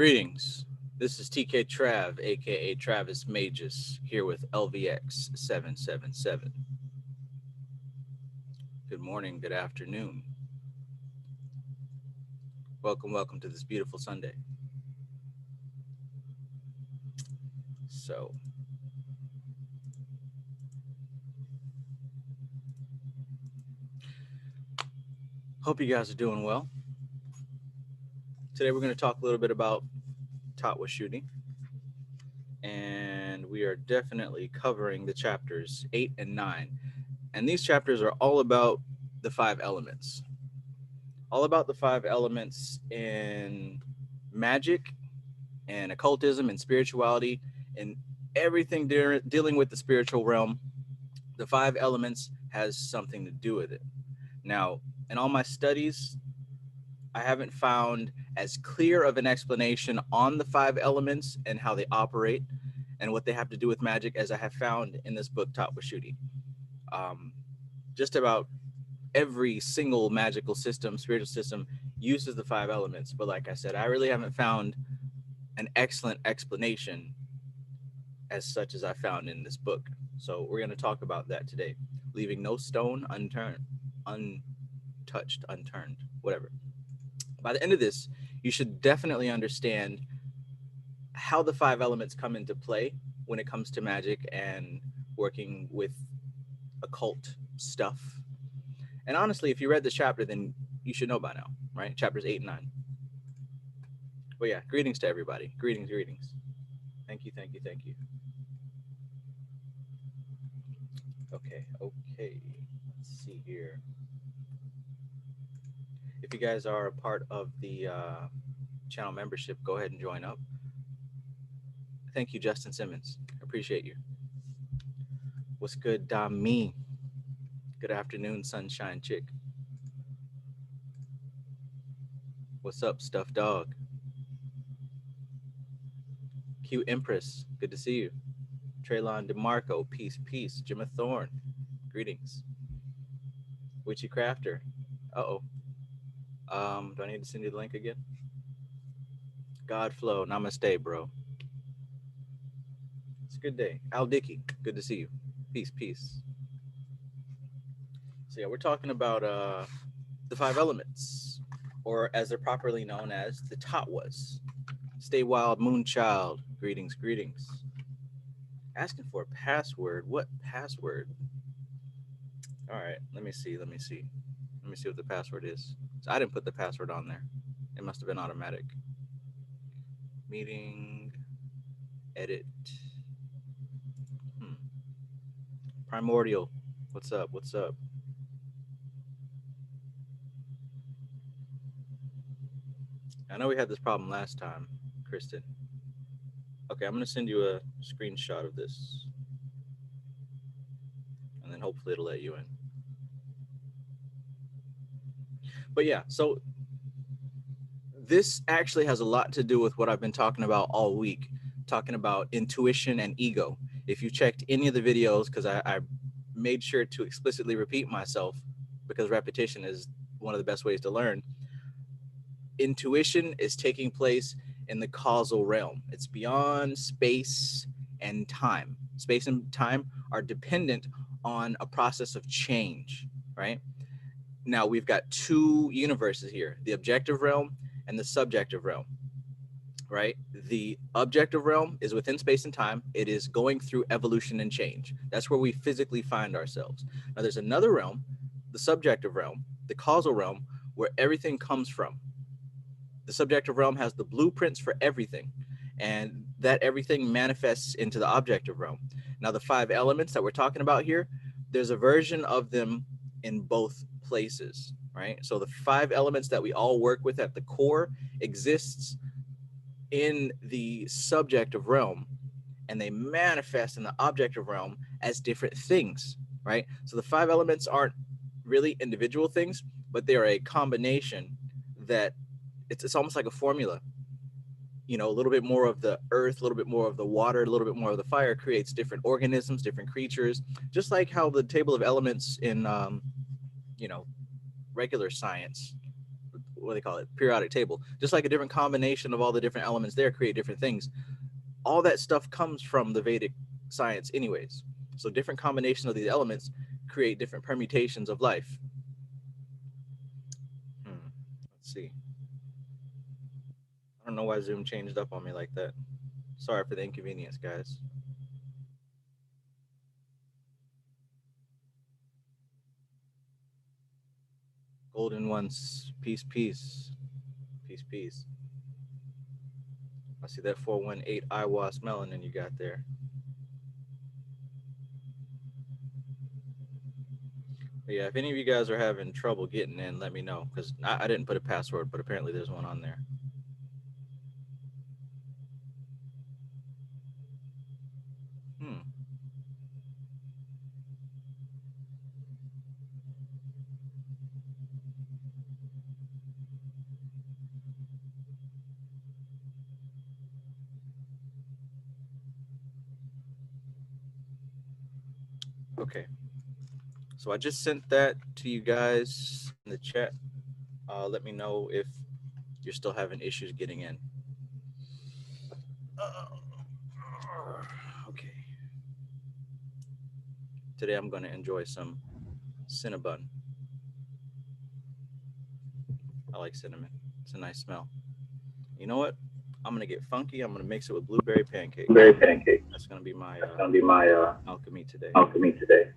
Greetings. This is TK Trav, aka Travis Magus, here with LVX 777. Good morning, good afternoon. Welcome to this beautiful Sunday. So, hope you guys are doing well. Today we're going to talk a little bit about TATTWA shooting, and we are definitely covering the chapters 8 and 9. And these chapters are all about the 5 elements. All about the 5 elements in magic and occultism and spirituality and everything dealing with the spiritual realm. The 5 elements has something to do with it. Now, in all my studies, I haven't found as clear of an explanation on the 5 elements and how they operate and what they have to do with magic as I have found in this book, TATTWA Shooting. Just about every single magical system, spiritual system, uses the 5 elements. But like I said, I really haven't found an excellent explanation as such as I found in this book. So we're going to talk about that today, leaving no stone unturned, untouched, unturned, whatever. By the end of this, you should definitely understand how the 5 elements come into play when it comes to magic and working with occult stuff. And honestly, if you read this chapter, then you should know by now, right? Chapters 8 and 9. But yeah, greetings to everybody. Greetings. Thank you. Okay. Let's see here. If you guys are a part of the channel membership, go ahead and join up. Thank you, Justin Simmons. Appreciate you. What's good, Dami? Good afternoon, Sunshine Chick. What's up, Stuffed Dog? Q Empress, good to see you. Traylon DeMarco, peace. Jimmy Thorne, greetings. Witchy Crafter, do I need to send you the link again? Godflow, namaste, bro. It's a good day. Al Dickey, good to see you. Peace. So yeah, we're talking about the 5 elements, or as they're properly known as, the tatwas. Stay wild, Moonchild, greetings. Asking for a password. What password? All right, let me see what the password is. So I didn't put the password on there. It must have been automatic. Meeting, edit. Primordial, what's up? I know we had this problem last time, Kristen. Okay, I'm going to send you a screenshot of this. And then hopefully it'll let you in. But yeah, so this actually has a lot to do with what I've been talking about all week, talking about intuition and ego. If you checked any of the videos, because I made sure to explicitly repeat myself, because repetition is one of the best ways to learn. Intuition is taking place in the causal realm. It's beyond space and time. Space and time are dependent on a process of change, right? Now we've got 2 universes here, the objective realm and the subjective realm, right? The objective realm is within space and time. It is going through evolution and change. That's where we physically find ourselves. Now there's another realm, the subjective realm, the causal realm, where everything comes from. The subjective realm has the blueprints for everything, and that everything manifests into the objective realm. Now the 5 elements that we're talking about here, there's a version of them in both places, right? So the 5 elements that we all work with at the core exists in the subjective realm, and they manifest in the objective realm as different things, right? So the 5 elements aren't really individual things, but they are a combination that it's almost like a formula. You know, a little bit more of the earth, a little bit more of the water, a little bit more of the fire creates different organisms, different creatures, just like how the table of elements in, regular science, what do they call it, periodic table. Just like a different combination of all the different elements there create different things. All that stuff comes from the Vedic science anyways. So different combinations of these elements create different permutations of life. Let's see. I don't know why Zoom changed up on me like that. Sorry for the inconvenience, guys. Golden ones, peace, peace. Peace, peace. I see that 418 Iowa melanin you got there. But yeah, if any of you guys are having trouble getting in, let me know, because I didn't put a password, but apparently there's one on there. Okay. So I just sent that to you guys in the chat. Let me know if you're still having issues getting in. Okay. Today I'm going to enjoy some cinnamon. I like cinnamon. It's a nice smell. You know what? I'm going to get funky. I'm going to mix it with blueberry pancake. Blueberry pancake. That's going to be my alchemy today. Alchemy today.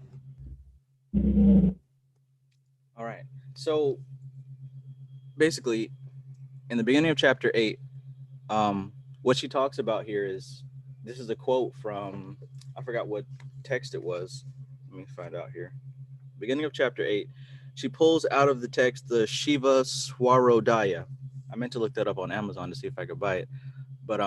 All right. So basically, in the beginning of chapter 8, what she talks about here is, this is a quote from, I forgot what text it was. Let me find out here. Beginning of chapter 8, she pulls out of the text the Shiva Swarodaya. I meant to look that up on Amazon to see if I could buy it. But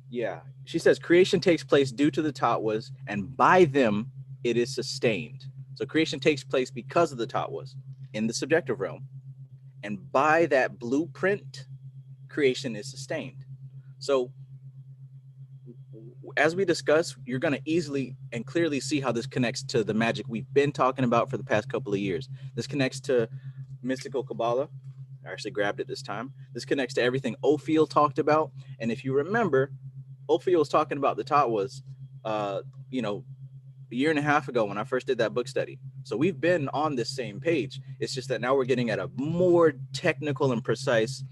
yeah, she says creation takes place due to the tatwas, and by them it is sustained. So creation takes place because of the tatwas in the subjective realm, and by that blueprint, creation is sustained. So as we discuss, you're going to easily and clearly see how this connects to the magic we've been talking about for the past couple of years. This connects to mystical Kabbalah. I actually grabbed it this time. This connects to everything Ophiel talked about. And if you remember, Ophiel was talking about the tatwas, you know, a year and a half ago when I first did that book study. So we've been on this same page. It's just that now we're getting at a more technical and precise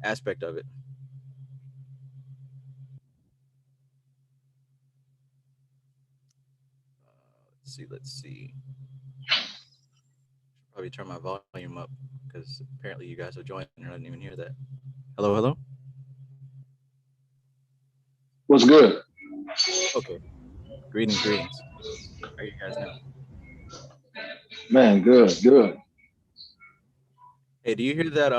aspect of it. Let's see. Probably turn my volume up because apparently you guys are joining and I didn't even hear that. Hello, hello. What's good? Okay. Greetings. How are you guys now? Man, good. Hey, do you hear that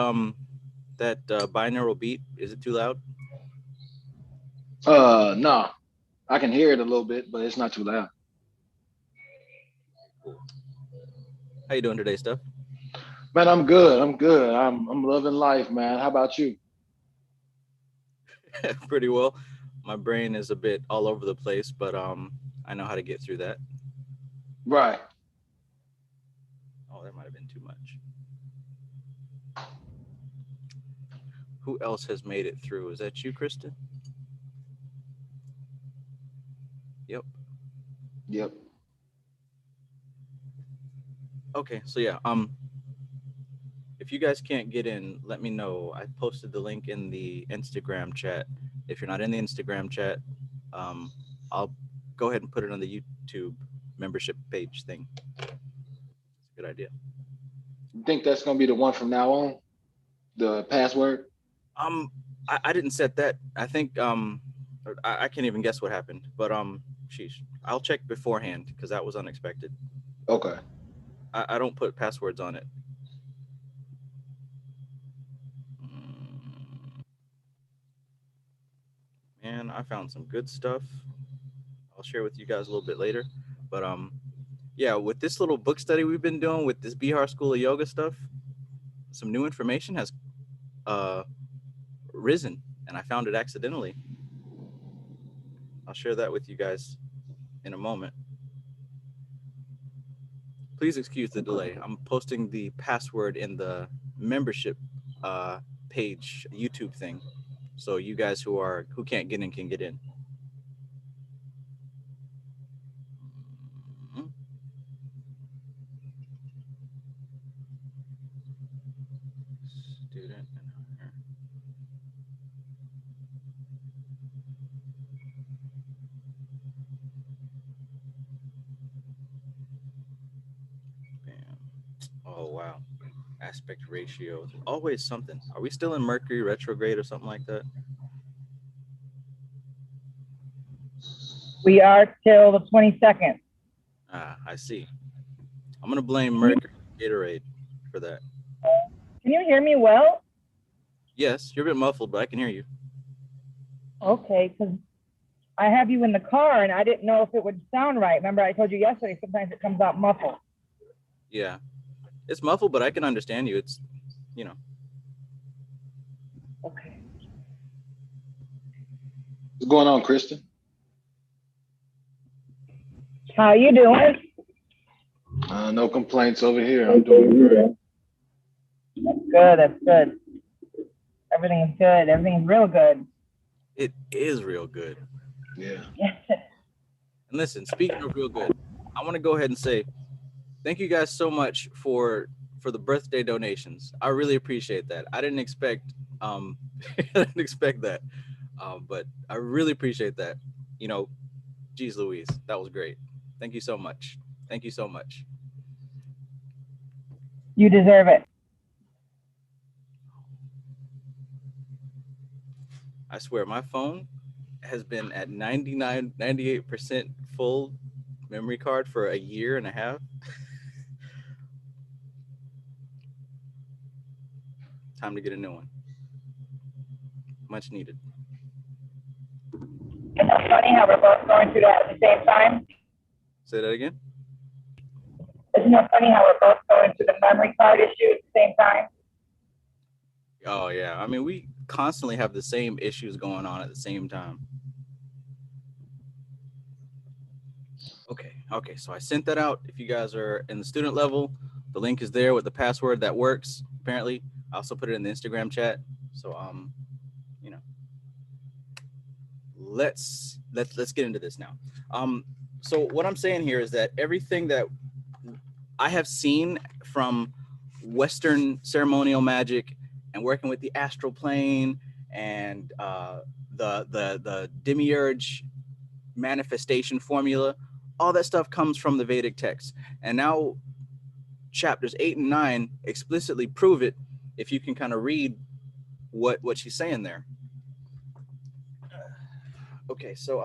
binaural beat? Is it too loud? No. I can hear it a little bit, but it's not too loud. Cool. How you doing today, Steph? Man, I'm good. I'm loving life, man. How about you? Pretty well. My brain is a bit all over the place, but I know how to get through that. Right. Oh, that might have been too much. Who else has made it through? Is that you, Kristen? Yep. Okay, so yeah, if you guys can't get in, let me know. I posted the link in the Instagram chat. If you're not in the Instagram chat, I'll go ahead and put it on the YouTube membership page thing. It's a good idea. You think that's gonna be the one from now on? The password? I didn't set that. I think I can't even guess what happened. But sheesh, I'll check beforehand because that was unexpected. Okay. I don't put passwords on it. Man, I found some good stuff. I'll share with you guys a little bit later. But yeah, with this little book study we've been doing with this Bihar School of Yoga stuff, some new information has risen, and I found it accidentally. I'll share that with you guys in a moment. Please excuse the delay. I'm posting the password in the membership page YouTube thing, so you guys who can't get in can get in. Mhm. Student and hire. Bam. Oh wow. Aspect ratio. Always something. Are we still in Mercury retrograde or something like that? We are till the 22nd. Ah, I see. I'm gonna blame Mercury Gatorade for that. Can you hear me well? Yes, you're a bit muffled, but I can hear you. Okay, because I have you in the car and I didn't know if it would sound right. Remember, I told you yesterday, sometimes it comes out muffled. Yeah, it's muffled, but I can understand you. It's, you know. Okay. What's going on, Kristen? How you doing? No complaints over here. I'm doing great. That's good. That's good. Everything is good. Everything's real good. It is real good. Yeah. And listen, speaking of real good, I want to go ahead and say thank you guys so much for the birthday donations. I really appreciate that. I didn't expect I didn't expect that. But I really appreciate that. You know, geez Louise, that was great. Thank you so much. Thank you so much. You deserve it. I swear my phone has been at 98% full memory card for a year and a half. Time to get a new one. Much needed. Isn't it funny how we're both going through that at the same time? Say that again. Isn't it funny how we're both going through the memory card issue at the same time? Oh yeah. I mean, we constantly have the same issues going on at the same time. Okay. So I sent that out. If you guys are in the student level, the link is there with the password that works. Apparently, I also put it in the Instagram chat. So you know, let's get into this now. So what I'm saying here is that everything that I have seen from Western ceremonial magic and working with the astral plane and the demiurge manifestation formula, all that stuff comes from the Vedic text. And now chapters 8 and 9 explicitly prove it if you can kind of read what she's saying there. Okay, so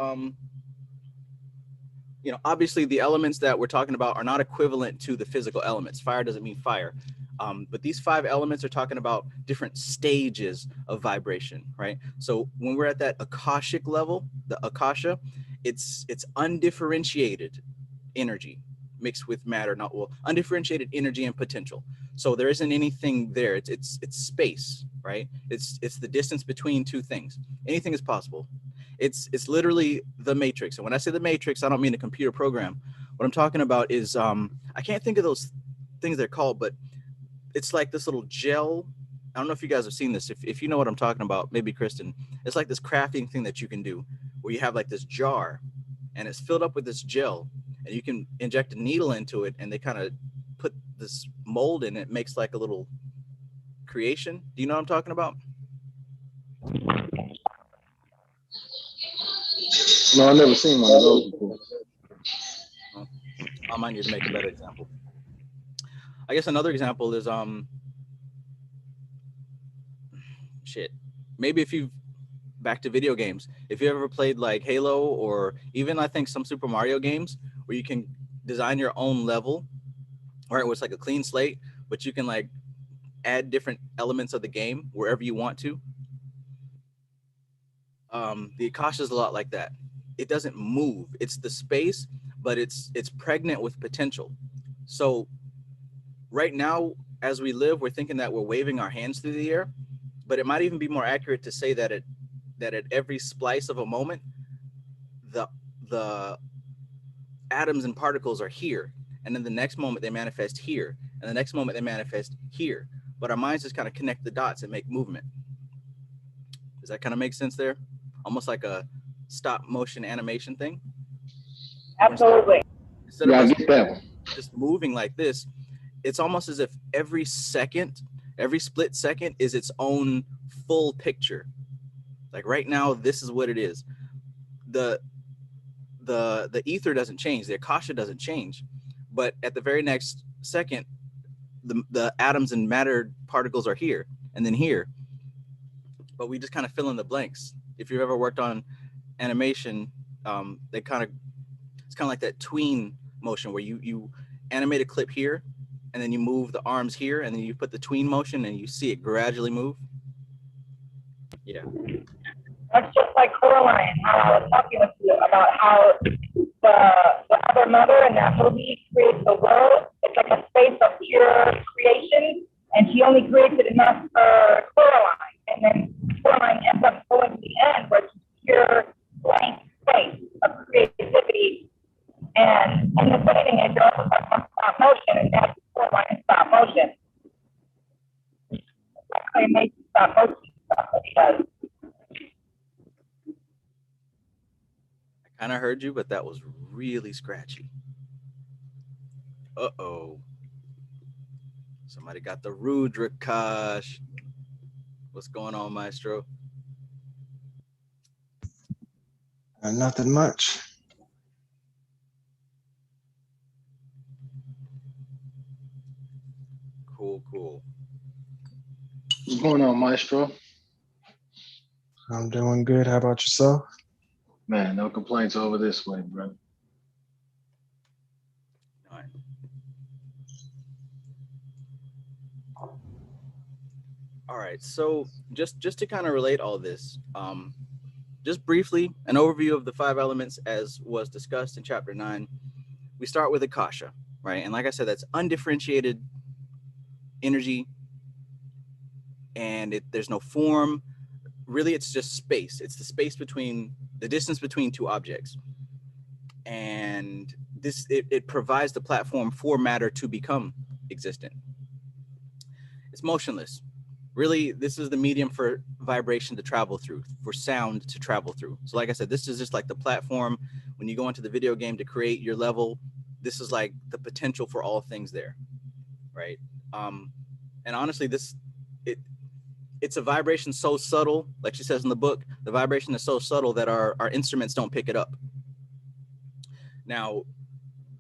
you know, obviously the elements that we're talking about are not equivalent to the physical elements. Fire doesn't mean fire. But these 5 elements are talking about different stages of vibration, right? So when we're at that akashic level, the akasha, it's undifferentiated energy mixed with matter, not well, undifferentiated energy and potential. So there isn't anything there. It's space, right? It's the distance between two things. Anything is possible. It's literally the matrix. And when I say the matrix, I don't mean a computer program. What I'm talking about is I can't think of those things they're called, but it's like this little gel. I don't know if you guys have seen this. If you know what I'm talking about, maybe Kristen, it's like this crafting thing that you can do where you have like this jar and it's filled up with this gel and you can inject a needle into it and they kind of put this mold in it, makes like a little creation. Do you know what I'm talking about? No, I've never seen one of those before. Well, I might need to make a better example. I guess another example is shit. Maybe if you've back to video games, if you ever played like Halo or even I think some Super Mario games where you can design your own level, or it was like a clean slate, but you can like add different elements of the game wherever you want to. The Akasha is a lot like that. It doesn't move. It's the space, but it's pregnant with potential. So right now, as we live, we're thinking that we're waving our hands through the air, but it might even be more accurate to say that at every splice of a moment, the atoms and particles are here, and then the next moment they manifest here, and the next moment they manifest here. But our minds just kind of connect the dots and make movement. Does that kind of make sense there? Almost like a stop motion animation thing. Absolutely. Instead Yeah, I of us get that one. just moving like this, it's almost as if every second, every split second is its own full picture. Like right now, this is what it is. The ether doesn't change, the akasha doesn't change, but at the very next second, the atoms and matter particles are here and then here. But we just kind of fill in the blanks. If you've ever worked on animation, it's kind of like that tween motion where you animate a clip here, and then you move the arms here, and then you put the tween motion, and you see it gradually move. Yeah. That's just like Coraline, how I was talking with you about how the other mother in that movie creates the world. It's like a space of pure creation, and she only created enough for Coraline. And then Coraline ends up going to the end where it's pure blank space of creativity. And the funny thing is, you're also talking about stop motion, and that's Coraline in stop motion. Actually, it makes stop motion stuff that he does. I kind of heard you, but that was really scratchy. Uh-oh. Somebody got the Rudrakash. What's going on, Maestro? Nothing much. Cool. What's going on, Maestro? I'm doing good. How about yourself? Man, no complaints over this way, bro. All right. All right. So just to kind of relate all this, just briefly, an overview of the 5 elements as was discussed in chapter 9. We start with akasha, right? And like I said, that's undifferentiated energy, and there's no form. Really, it's just space. It's the space between the distance between 2 objects, and it provides the platform for matter to become existent. It's motionless. Really, this is the medium for vibration to travel through, for sound to travel through. So like I said, this is just like the platform when you go into the video game to create your level. This is like the potential for all things there, right? And honestly, it's a vibration so subtle, like she says in the book, the vibration is so subtle that our instruments don't pick it up. Now,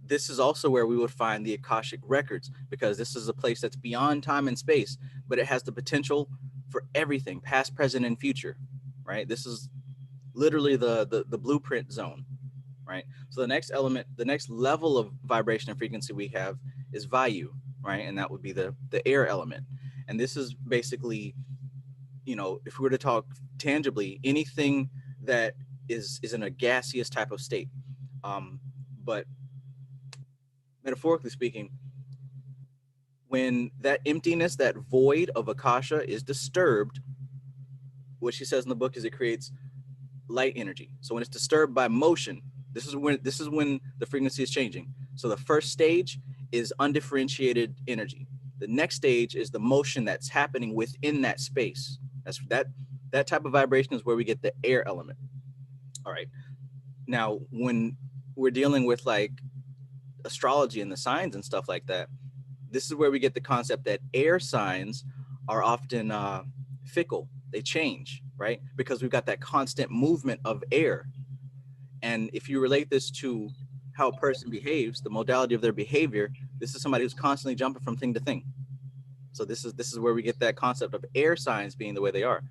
this is also where we would find the akashic records, because this is a place that's beyond time and space, but it has the potential for everything, past, present, and future, right? This is literally the blueprint zone, right? So the next element, the next level of vibration and frequency we have is vayu, right? And that would be the air element. And this is basically, you know, if we were to talk tangibly, anything that is in a gaseous type of state. But metaphorically speaking, when that emptiness, that void of akasha is disturbed, what she says in the book is it creates light energy. So when it's disturbed by motion, this is when the frequency is changing. So the first stage is undifferentiated energy. The next stage is the motion that's happening within that space. That's that type of vibration is where we get the air element. All right. Now, when we're dealing with like astrology and the signs and stuff like that, this is where we get the concept that air signs are often fickle. They change, right? Because we've got that constant movement of air. And if you relate this to how a person behaves, the modality of their behavior, this is somebody who's constantly jumping from thing to thing. So this is where we get that concept of air signs being the way they are,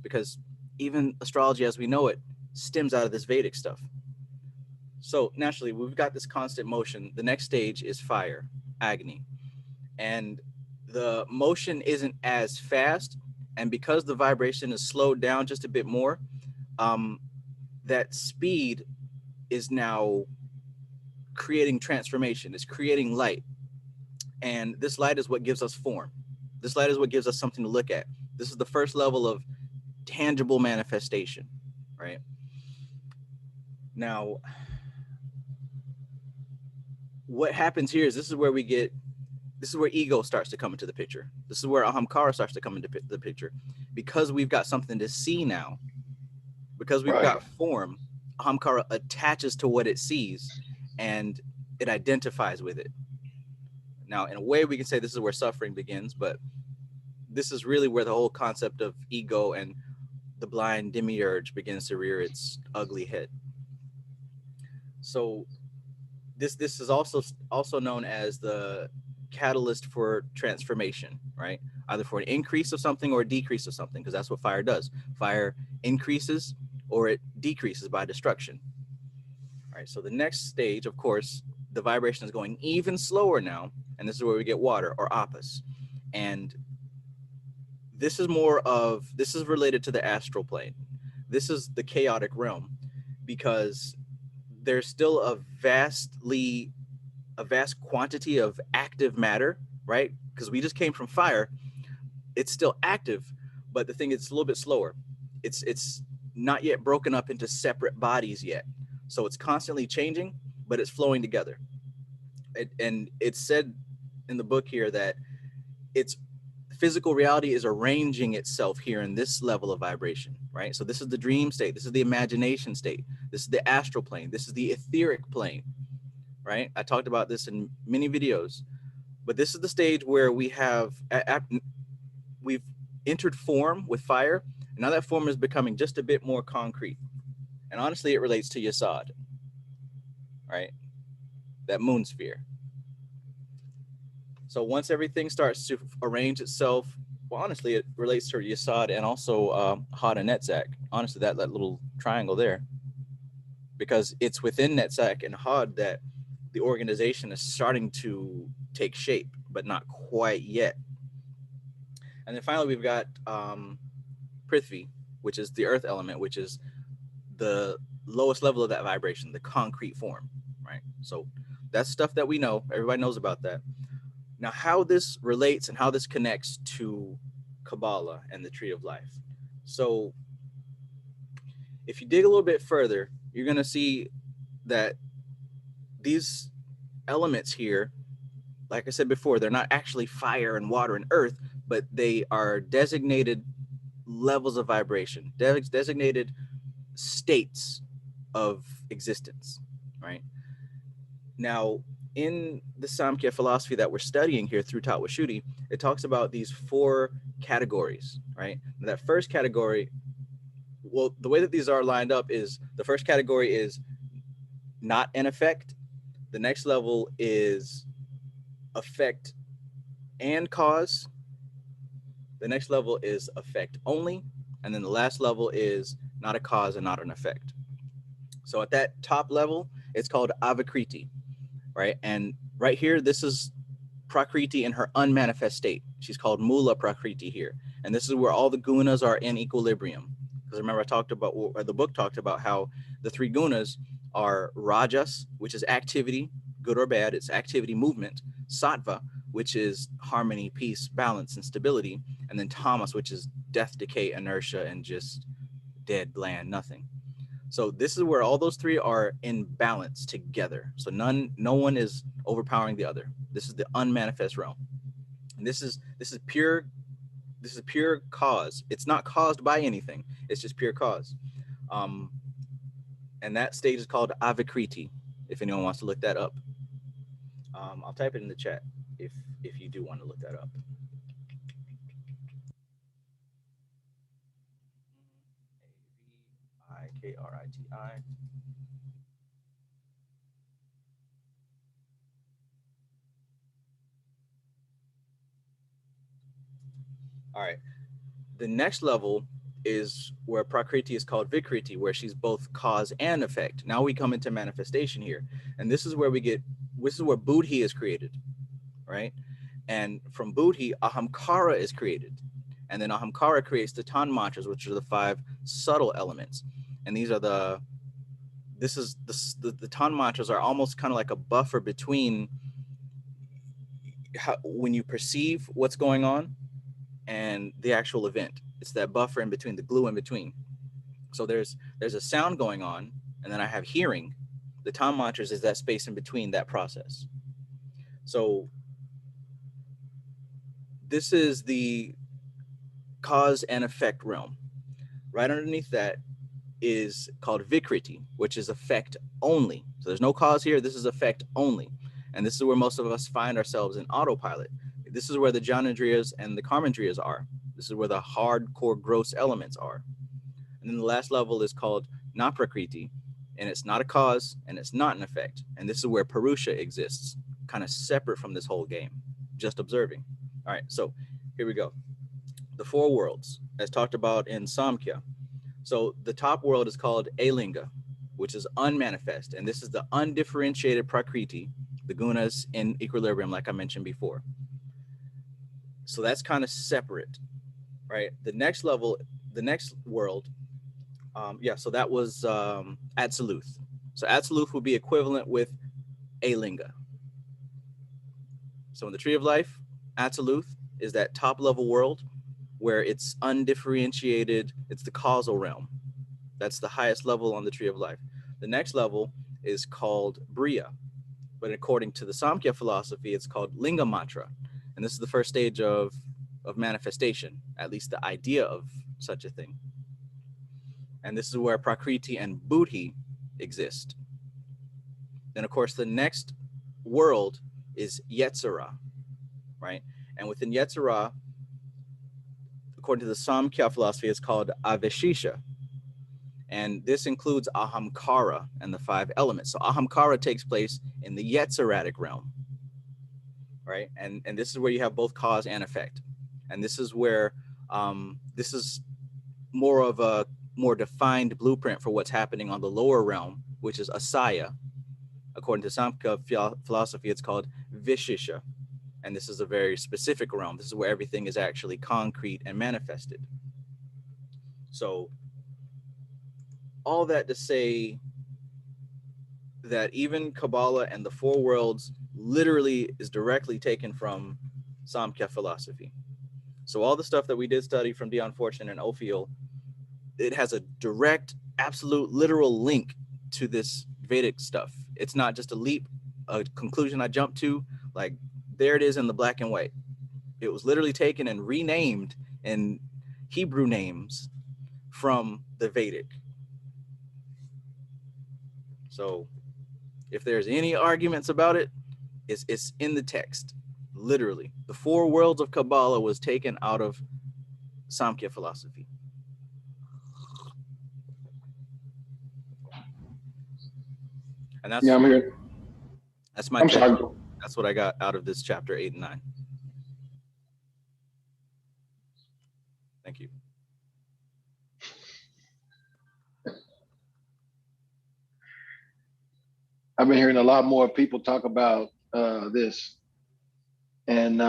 because even astrology as we know it stems out of this Vedic stuff. So naturally, we've got this constant motion. The next stage is fire, Agni. And the motion isn't as fast. And because the vibration is slowed down just a bit more, that speed is now creating transformation. It's creating light. And this light is what gives us form. This light is what gives us something to look at. This is the first level of tangible manifestation, right? Now, what happens here is this is where ego starts to come into the picture. This is where ahamkara starts to come into the picture, because we've got something to see now, because we've Right. got form. Ahamkara attaches to what it sees and it identifies with it. Now, in a way, we can say this is where suffering begins, but this is really where the whole concept of ego and the blind demiurge begins to rear its ugly head. So this is also known as the catalyst for transformation, right? Either for an increase of something or a decrease of something, because that's what fire does. Fire increases or it decreases by destruction. All right. So the next stage, of course, the vibration is going even slower now, and this is where we get water or apis. And this is related to the astral plane. This is the chaotic realm, because there's still a vast quantity of active matter, right? Because we just came from fire. It's still active, but the thing is, it's a little bit slower. It's not yet broken up into separate bodies yet. So it's constantly changing, but it's flowing together. And it's said in the book here that it's physical reality is arranging itself here in this level of vibration, right? So this is the dream state. This is the imagination state. This is the astral plane. This is the etheric plane, right? I talked about this in many videos, but this is the stage where we've entered form with fire. And now that form is becoming just a bit more concrete. And honestly, it relates to Yesod, right? That moon sphere. So once everything starts to arrange itself, well, honestly, it relates to Yesod and also Had and Netzach. Honestly, that little triangle there, because it's within Netzach and Had that the organization is starting to take shape, but not quite yet. And then finally, we've got Prithvi, which is the earth element, which is the lowest level of that vibration, the concrete form, right? So that's stuff that we know. Everybody knows about that. Now, how this relates and how this connects to Kabbalah and the Tree of Life. So if you dig a little bit further, you're going to see that these elements here, like I said before, they're not actually fire and water and earth, but they are designated levels of vibration, designated states of existence, right? Now, in the Samkhya philosophy that we're studying here through TATTWA SHUDDHI, it talks about these 4 categories, right? And that first category, well, the way that these are lined up is the first category is not an effect. The next level is effect and cause. The next level is effect only. And then the last level is not a cause and not an effect. So at that top level, it's called avakriti, right? And right here, this is Prakriti in her unmanifest state. She's called Mula Prakriti here. And this is where all the gunas are in equilibrium. Because remember, the book talked about how the 3 gunas are Rajas, which is activity, good or bad, it's activity, movement, Sattva, which is harmony, peace, balance, and stability, and then Tamas, which is death, decay, inertia, and just dead, bland, nothing. So this is where all those 3 are in balance together. So no one is overpowering the other. This is the unmanifest realm. And this is pure cause. It's not caused by anything. It's just pure cause. And that stage is called avakriti, if anyone wants to look that up. I'll type it in the chat if you do want to look that up. Avikriti. All right. The next level is where Prakriti is called Vikriti, where she's both cause and effect. Now we come into manifestation here. And this is where Buddhi is created, right? And from Buddhi, ahamkara is created. And then ahamkara creates the tanmatras, which are the 5 subtle elements. And these are the tanmatras are almost kind of like a buffer between when you perceive what's going on and the actual event. It's that buffer in between, the glue in between. So there's a sound going on, and then I have hearing. The tanmatras is that space in between that process. So this is the cause and effect realm. Right underneath that is called Vikriti, which is effect only. So there's no cause here. This is effect only. And this is where most of us find ourselves in autopilot. This is where the Janandriyas and the Karmandriyas are. This is where the hardcore gross elements are. And then the last level is called Naprakriti, and it's not a cause and it's not an effect. And this is where Purusha exists, kind of separate from this whole game, just observing. All right, so here we go. The four worlds, as talked about in Samkhya. So the top world is called Alinga, which is unmanifest. And this is the undifferentiated Prakriti, the gunas in equilibrium, like I mentioned before. So that's kind of separate, right? The next level, the next world, so that was Atziluth. So Atziluth would be equivalent with Alinga. So in the Tree of Life, Atziluth is that top level world where it's undifferentiated, it's the causal realm. That's the highest level on the Tree of Life. The next level is called Briya, but according to the Samkhya philosophy, it's called Lingamatra. And this is the first stage of manifestation, at least the idea of such a thing. And this is where Prakriti and Buddhi exist. Then, of course, the next world is Yetzirah, right? And within Yetzirah, according to the Samkhya philosophy, it's called Aveshisha. And this includes ahamkara and the five elements. So ahamkara takes place in the Yetziratic realm, right? And this is where you have both cause and effect. And this is where this is more of a more defined blueprint for what's happening on the lower realm, which is Asaya. According to Samkhya philosophy, it's called Vishisha. And this is a very specific realm. This is where everything is actually concrete and manifested. So all that to say that even Kabbalah and the four worlds literally is directly taken from Samkhya philosophy. So all the stuff that we did study from Dion Fortune and Ophiel, it has a direct, absolute, literal link to this Vedic stuff. It's not just a leap, a conclusion I jumped to, like there it is in the black and white. It was literally taken and renamed in Hebrew names from the Vedic. So if there's any arguments about it, it's in the text, literally. The four worlds of Kabbalah was taken out of Samkhya philosophy. And that's, Yeah, I'm here. That's my I'm take. sorry. That's what I got out of this chapter 8 and 9. Thank you. I've been hearing a lot more people talk about this and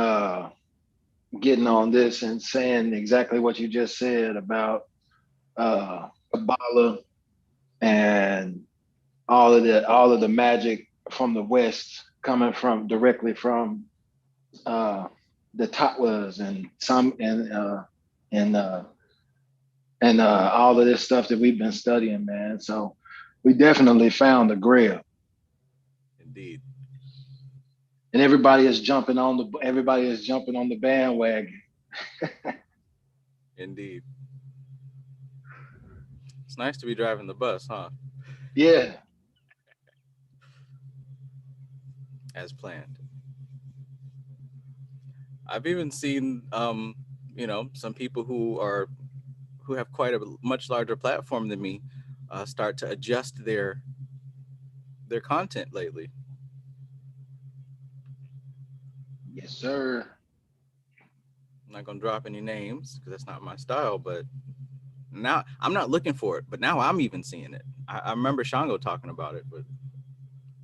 getting on this and saying exactly what you just said about Kabbalah and all of the magic from the West coming from directly from the tatwas and all of this stuff that we've been studying, man. So we definitely found the grail. Indeed. And everybody is jumping on the bandwagon. Indeed. It's nice to be driving the bus, huh? Yeah. As planned. I've even seen some people who have quite a much larger platform than me start to adjust their content lately. Yes, sir. I'm not gonna drop any names because that's not my style, but now I'm not looking for it, but now I'm even seeing it. I remember Shango talking about it, but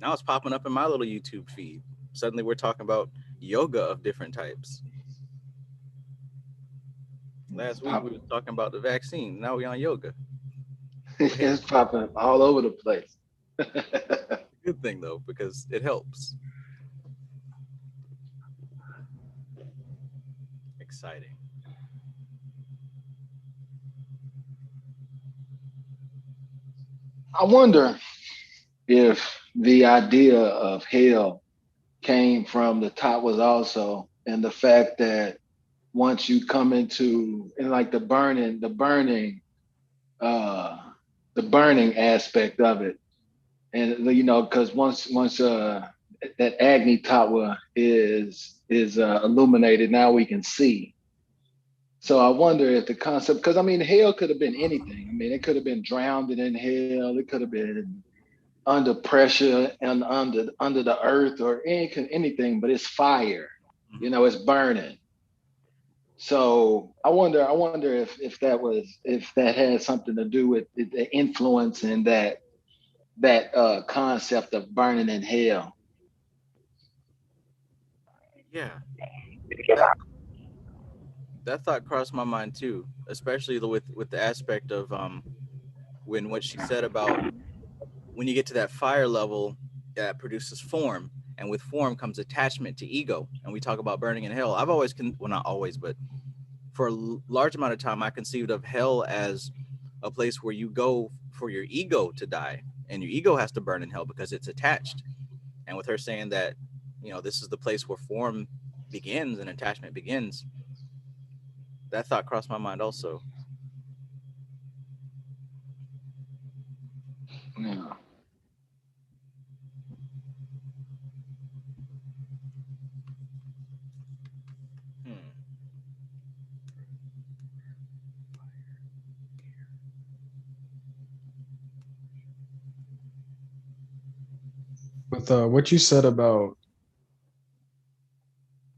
now it's popping up in my little YouTube feed. Suddenly we're talking about yoga of different types. Last week we were talking about the vaccine. Now we're on yoga. It's popping up all over the place. Good thing though, because it helps. Exciting. I wonder if the idea of hell came from the tatwas also, and the fact that once you come into and like uh, the burning aspect of it, and you know, because once that Agni Tatwa is illuminated, now we can see. So I wonder if the concept, because I mean, hell could have been anything. I mean, it could have been drowned in hell. It could have been under pressure and under the earth or anything, but it's fire. You know, it's burning. So I wonder if that had something to do with the influence and that concept of burning in hell. Yeah, that that thought crossed my mind too, especially with the aspect of when what she said about when you get to that fire level that produces form, and with form comes attachment to ego, and we talk about burning in hell. I've always well, not always, but for a large amount of time I conceived of hell as a place where you go for your ego to die, and your ego has to burn in hell because it's attached. And with her saying that, this is the place where form begins and attachment begins, that thought crossed my mind also. Yeah. Hmm. With what you said about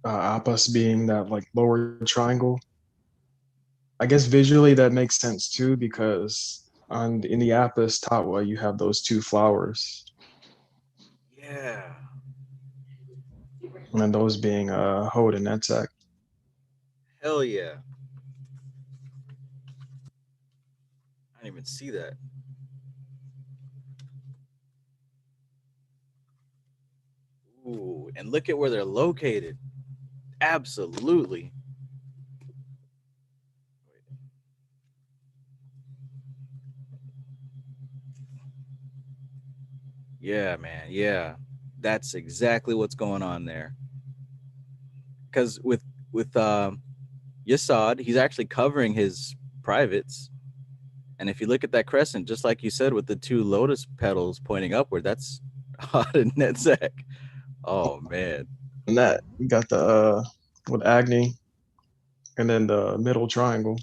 Appas being that like lower triangle, I guess visually that makes sense too because on in the Apis Tatwa you have those two flowers, Yeah. and then those being Hod and Netzach. Hell yeah. I didn't even see that. Ooh, and look at where they're located. Absolutely. Yeah, man. Yeah. That's exactly what's going on there. Cuz with Yasad, he's actually covering his privates. And if you look at that crescent, just like you said, with the two lotus petals pointing upward, that's hot in Netzach. Oh man. And that you got the with Agni, and then the middle triangle.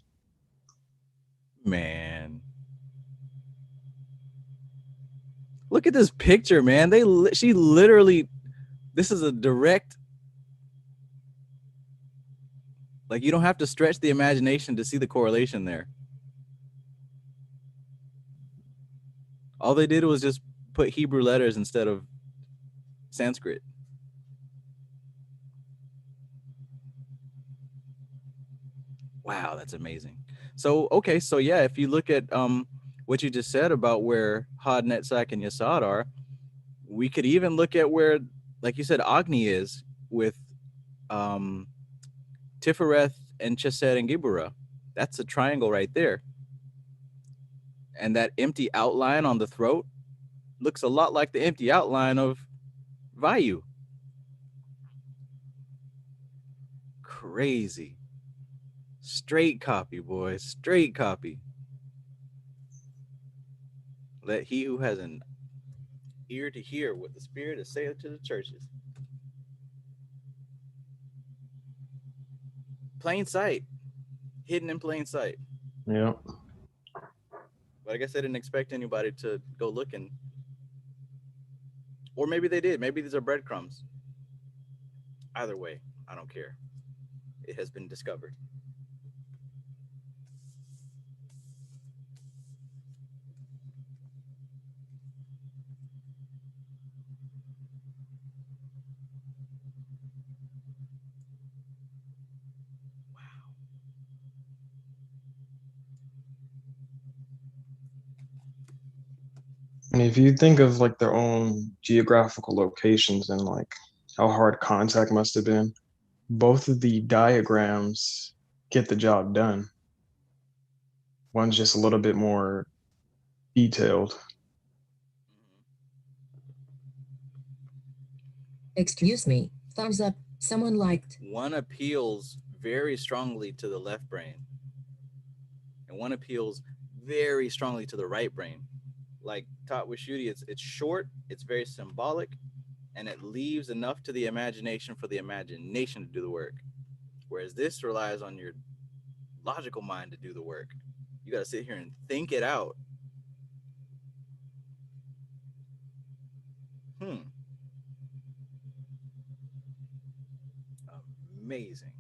Man. Look at this picture, man. She literally, this is a direct, like, you don't have to stretch the imagination to see the correlation there. All they did was just put Hebrew letters instead of Sanskrit. Wow, that's amazing. So okay, so yeah, if you look at what you just said about where Had, Netzach, and Yasad are, we could even look at where, like you said, Agni is with um Tifereth and Chesed and Gibura. That's a triangle right there. And that empty outline on the throat looks a lot like the empty outline of Vayu. Crazy. Straight copy, boys. Straight copy. Let he who has an ear to hear what the Spirit is saying to the churches. Plain sight. Hidden in plain sight. Yeah. But I guess I didn't expect anybody to go looking. Or maybe they did. Maybe these are breadcrumbs. Either way, I don't care. It has been discovered. I mean, if you think of like their own geographical locations and like how hard contact must have been, both of the diagrams get the job done. One's just a little bit more detailed. Excuse me. Thumbs up. Someone liked. One appeals very strongly to the left brain, and one appeals very strongly to the right brain. Like TATTWA SHUDDHI, it's short, it's very symbolic, and it leaves enough to the imagination for the imagination to do the work. Whereas this relies on your logical mind to do the work. You got to sit here and think it out. Amazing.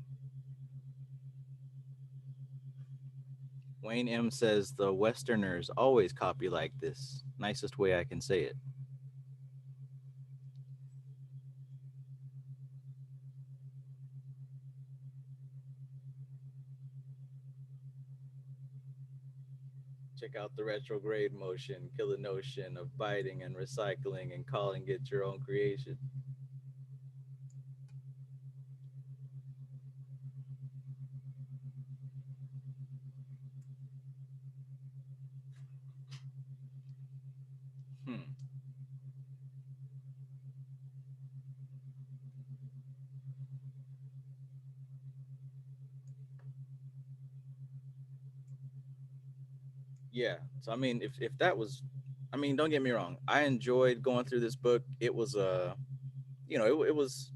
Wayne M says the Westerners always copy like this. Nicest way I can say it. Check out the retrograde motion, kill the notion of biting and recycling and calling it your own creation. Yeah. So I mean, if that was, I mean, don't get me wrong. I enjoyed going through this book. It was it was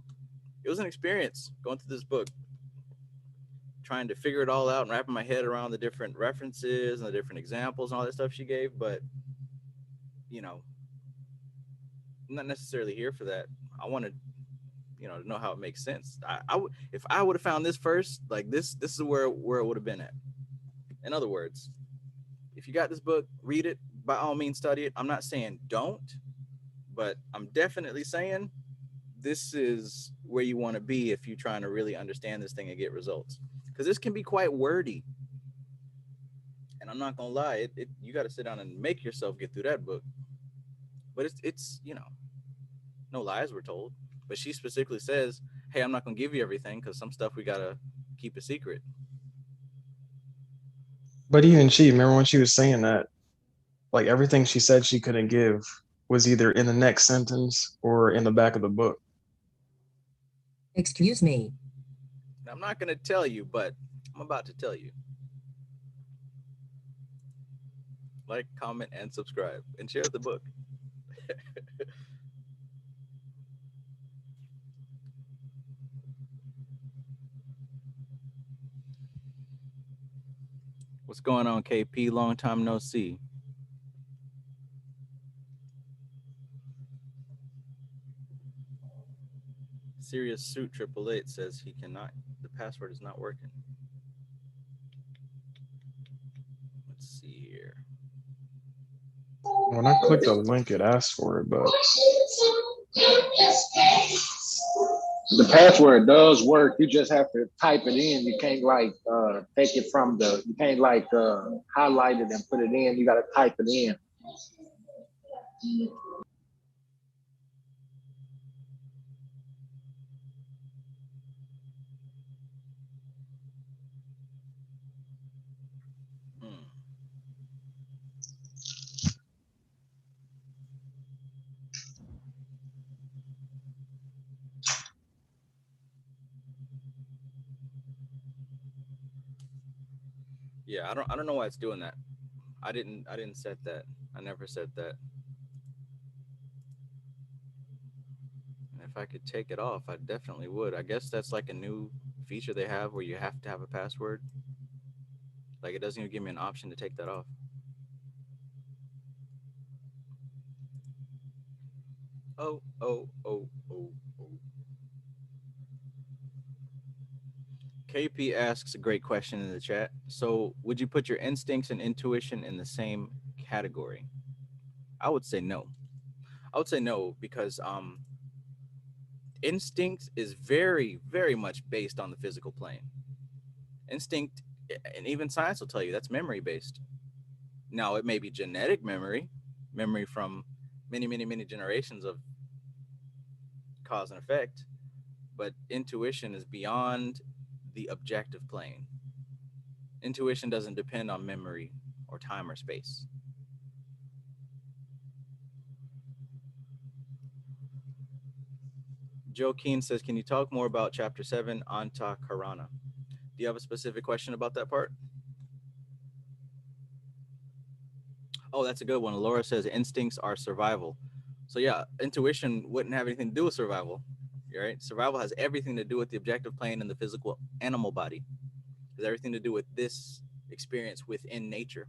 an experience going through this book, trying to figure it all out and wrapping my head around the different references and the different examples and all that stuff she gave. But you know, I'm not necessarily here for that. I wanted, to know how it makes sense. I would, if I would have found this first, like this is where it would have been at. In other words, if you got this book, read it. By all means, study it. I'm not saying don't, but I'm definitely saying this is where you want to be if you're trying to really understand this thing and get results. Because this can be quite wordy. And I'm not gonna lie, you got to sit down and make yourself get through that book. But it's no lies were told. But she specifically says, "Hey, I'm not gonna give you everything because some stuff we gotta keep a secret." But even she, remember when she was saying that, like everything she said she couldn't give was either in the next sentence or in the back of the book. Excuse me. I'm not gonna tell you, but I'm about to tell you. Like, comment, and subscribe, and share the book. What's going on, KP? Long time no see. Serious Suit 888 says he cannot. The password is not working. Let's see here. When I clicked the link, it asked for it, but the password does work. You just have to type it in. You can't take it from you can't highlight it and put it in. You got to type it in. Yeah, I don't know why it's doing that. I didn't set that. I never set that. And if I could take it off, I definitely would. I guess that's like a new feature they have where you have to have a password. Like, it doesn't even give me an option to take that off. Oh. KP asks a great question in the chat. So, would you put your instincts and intuition in the same category? I would say no. I would say no because instinct is very, very much based on the physical plane. Instinct, and even science will tell you, that's memory based. Now, it may be genetic memory from many, many, many generations of cause and effect, but intuition is beyond the objective plane. Intuition doesn't depend on memory or time or space. Joe Keen says, can you talk more about chapter 7, Antakarana? Do you have a specific question about that part? Oh, that's a good one. Laura says instincts are survival. So yeah, intuition wouldn't have anything to do with survival, right? Survival has everything to do with the objective plane and the physical animal body. It has everything to do with this experience within nature.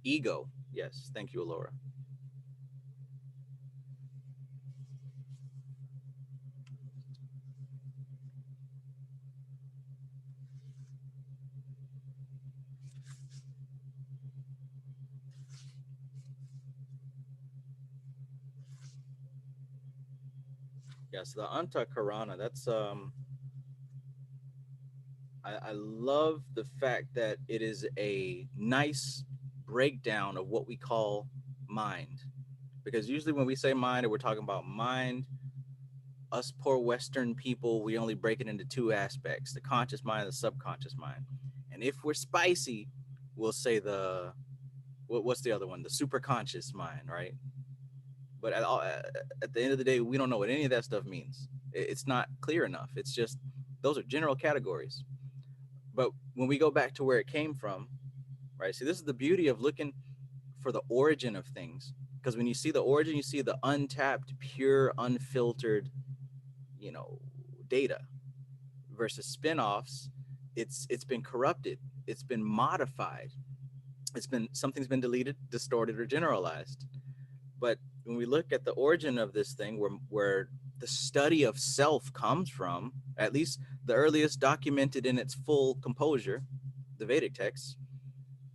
Ego, yes. Thank you, Laura. Yes, the Antakarana, that's I love the fact that it is a nice breakdown of what we call mind. Because usually when we say mind or we're talking about mind, us poor Western people, we only break it into two aspects, the conscious mind and the subconscious mind. And if we're spicy, we'll say what's the other one? The superconscious mind, right? But at the end of the day, we don't know what any of that stuff means. It's not clear enough. It's just, those are general categories. But when we go back to where it came from, right? See, this is the beauty of looking for the origin of things. Because when you see the origin, you see the untapped, pure, unfiltered, data versus spin-offs. It's been corrupted. It's been modified. Something's been deleted, distorted, or generalized. But when we look at the origin of this thing, where the study of self comes from, at least the earliest documented in its full composure, the Vedic texts,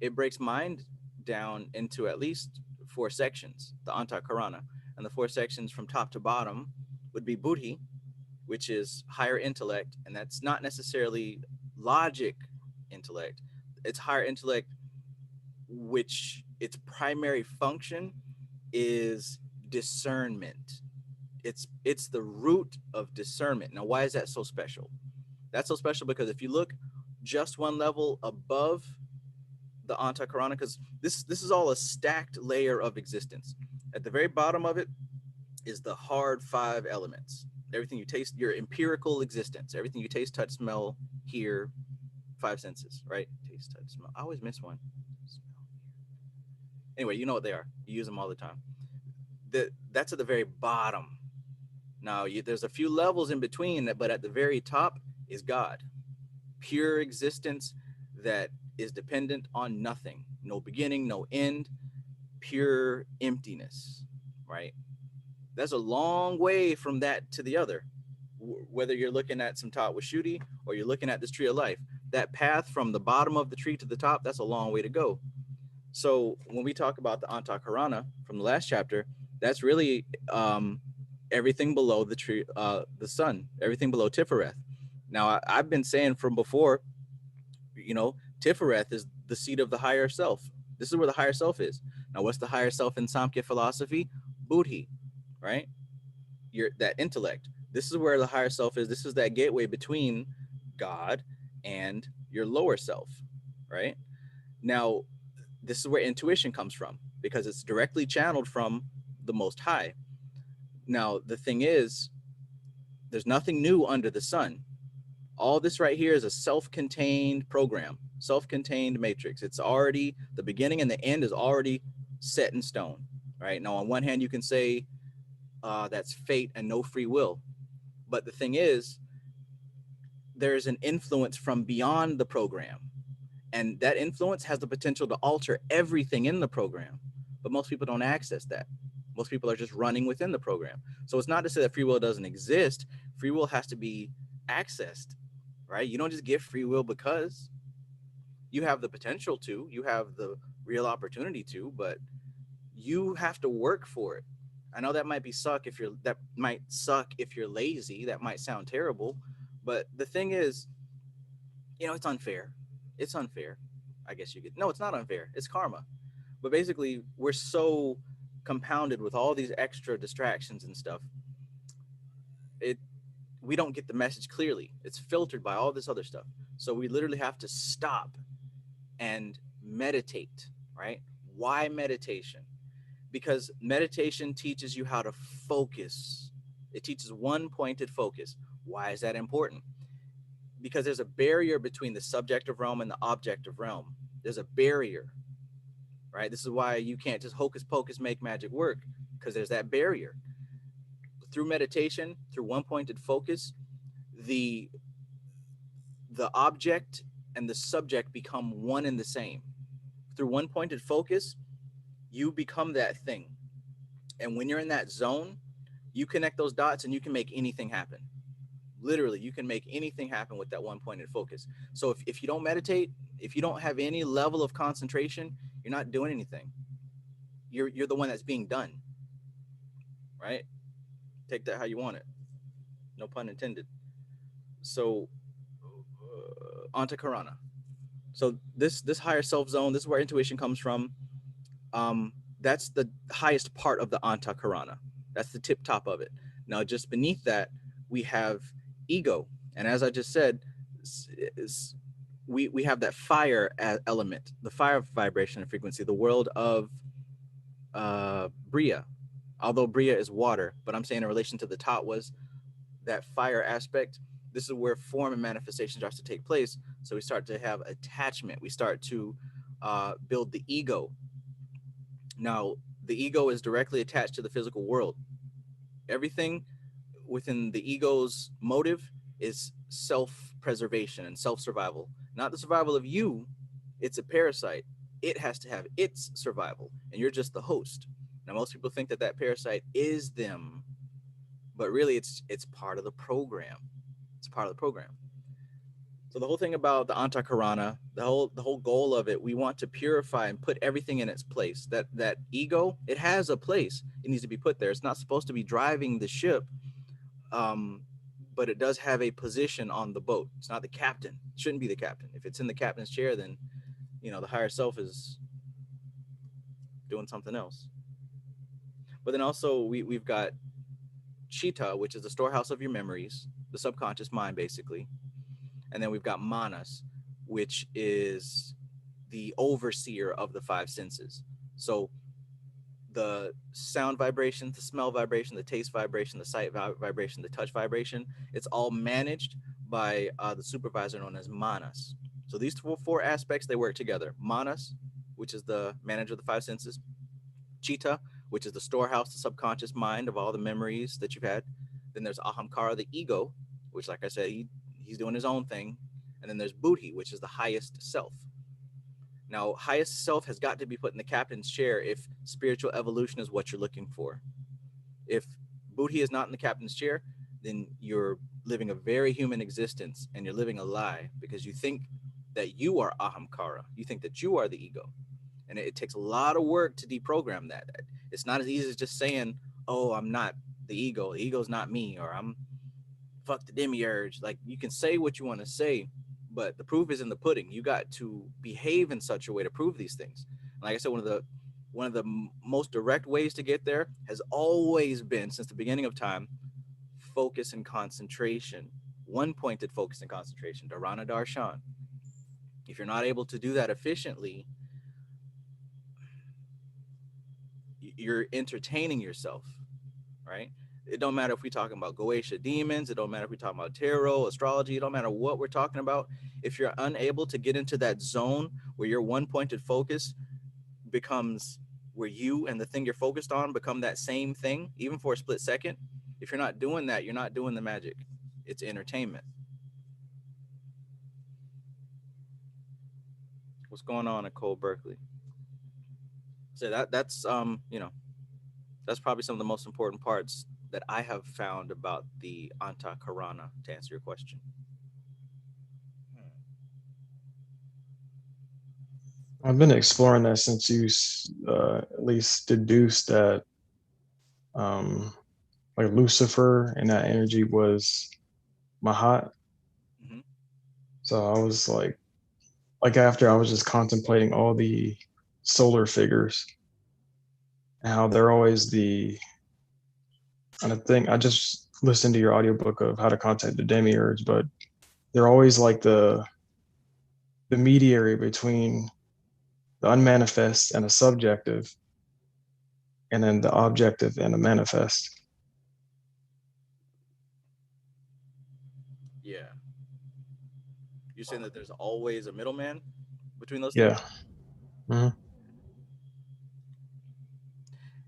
it breaks mind down into at least 4 sections, the Antakarana. And the 4 sections from top to bottom would be Buddhi, which is higher intellect, and that's not necessarily logic intellect. It's higher intellect, which its primary function is discernment. It's the root of discernment. Now, why is that so special? That's so special because if you look just one level above the Antakarana, because this is all a stacked layer of existence. At the very bottom of it is the hard 5 elements. Everything you taste, your empirical existence, everything you taste, touch, smell, hear, 5 senses, right? Taste, touch, smell. I always miss one. Anyway, you know what they are. You use them all the time. That's at the very bottom. Now, there's a few levels in between, but at the very top is God. Pure existence that is dependent on nothing. No beginning, no end. Pure emptiness, right? That's a long way from that to the other. Whether you're looking at some TATTWA SHUDDHI or you're looking at this tree of life, that path from the bottom of the tree to the top, that's a long way to go. So when we talk about the Antakarana from the last chapter, that's really everything below the tree, the sun, everything below Tifereth. Now, I've been saying from before, Tifereth is the seat of the higher self. This is where the higher self is. Now, what's the higher self in Samkhya philosophy? Buddhi, right? That intellect. This is where the higher self is. This is that gateway between God and your lower self, right? Now, this is where intuition comes from because it's directly channeled from the Most High. Now, the thing is, there's nothing new under the sun. All this right here is a self-contained program, self-contained matrix. It's already, the beginning and the end is already set in stone, right? Now, on one hand, you can say that's fate and no free will. But the thing is, there's an influence from beyond the program. And that influence has the potential to alter everything in the program. But most people don't access that. Most people are just running within the program. So it's not to say that free will doesn't exist. Free will has to be accessed, right? You don't just get free will because you have the potential to, you have the real opportunity to, but you have to work for it. I know that might suck if you're lazy. That might sound terrible, but the thing is, it's unfair. It's unfair. I guess no, it's not unfair. It's karma. But basically, we're so compounded with all these extra distractions and stuff. We don't get the message clearly. It's filtered by all this other stuff. So we literally have to stop and meditate, right? Why meditation? Because meditation teaches you how to focus It teaches one pointed focus. Why is that important? Because there's a barrier between the subjective realm and the objective realm. There's a barrier, right? This is why you can't just hocus pocus make magic work, because there's that barrier. Through meditation, through one pointed focus, the object and the subject become one and the same. Through one pointed focus, you become that thing. And when you're in that zone, you connect those dots and you can make anything happen. Literally, you can make anything happen with that one pointed focus. So if you don't meditate, if you don't have any level of concentration, you're not doing anything. You're the one that's being done, right? Take that how you want it. No pun intended. So, Antakarana. So this higher self zone, this is where intuition comes from. That's the highest part of the Antakarana. That's the tip top of it. Now, just beneath that, we have ego. And as I just said, we have that fire element, the fire vibration and frequency, the world of Bria. Although Bria is water, but I'm saying in relation to the tatwas, that fire aspect, this is where form and manifestation starts to take place. So we start to have attachment. We start to build the ego. Now, the ego is directly attached to the physical world. Everything within the ego's motive is self-preservation and self-survival. Not the survival of you. It's a parasite. It has to have its survival, and you're just the host. Now, most people think that that parasite is them, but really it's part of the program. It's part of the program. So the whole thing about the Antakarana, the whole goal of it, we want to purify and put everything in its place. That ego, it has a place. It needs to be put there. It's not supposed to be driving the ship, but it does have a position on the boat. It's not the captain. It shouldn't be the captain. If it's in the captain's chair, then the higher self is doing something else. But then also we've got Chitta, which is the storehouse of your memories, the subconscious mind, basically. And then we've got Manas, which is the overseer of the five senses. So the sound vibration, the smell vibration, the taste vibration, the sight vibration, the touch vibration, it's all managed by the supervisor known as Manas. So these four aspects, they work together. Manas, which is the manager of the five senses. Chitta, which is the storehouse, the subconscious mind of all the memories that you've had. Then there's ahamkara, the ego, which, like I said, he's doing his own thing. And then there's buddhi, which is the highest self. Now, highest self has got to be put in the captain's chair if spiritual evolution is what you're looking for. If buddhi is not in the captain's chair, then you're living a very human existence and you're living a lie, because you think that you are ahamkara. You think that you are the ego. And it takes a lot of work to deprogram that. It's not as easy as just saying, oh, I'm not the ego. The ego's not me, or I'm fuck the demiurge. Like, you can say what you want to say, but the proof is in the pudding. You got to behave in such a way to prove these things. And like I said, one of the most direct ways to get there has always been, since the beginning of time, focus and concentration. One pointed focus and concentration, dharana darshan. If you're not able to do that efficiently, you're entertaining yourself, right? It don't matter if we're talking about Goetia demons. It don't matter if we're talking about tarot, astrology. It don't matter what we're talking about. If you're unable to get into that zone where your one-pointed focus becomes where you and the thing you're focused on become that same thing, even for a split second, if you're not doing that, you're not doing the magic. It's entertainment. What's going on at Cole Berkeley? So that's that's probably some of the most important parts that I have found about the Antakarana, to answer your question. I've been exploring that since you at least deduced that like Lucifer and that energy was Mahat. Mm-hmm. So I was like after I was just contemplating all the solar figures and how they're always the kind of thing. I just listened to your audiobook of How to Contact the Demiurge, but they're always like the mediator between the unmanifest and the subjective, and then the objective and the manifest. You're saying that there's always a middleman between those Yeah. things? Hmm.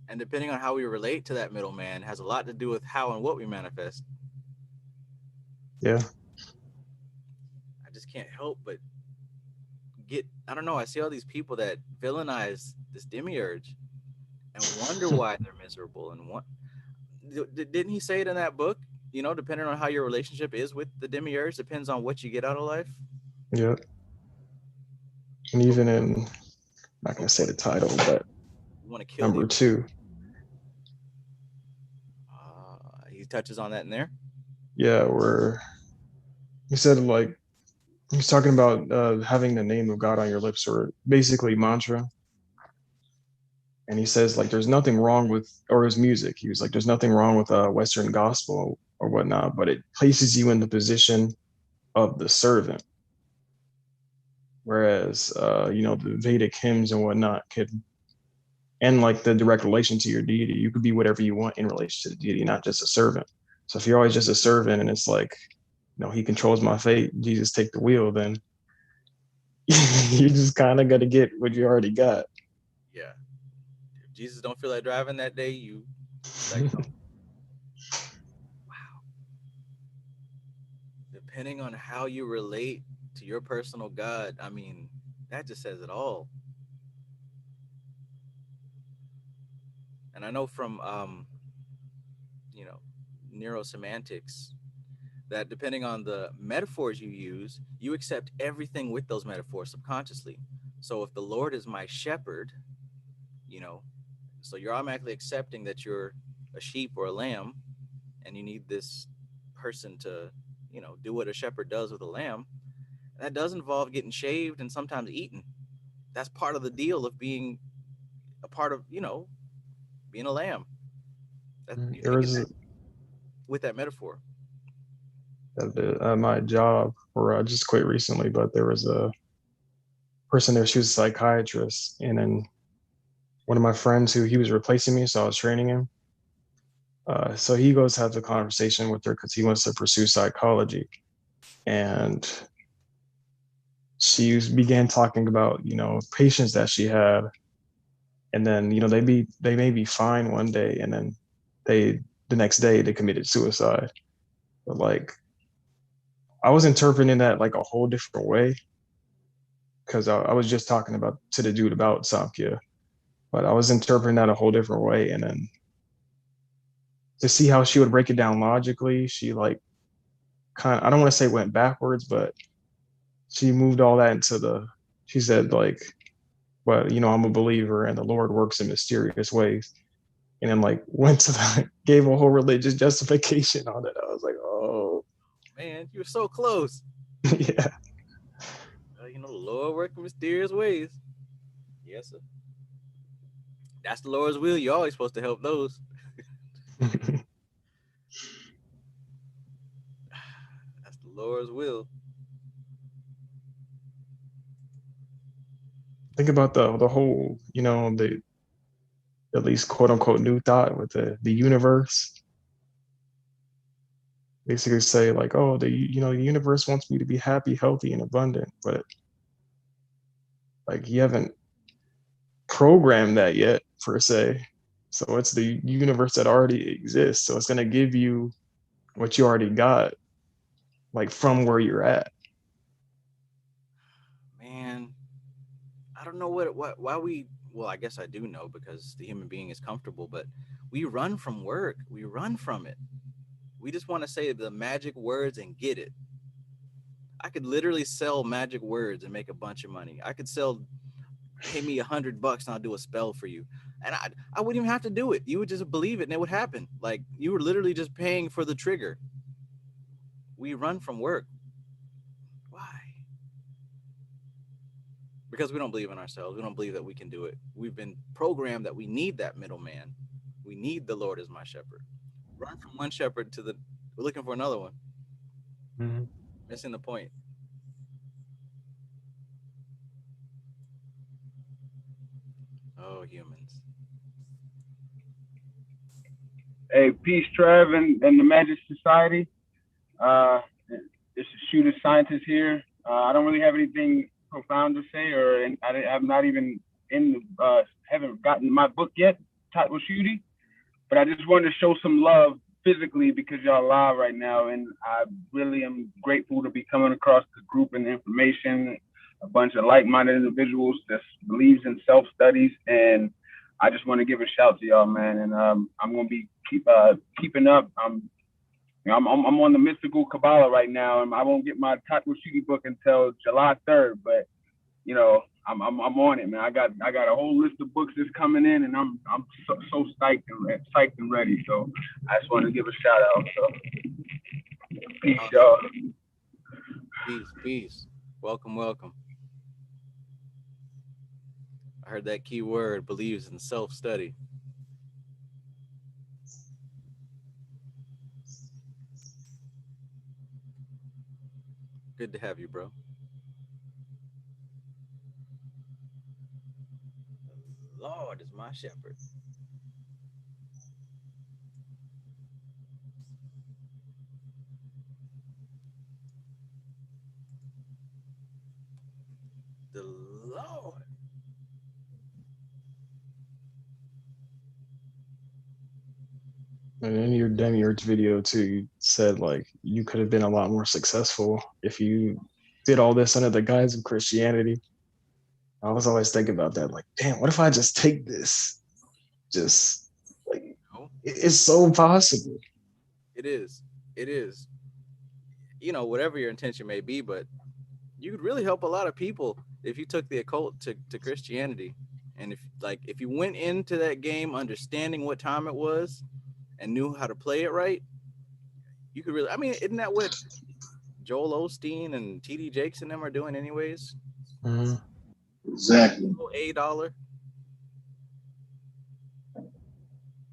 And depending on how we relate to that middleman has a lot to do with how and what we manifest. Yeah. I just can't help but I don't know, I see all these people that villainize this demiurge and wonder why they're miserable. And what didn't he say it in that book? You know, depending on how your relationship is with the demiurge depends on what you get out of life. Yeah. And even in, I'm not gonna say the title, but You want to kill number 2. He touches on that in there. Yeah, where he said like he's talking about having the name of God on your lips, or basically mantra. And he says like there's nothing wrong with, or his music. He was like, there's nothing wrong with Western gospel or whatnot, but it places you in the position of the servant. Whereas the Vedic hymns and whatnot could, and like the direct relation to your deity, you could be whatever you want in relation to the deity, not just a servant. So if you're always just a servant and it's like, he controls my fate, Jesus take the wheel, then you just kind of got to get what you already got. Yeah. If Jesus don't feel like driving that day, you like, wow. Depending on how you relate to your personal God, I mean, that just says it all. And I know from neurosemantics that depending on the metaphors you use, you accept everything with those metaphors subconsciously. So if the Lord is my shepherd, so you're automatically accepting that you're a sheep or a lamb, and you need this person to, do what a shepherd does with a lamb. That does involve getting shaved and sometimes eaten. That's part of the deal of being a part of, being a lamb. You There take it was with that metaphor. my job, where I just quit recently, but there was a person there. She was a psychiatrist, and then one of my friends who he was replacing me, so I was training him. So he goes to have a conversation with her because he wants to pursue psychology, and she began talking about patients that she had, and then they may be fine one day, and then the next day they committed suicide. But like I was interpreting that like a whole different way, because I was just talking about to the dude about Samkhya, but I was interpreting that a whole different way, and then to see how she would break it down logically, she like kind of, I don't want to say went backwards, but she moved all that she said like, well, I'm a believer and the Lord works in mysterious ways. And then like went to gave a whole religious justification on it. I was like, oh Man, you were so close. yeah. The Lord works in mysterious ways. Yes, sir. That's the Lord's will. You're always supposed to help those. That's the Lord's will. Think about the whole, the at least quote unquote new thought with the universe. Basically say like, oh, the universe wants me to be happy, healthy, and abundant, but like you haven't programmed that yet per se. So it's the universe that already exists. So it's gonna give you what you already got, like from where you're at. Man, I don't know why we. Well, I guess I do know because the human being is comfortable, but we run from work. We run from it. We just want to say the magic words and get it. I could literally sell magic words and make a bunch of money. I could pay me $100 and I'll do a spell for you. And I wouldn't even have to do it. You would just believe it and it would happen. Like you were literally just paying for the trigger. We run from work. Why? Because we don't believe in ourselves. We don't believe that we can do it. We've been programmed that we need that middleman. We need the Lord as my shepherd. Run from one shepherd we're looking for another one. Mm-hmm. Missing the point. Oh, humans. Hey, peace, Trev, and the Magic Society. It's a shooter scientist here. I don't really have anything profound to say, I'm not even haven't gotten my book yet, TATTWA SHUDDHI. But I just wanted to show some love physically because y'all live right now, and I really am grateful to be coming across the group and the information, a bunch of like-minded individuals that believes in self-studies, and I just want to give a shout to y'all, man. And I'm gonna be keeping up. I'm on the mystical Kabbalah right now, and I won't get my TATTWA SHUDDHI book until July 3rd. But you know, I'm on it, man. I got a whole list of books that's coming in, and I'm so psyched and ready. So I just want to give a shout out. So peace, y'all. Peace. Welcome. I heard that key word, believes in self-study. Good to have you, bro. The Lord is my shepherd. The Lord. And in your demiurge video too, you said like you could have been a lot more successful if you did all this under the guise of Christianity. I was always thinking about that, like, damn, what if I just take this? Just like it's so possible. It is. You know, whatever your intention may be, but you could really help a lot of people if you took the occult to Christianity. And if you went into that game understanding what time it was and knew how to play it right, you could really, I mean, isn't that what Joel Osteen and TD Jakes and them are doing anyways? Mm-hmm. Exactly. $1.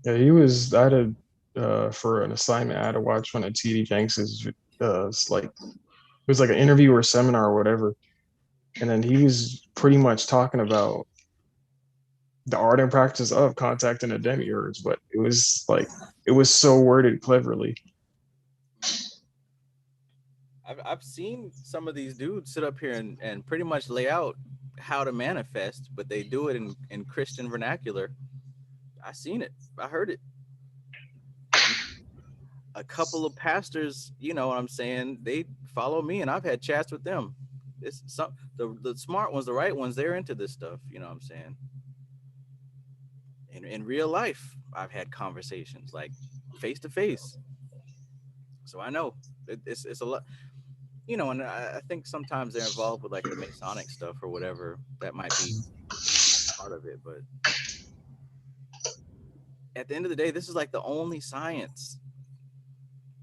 Yeah, I had for an assignment, I had to watch one of TD Jenks's it's like it was like an interview or seminar or whatever. And then he was pretty much talking about the art and practice of contacting a demiurge, but it was so worded cleverly. I've seen some of these dudes sit up here and pretty much lay out how to manifest, but they do it in Christian vernacular. I seen it. I heard it. A couple of pastors, you know what I'm saying, they follow me and I've had chats with them. It's the smart ones, the right ones, they're into this stuff, you know what I'm saying? In real life, I've had conversations like face to face. So I know it's a lot, you know, and I think sometimes they're involved with like the Masonic stuff or whatever. That might be part of it, but at the end of the day, this is like the only science.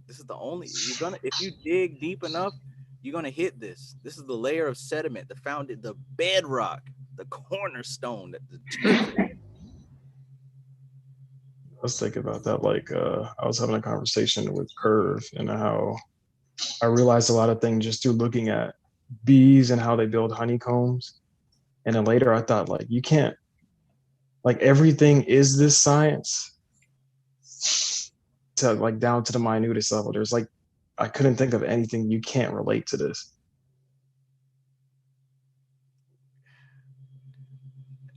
This is the only, if you dig deep enough, you're gonna hit this. This is the layer of sediment, the bedrock, the cornerstone that the church. I was thinking about that. Like I was having a conversation with Curve and how I realized a lot of things just through looking at bees and how they build honeycombs. And then later I thought, like, you can't, like, everything is this science to like down to the minutest level. There's like, I couldn't think of anything you can't relate to this.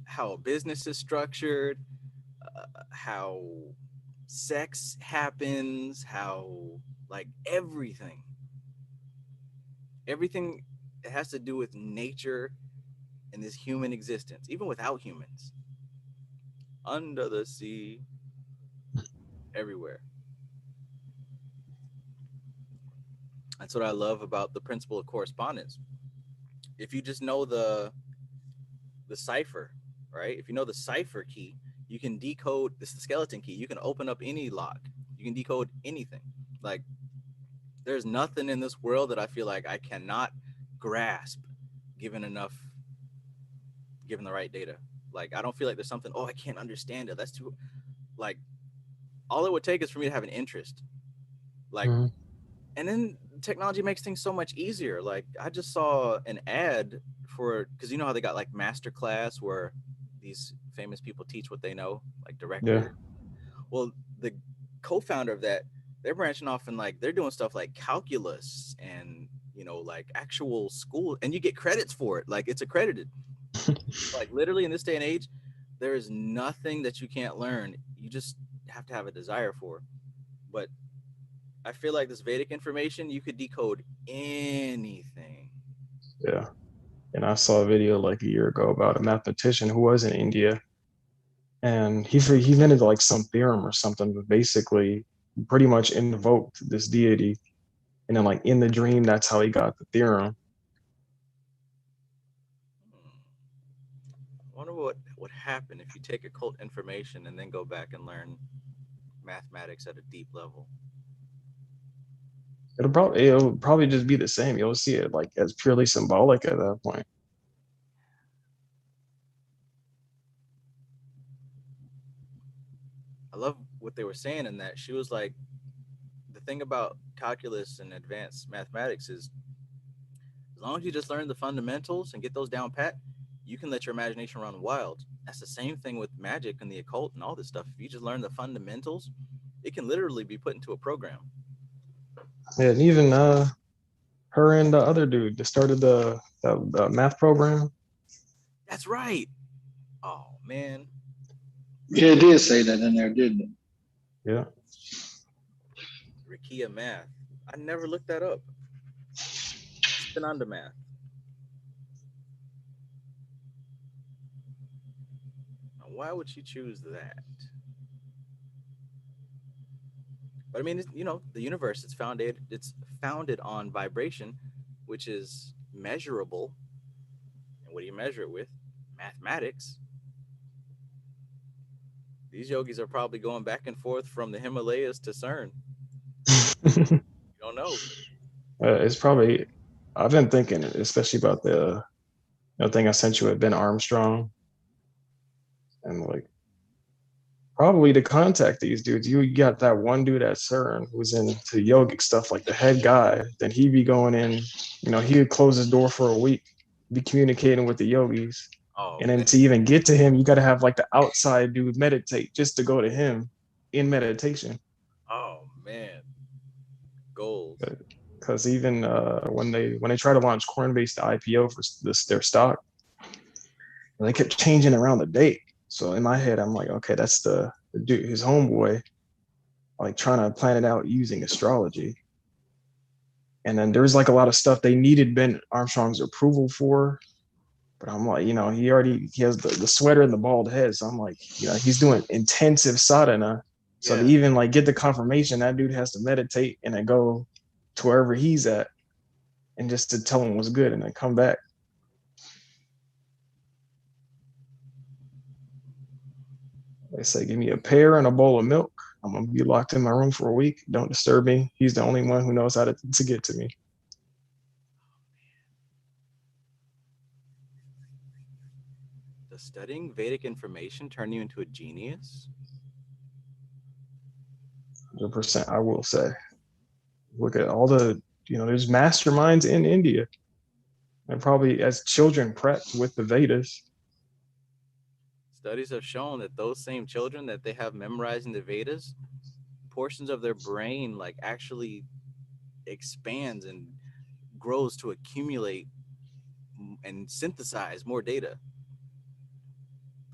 How a business is structured, how sex happens, how like everything it has to do with nature and this human existence, even without humans, under the sea, everywhere. That's what I love about the principle of correspondence. If you just know the cipher, right? If you know the cipher key, you can decode this skeleton key. You can open up any lock. You can decode anything. Like, there's nothing in this world that I feel like I cannot grasp given the right data. Like, I don't feel like there's something, oh, I can't understand it. That's too, like, all it would take is for me to have an interest. Like, and then technology makes things so much easier. Like, I just saw an ad because you know how they got like masterclass where these famous people teach what they know, like directly. Yeah. Well, the co-founder of that, they're branching off and like they're doing stuff like calculus and you know, like actual school, and you get credits for it. Like it's accredited. Like literally in this day and age, there is nothing that you can't learn. You just have to have a desire for. But I feel like this Vedic information, you could decode anything. Yeah. And I saw a video like a year ago about a mathematician who was in India, and he invented like some theorem or something, but basically pretty much invoked this deity, and then like in the dream, that's how he got the theorem. I wonder what would happen if you take occult information and then go back and learn mathematics at a deep level. It'll probably just be the same. You'll see it like as purely symbolic at that point. I love what they were saying in that. She was like, the thing about calculus and advanced mathematics is as long as you just learn the fundamentals and get those down pat, you can let your imagination run wild. That's the same thing with magic and the occult and all this stuff. If you just learn the fundamentals, it can literally be put into a program. Yeah, and even her and the other dude that started the math program. That's right. Oh man. Yeah, it did say that in there, didn't it? Yeah. Rikia math. I never looked that up. Spin under math. Now, why would she choose that? But I mean, you know, the universe, it's founded on vibration, which is measurable. And what do you measure it with? Mathematics. These yogis are probably going back and forth from the Himalayas to CERN. You don't know. It's probably. I've been thinking, especially about the thing I sent you at Ben Armstrong, and like probably to contact these dudes. You got that one dude at CERN who's into yogic stuff, like the head guy. Then he'd be going in. He would close his door for a week, be communicating with the yogis, Oh and then man. to even get to him, you got to have like the outside dude meditate just to go to him in meditation. Oh man. Goals. Because even when they try to launch Coinbase to IPO for their stock, they kept changing around the date. So in my head, I'm like, okay, that's the dude, his homeboy, like trying to plan it out using astrology. And then there's like a lot of stuff they needed Ben Armstrong's approval for. But I'm like, he has the sweater and the bald head. So I'm like, he's doing intensive sadhana. So to Yeah. even like get the confirmation, that dude has to meditate and then go to wherever he's at and just to tell him what's good and then come back. They say, give me a pear and a bowl of milk. I'm going to be locked in my room for a week. Don't disturb me. He's the only one who knows how to get to me. Does studying Vedic information turn you into a genius? 100%, I will say. Look at all there's masterminds in India. And probably as children prepped with the Vedas. Studies have shown that those same children that they have memorizing the Vedas, portions of their brain like actually expands and grows to accumulate and synthesize more data.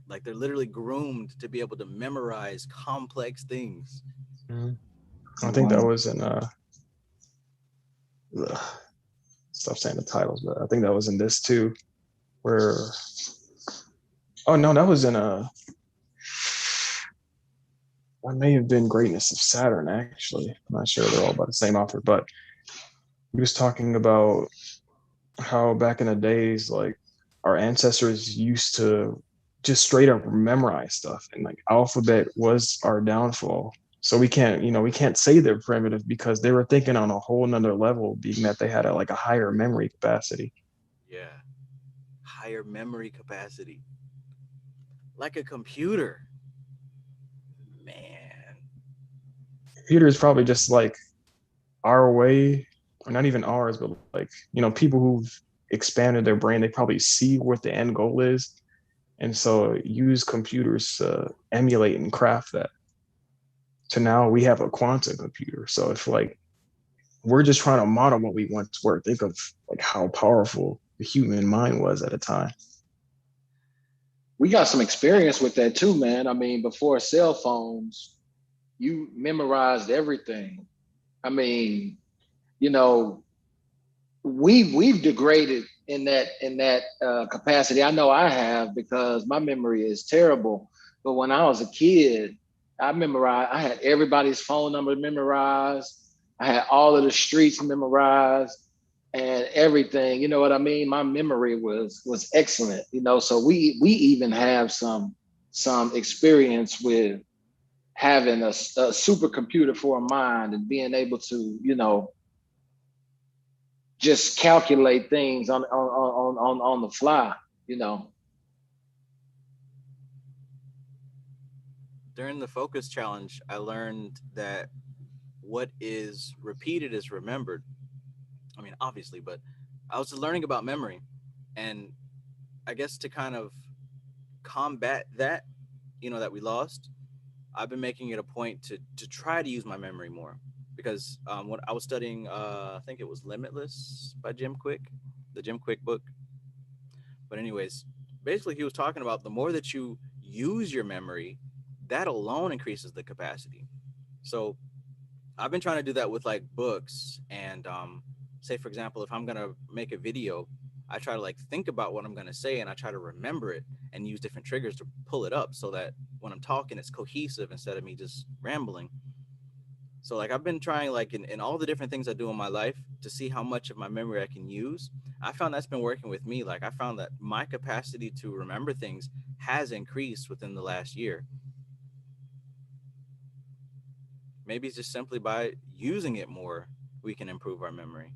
Like they're literally groomed to be able to memorize complex things. Mm-hmm. I think that was in stop saying the titles, but I think that was in this too, where oh no, that was in that may have been Greatness of Saturn, actually. I'm not sure, they're all by the same author, but he was talking about how back in the days, like our ancestors used to just straight up memorize stuff, and like alphabet was our downfall. So we can't say they're primitive because they were thinking on a whole nother level, being that they had a higher memory capacity. Yeah. Higher memory capacity. Like a computer. Man. Computer is probably just like our way, or not even ours, but like, people who've expanded their brain, they probably see what the end goal is. And so use computers to emulate and craft that. So now we have a quantum computer. So if like we're just trying to model what we once were. Think of like how powerful the human mind was at a time. We got some experience with that too, man. I mean, before cell phones, you memorized everything. I mean, you know, we've degraded in that capacity. I know I have, because my memory is terrible. But when I was a kid, I memorized. I had everybody's phone number memorized. I had all of the streets memorized and everything. You know what I mean? My memory was excellent. You know, so we even have some experience with having a supercomputer for a mind and being able to, you know, just calculate things on the fly, you know. During the focus challenge, I learned that what is repeated is remembered. I mean, obviously, but I was learning about memory, and I guess to kind of combat that, that we lost, I've been making it a point to try to use my memory more, because when I was studying, I think it was Limitless by Jim Quick, the Jim Quick book. But anyways, basically he was talking about the more that you use your memory, that alone increases the capacity. So I've been trying to do that with like books, and say for example, if I'm gonna make a video, I try to like think about what I'm gonna say, and I try to remember it and use different triggers to pull it up so that when I'm talking, it's cohesive instead of me just rambling. So like I've been trying like in all the different things I do in my life to see how much of my memory I can use. I found that's been working with me. Like I found that my capacity to remember things has increased within the last year. Maybe it's just simply by using it more we can improve our memory.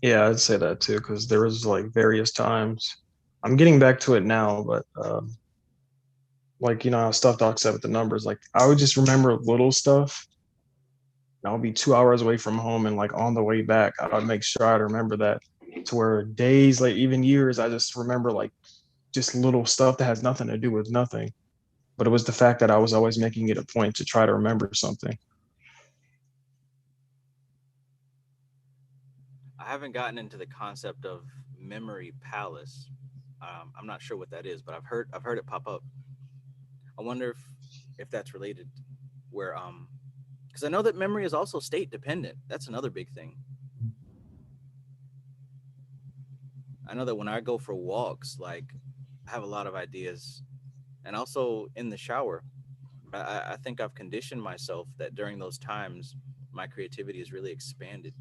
Yeah, I'd say that too, because there was like various times. I'm getting back to it now, but like how Stuff Doc said with the numbers, like I would just remember little stuff. I'll be 2 hours away from home, and like on the way back, I would make sure I'd remember that, to where days, like even years, I just remember like just little stuff that has nothing to do with nothing. But it was the fact that I was always making it a point to try to remember something. I haven't gotten into the concept of memory palace. I'm not sure what that is, but I've heard it pop up. I wonder if that's related, where because I know that memory is also state dependent. That's another big thing. I know that when I go for walks, like I have a lot of ideas, and also in the shower. I think I've conditioned myself that during those times, my creativity is really expanded.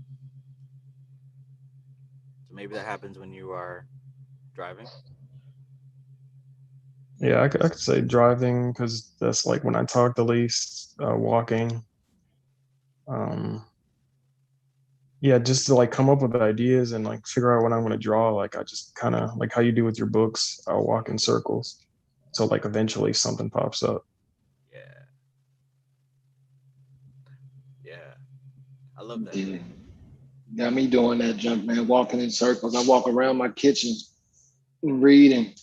So maybe that happens when you are driving. Yeah, I could say driving, because that's like when I talk the least. Walking, um, yeah, just to like come up with ideas and like figure out what I'm going to draw. Like I just kind of like how you do with your books. I'll walk in circles, so like eventually something pops up. Yeah, yeah, I love that. Yeah. Got me doing that junk, man, walking in circles. I walk around my kitchen and reading.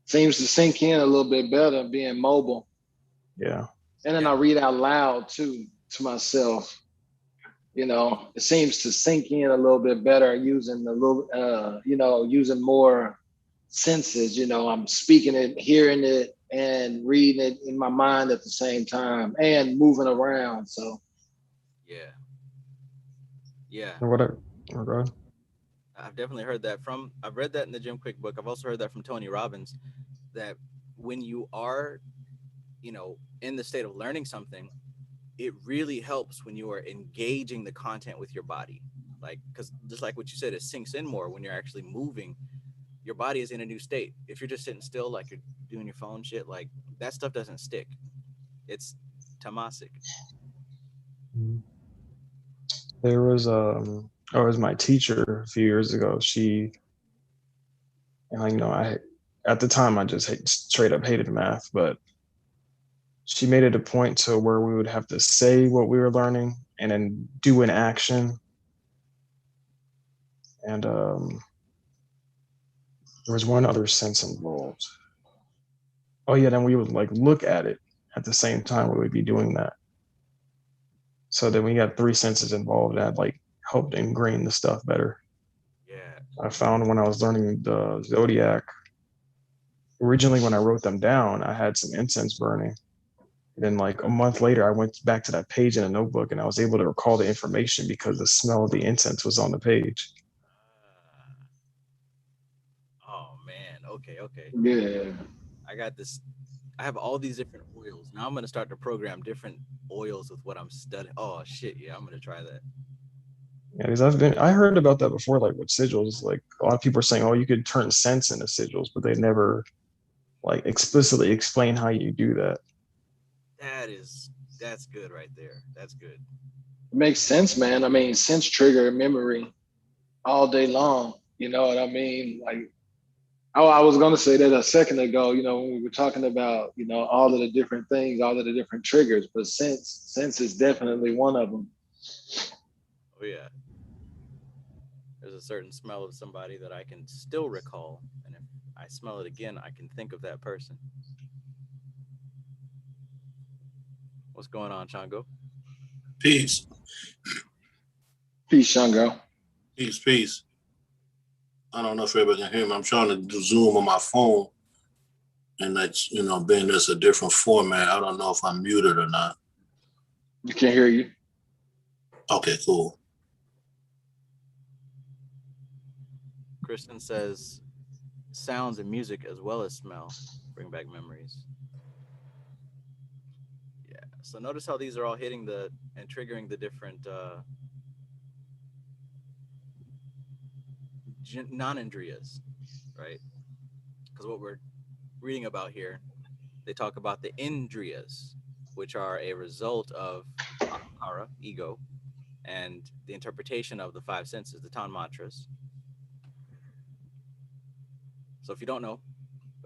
Seems to sink in a little bit better being mobile. Yeah, And then Yeah, I read out loud too to myself. You know, it seems to sink in a little bit better using a little, using more senses. You know, I'm speaking it, hearing it, and reading it in my mind at the same time, and moving around. So yeah, yeah. or whatever. Oh God. I've definitely heard that from. I've read that in the Jim Quick book. I've also heard that from Tony Robbins. That when you are, in the state of learning something, it really helps when you are engaging the content with your body. Like, because just like what you said, it sinks in more when you're actually moving. Your body is in a new state. If you're just sitting still, like you're doing your phone shit, like that stuff doesn't stick. It's tamasic. There was it was my teacher a few years ago. She, I at the time I just straight up hated math, but she made it a point to where we would have to say what we were learning and then do an action. And there was one other sense involved. Oh yeah, then we would like look at it at the same time we would be doing that. So then we got three senses involved. And like helped ingrain the stuff better. Yeah. I found when I was learning the zodiac, originally when I wrote them down, I had some incense burning. And then like a month later, I went back to that page in a notebook and I was able to recall the information because the smell of the incense was on the page. Oh man. Okay. Okay. Yeah. I got this. I have all these different oils. Now I'm gonna start to program different oils with what I'm studying. Oh shit. Yeah, I'm gonna try that. Yeah, because I heard about that before, like with sigils. Like a lot of people are saying, oh, you could turn scents into sigils, but they never like explicitly explain how you do that. That's good right there. That's good. It makes sense, man. I mean, sense trigger memory all day long. You know what I mean? Like, oh, I was going to say that a second ago, you know, when we were talking about, you know, all of the different things, all of the different triggers, but sense is definitely one of them. Oh yeah. There's a certain smell of somebody that I can still recall, and if I smell it again, I can think of that person. What's going on, Chango? Peace. Peace, Shango. Peace, peace. I don't know if everybody can hear me. I'm trying to do Zoom on my phone, and that's, you know, being this a different format, I don't know if I'm muted or not. You can't hear you. Okay, cool. Kristen says sounds and music as well as smell bring back memories. Yeah. So notice how these are all hitting and triggering the different non-indriyas, right? Because what we're reading about here, they talk about the indriyas, which are a result of ahamkara, ego, and the interpretation of the five senses, the tanmatras. So if you don't know,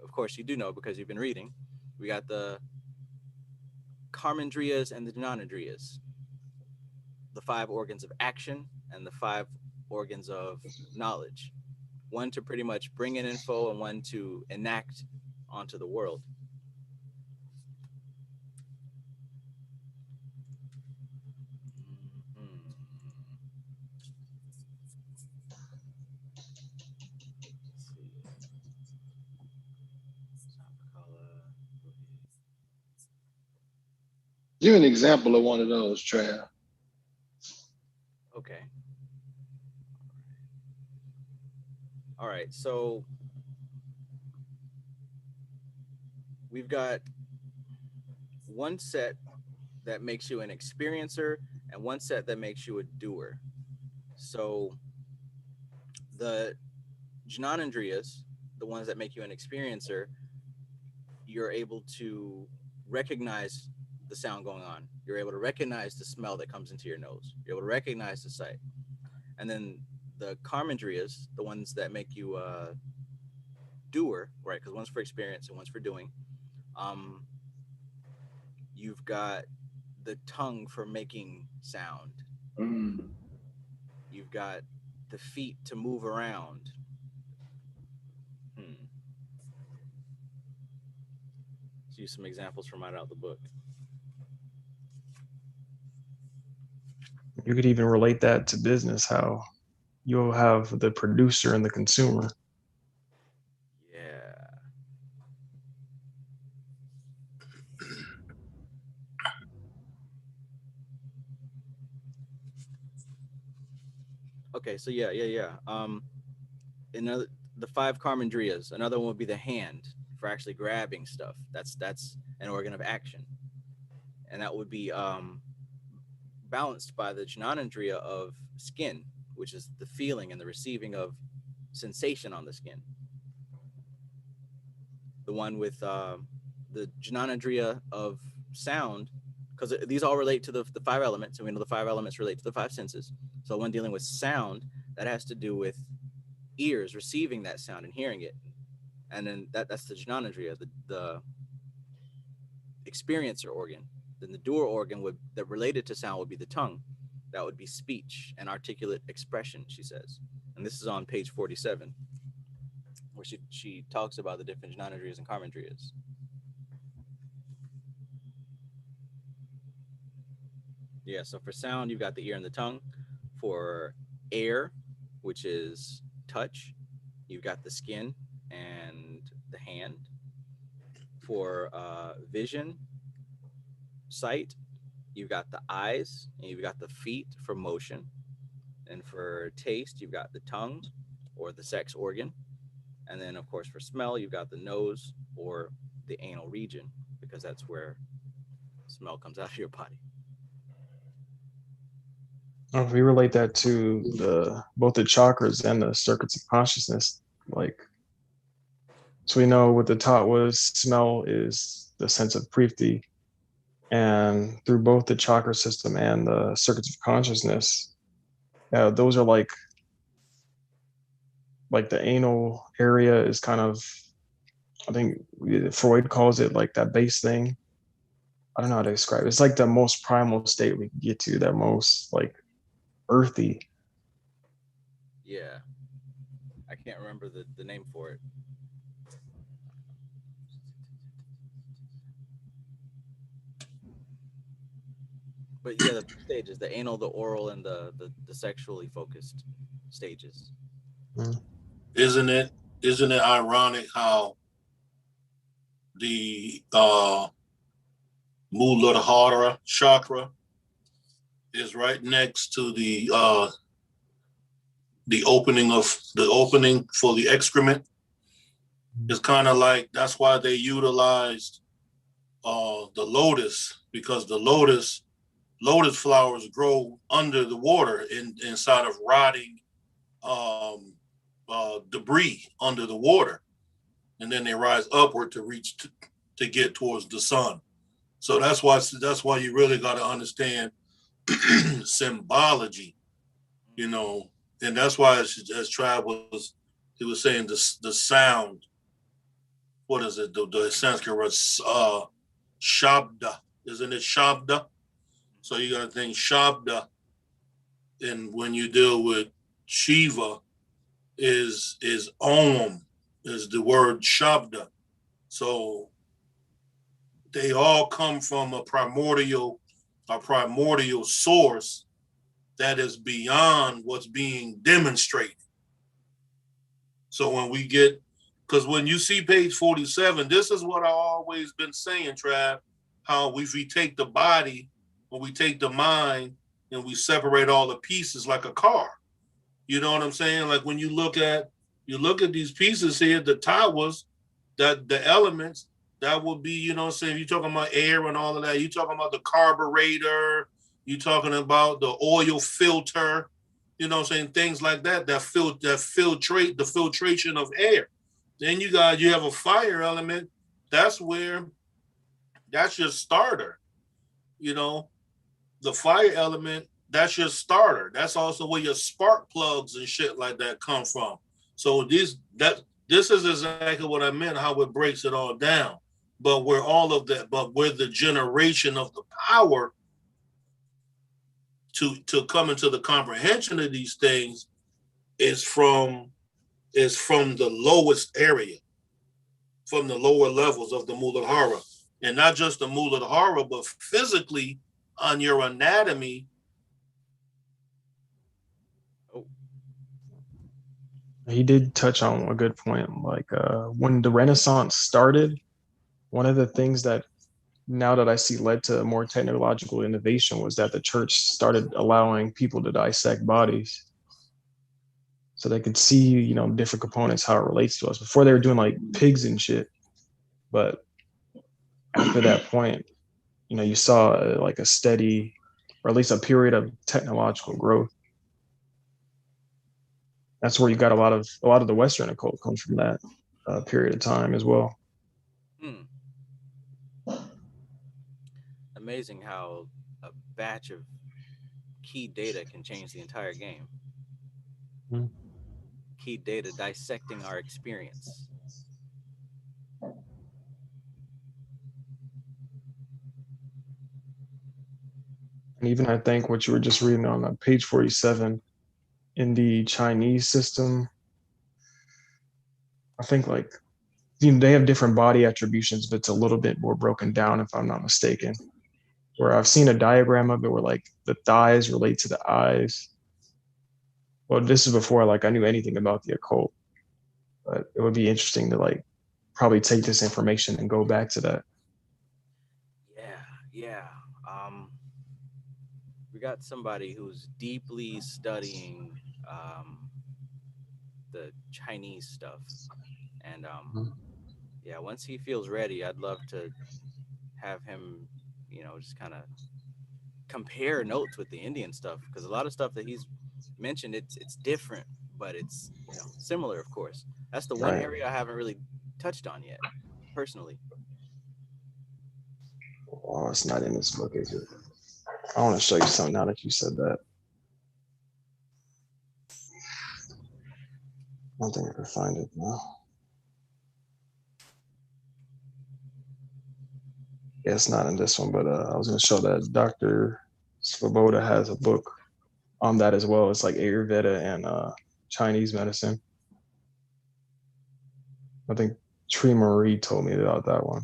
of course you do know because you've been reading. We got the karmendriyas and the jnanendriyas, the five organs of action and the five organs of knowledge. One to pretty much bring in info and one to enact onto the world. Give an example of one of those, Trav. Okay. All right. So we've got one set that makes you an experiencer and one set that makes you a doer. So the jnanendriyas, the ones that make you an experiencer, you're able to recognize the sound going on. You're able to recognize the smell that comes into your nose. You're able to recognize the sight. And then the karmendriyas, the ones that make you a doer, right? Because one's for experience and one's for doing. You've got the tongue for making sound. You've got the feet to move around. Let's use some examples from right out the book. You could even relate that to business, how you'll have the producer and the consumer. Yeah. Okay, so yeah. Another, the five karmendriyas. Another one would be the hand for actually grabbing stuff. That's an organ of action, and that would be balanced by the jnanendriya of skin, which is the feeling and the receiving of sensation on the skin. The one with the jnanendriya of sound, because these all relate to the five elements, and we know the five elements relate to the five senses. So when dealing with sound, that has to do with ears receiving that sound and hearing it, and then that's the jnanendriya, the experiencer organ. Then the doer organ that related to sound would be the tongue. That would be speech and articulate expression, she says. And this is on page 47, where she talks about the different jnanendriyas and karmendriyas. Yeah, so for sound, you've got the ear and the tongue. For air, which is touch, you've got the skin and the hand. For vision, sight, you've got the eyes and you've got the feet for motion. And for taste, you've got the tongue or the sex organ. And then, of course, for smell, you've got the nose or the anal region, because that's where smell comes out of your body. If we relate that to both the chakras and the circuits of consciousness, like, so we know what the tatwas, smell is the sense of prithvi, and through both the chakra system and the circuits of consciousness, those are like the anal area is kind of, I think Freud calls it like that base thing. I don't know how to describe it. It's like the most primal state we can get to, that most like earthy. Yeah. I can't remember the name for it. But yeah, the stages, the anal, the oral, and the sexually focused stages. Isn't it ironic how the Muladhara chakra is right next to the opening for the excrement? It's kind of like, that's why they utilized the lotus, because the lotus flowers grow under the water inside of rotting debris under the water, and then they rise upward to reach to get towards the sun. So that's why you really got to understand symbology, you know, and that's why, as Trav was saying, the sound. What is it? The Sanskrit shabda, isn't it shabda? So you got to think shabda, and when you deal with Shiva, is Om, is the word shabda. So they all come from a primordial source that is beyond what's being demonstrated. So when we get, because when you see page 47, this is what I've always been saying, Trav, how we take the body, or we take the mind, and we separate all the pieces like a car. You know what I'm saying? Like when you look at these pieces here, the tatwas, that the elements, that would be, you know what I'm saying, you're talking about air and all of that, you're talking about the carburetor, you're talking about the oil filter, you know what I'm saying, things like that, that filtrate the filtration of air. Then you have a fire element. That's your starter. You know, the fire element, that's your starter. That's also where your spark plugs and shit like that come from. So this is exactly what I meant, how it breaks it all down. But where the generation of the power to come into the comprehension of these things is from the lowest area, from the lower levels of the Muladhara. And not just the Muladhara, but physically on your anatomy. He did touch on a good point. Like when the Renaissance started, one of the things that now that I see led to more technological innovation was that the church started allowing people to dissect bodies, so they could see, you know, different components, how it relates to us. Before they were doing like pigs and shit, but after that point, you know, you saw like a steady, or at least a period of technological growth. That's where you got a lot of the Western occult comes from that period of time as well. Amazing how a batch of key data can change the entire game. Key data dissecting our experience. And even I think what you were just reading on page 47 in the Chinese system, I think like, you know, they have different body attributions, but it's a little bit more broken down, if I'm not mistaken. Where I've seen a diagram of it where like the thighs relate to the eyes, Well, this is before like I knew anything about the occult, but it would be interesting to like probably take this information and go back to that. Yeah. We got somebody who's deeply studying the Chinese stuff, and yeah, once he feels ready, I'd love to have him, just kind of compare notes with the Indian stuff, because a lot of stuff that he's mentioned, it's different, but it's similar, of course. That's the one Right. area I haven't really touched on yet, personally. Oh, it's not in this book, is it? I want to show you something now that you said that. I don't think I can find it now. Yeah, it's not in this one, but I was going to show that Dr. Svoboda has a book on that as well. It's like Ayurveda and Chinese medicine. I think Tree Marie told me about that one.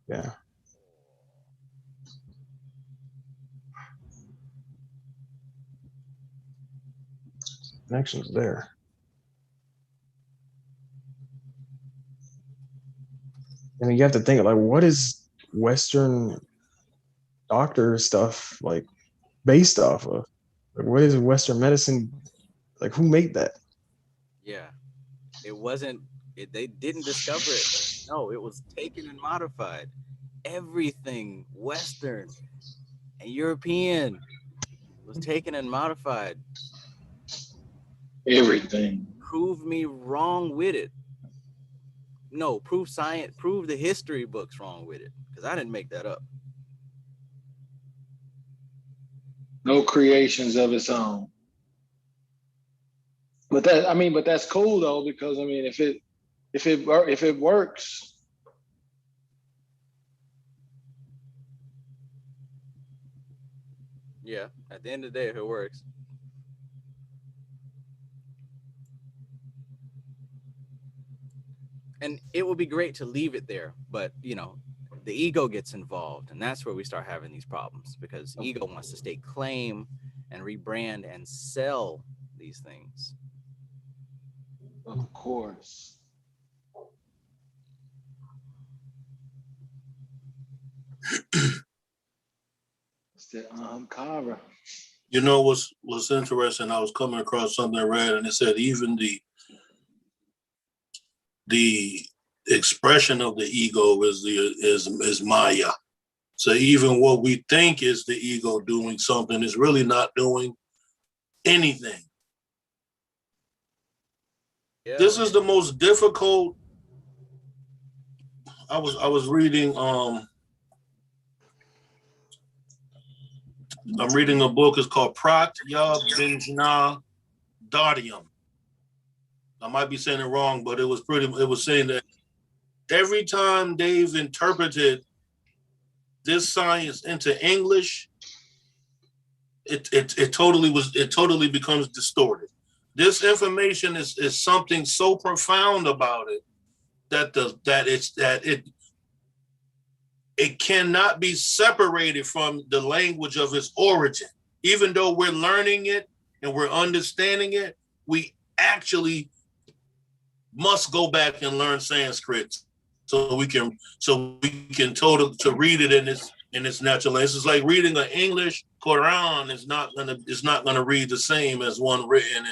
Yeah. Connections there. I mean, you have to think like, what is Western doctor stuff like based off of? Like, what is Western medicine? Like, who made that? Yeah, they didn't discover it. No, it was taken and modified. Everything Western and European was taken and modified. Everything. Prove me wrong with it. No, prove the history books wrong with it, because I didn't make that up. No creations of its own. But that's cool though, because I mean, if it works, yeah, at the end of the day, if it works. And it would be great to leave it there, but the ego gets involved, and that's where we start having these problems, because ego wants to stake claim and rebrand and sell these things. of course. It's the ahamkara. You know what's interesting? I was coming across something I read, and it said even the expression of the ego is Maya. So even what we think is the ego doing something is really not doing anything. Yeah. This is the most difficult. I was reading I'm reading a book. It's called Pratya Vinjana Dadium. I might be saying it wrong, but it was saying that every time they've interpreted this science into English, it totally becomes distorted. This information is something so profound about it that it cannot be separated from the language of its origin. Even though we're learning it and we're understanding it, we actually must go back and learn Sanskrit so we can to read it in its natural language. It's like reading an English Quran is not gonna read the same as one written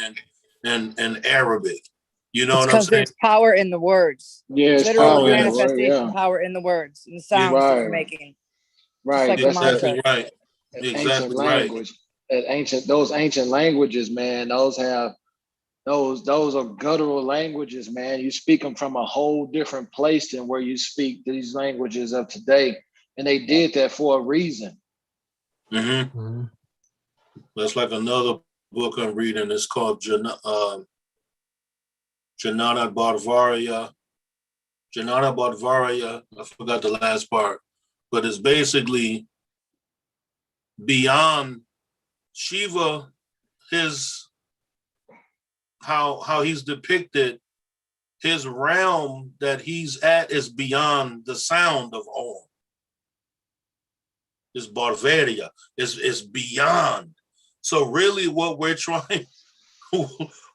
in Arabic. You know what I'm because saying? there's power in the words. Yeah, it's Literal power in the word. manifestation Yeah. power in the words and the sounds that you're making. Right. Like That's Exactly mantra. right. Exactly ancient right. language. Those ancient languages, man, those are guttural languages, man. You speak them from a whole different place than where you speak these languages of today. And they did that for a reason. Mm-hmm. Mm-hmm. That's like another book I'm reading. It's called Janana Bhattacharya. Janana Bhattacharya. I forgot the last part, but it's basically beyond Shiva. How he's depicted, his realm that he's at is beyond the sound of Om. It's Bharvarya. It's beyond. So really what we're trying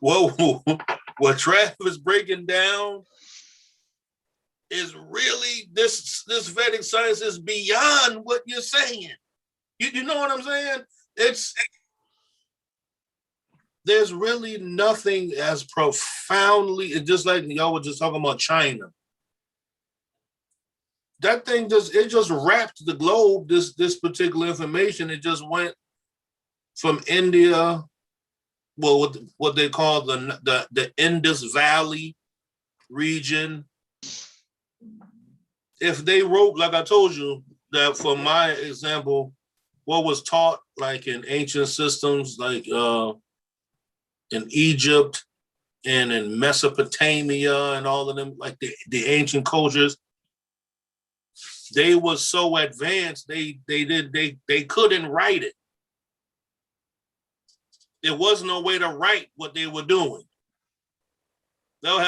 what Trav is breaking down is really this Vedic science is beyond what you're saying. You know what I'm saying? There's really nothing as profoundly, just like y'all were just talking about China. That thing just wrapped the globe, this particular information. It just went from India, well, what they call the Indus Valley region. If they wrote, like I told you, that for my example, what was taught like in ancient systems, like in Egypt and in Mesopotamia and all of them, like the ancient cultures, they were so advanced, they couldn't write it. There was no way to write what they were doing. They'll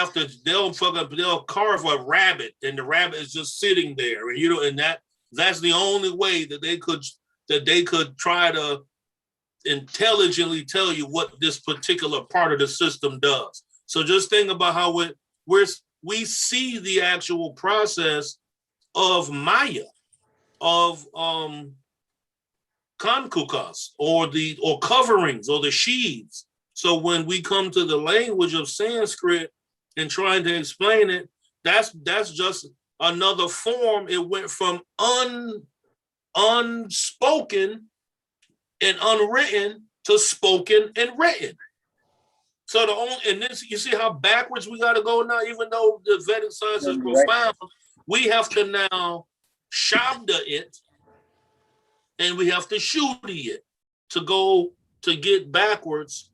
carve a rabbit, and the rabbit is just sitting there, and that's the only way that they could try to intelligently tell you what this particular part of the system does. So just think about how we see the actual process of Maya, of kankukas, or coverings, or the sheaths. So when we come to the language of Sanskrit and trying to explain it, that's just another form. It went from unspoken and unwritten to spoken and written. So you see how backwards we got to go now, even though the Vedic science is profound, we have to now shabda it, and we have to shuddhi it to get backwards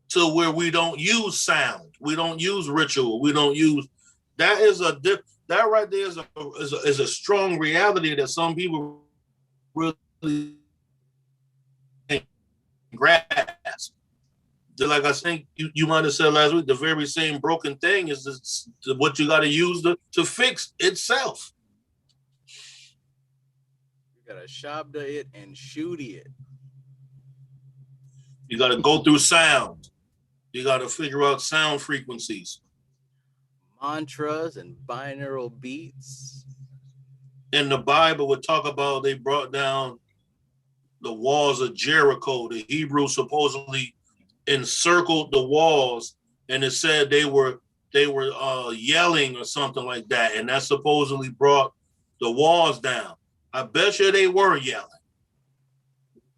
to where we don't use sound, we don't use ritual, we don't use that right there is a strong reality that some people really grasp. Like I think you might have said last week, the very same broken thing is what you got to use to fix itself. You got to shabda it and shuddhi it. You got to go through sound. You got to figure out sound frequencies. Mantras and binaural beats. In the Bible, would talk about they brought down the walls of Jericho. The Hebrews supposedly encircled the walls, and it said they were yelling or something like that, and that supposedly brought the walls down. I bet you they were yelling.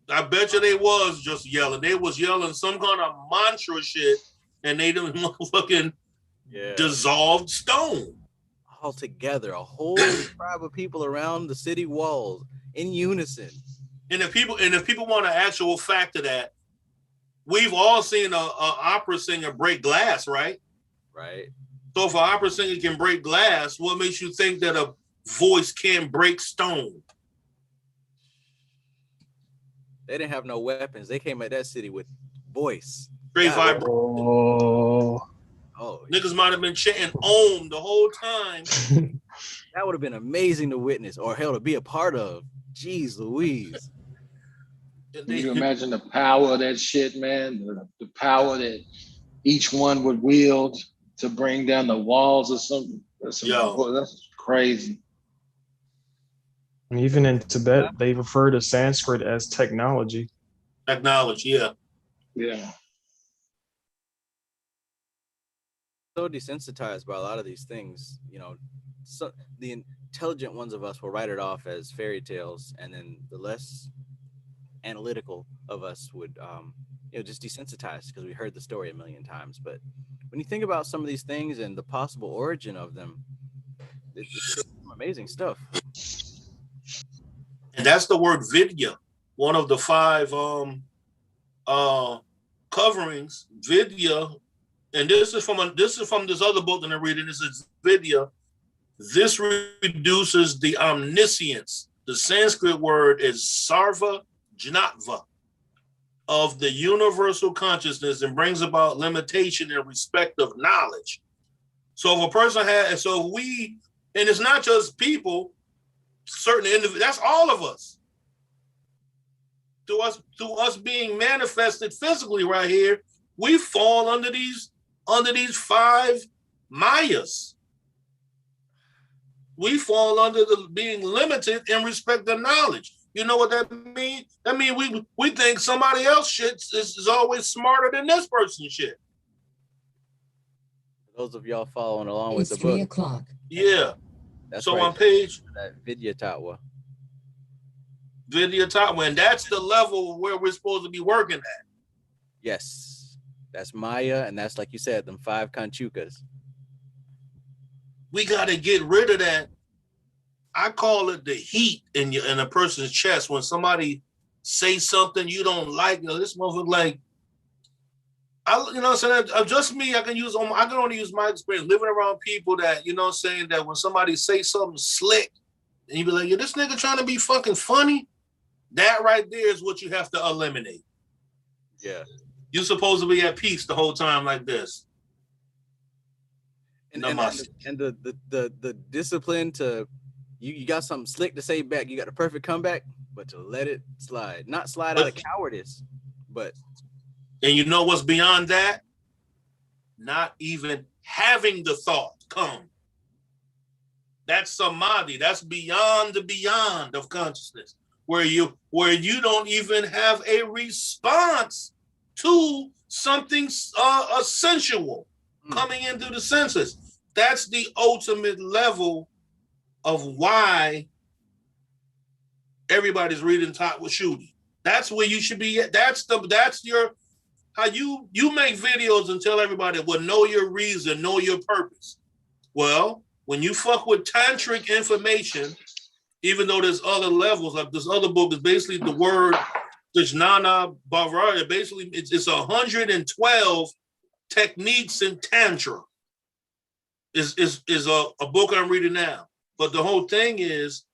I bet you they was just yelling. They was yelling some kind of mantra shit, and they didn't fucking dissolved stone. All together, a whole tribe of people around the city walls in unison. And if people want an actual fact of that, we've all seen a opera singer break glass, right? Right. So if an opera singer can break glass, what makes you think that a voice can break stone? They didn't have no weapons. They came at that city with voice. Straight vibration. Oh, niggas might have been chanting Om the whole time. That would have been amazing to witness, or hell, to be a part of. Jeez Louise. Can you imagine the power of that shit, man? The power that each one would wield to bring down the walls or something. That's crazy. And even in Tibet, they refer to Sanskrit as technology. Technology, yeah. Yeah. So desensitized by a lot of these things, so the intelligent ones of us will write it off as fairy tales, and then the less analytical of us would just desensitize because we heard the story a million times. But when you think about some of these things and the possible origin of them, it's some amazing stuff. And that's the word vidya, one of the 5 coverings. Vidya, and this is from this other book that I'm reading. This is vidya. This reduces the omniscience. The Sanskrit word is sarva jnatva, of the universal consciousness, and brings about limitation in respect of knowledge. So if a person and it's not just people, certain individuals, that's all of us. through us being manifested physically right here, we fall under these 5 Mayas. We fall under the being limited in respect to knowledge. You know what that means? That means we think somebody else shit is always smarter than this person's shit. For those of y'all following along with It's the 3 book. o'clock. Yeah. That's so right on page that Vidya Tattwa. Vidya Tattwa, and that's the level where we're supposed to be working at. Yes. That's Maya, and that's, like you said, them 5 Kanchukas. We got to get rid of that. I call it the heat in a person's chest when somebody say something you don't like. You know, this motherfucker like, you know what I'm saying? Just me, I can only use my experience living around people that, you know what I'm saying, that when somebody say something slick and you be like, yeah, this nigga trying to be fucking funny. That right there is what you have to eliminate. Yeah. You're supposed to be at peace the whole time like this. And the discipline to, you got something slick to say back. You got a perfect comeback, but to let it slide. Not slide out of cowardice, but. And you know what's beyond that? Not even having the thought come. That's samadhi. That's beyond the beyond of consciousness, where you don't even have a response to something sensual coming in through the senses. That's the ultimate level of why everybody's reading TATTWA SHUDDHI. That's where you should be at. That's your how you make videos and tell everybody, well, know your reason, know your purpose. Well, when you fuck with tantric information, even though there's other levels, like this other book is basically the word Jnana Bhavarya. Basically, it's 112 techniques in Tantra. Is a book I'm reading now. But the whole thing is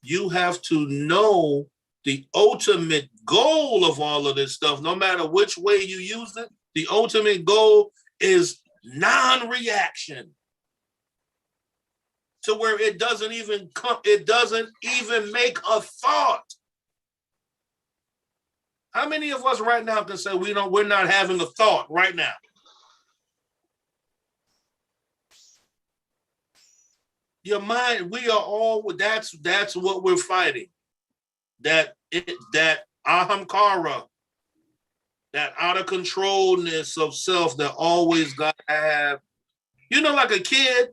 you have to know the ultimate goal of all of this stuff, no matter which way you use it. The ultimate goal is non-reaction. To where it doesn't even make a thought. How many of us right now can say we're not having a thought right now? Your mind, we are all, that's what we're fighting. That ahamkara, that out of controlness of self that always got to have, you know, like a kid,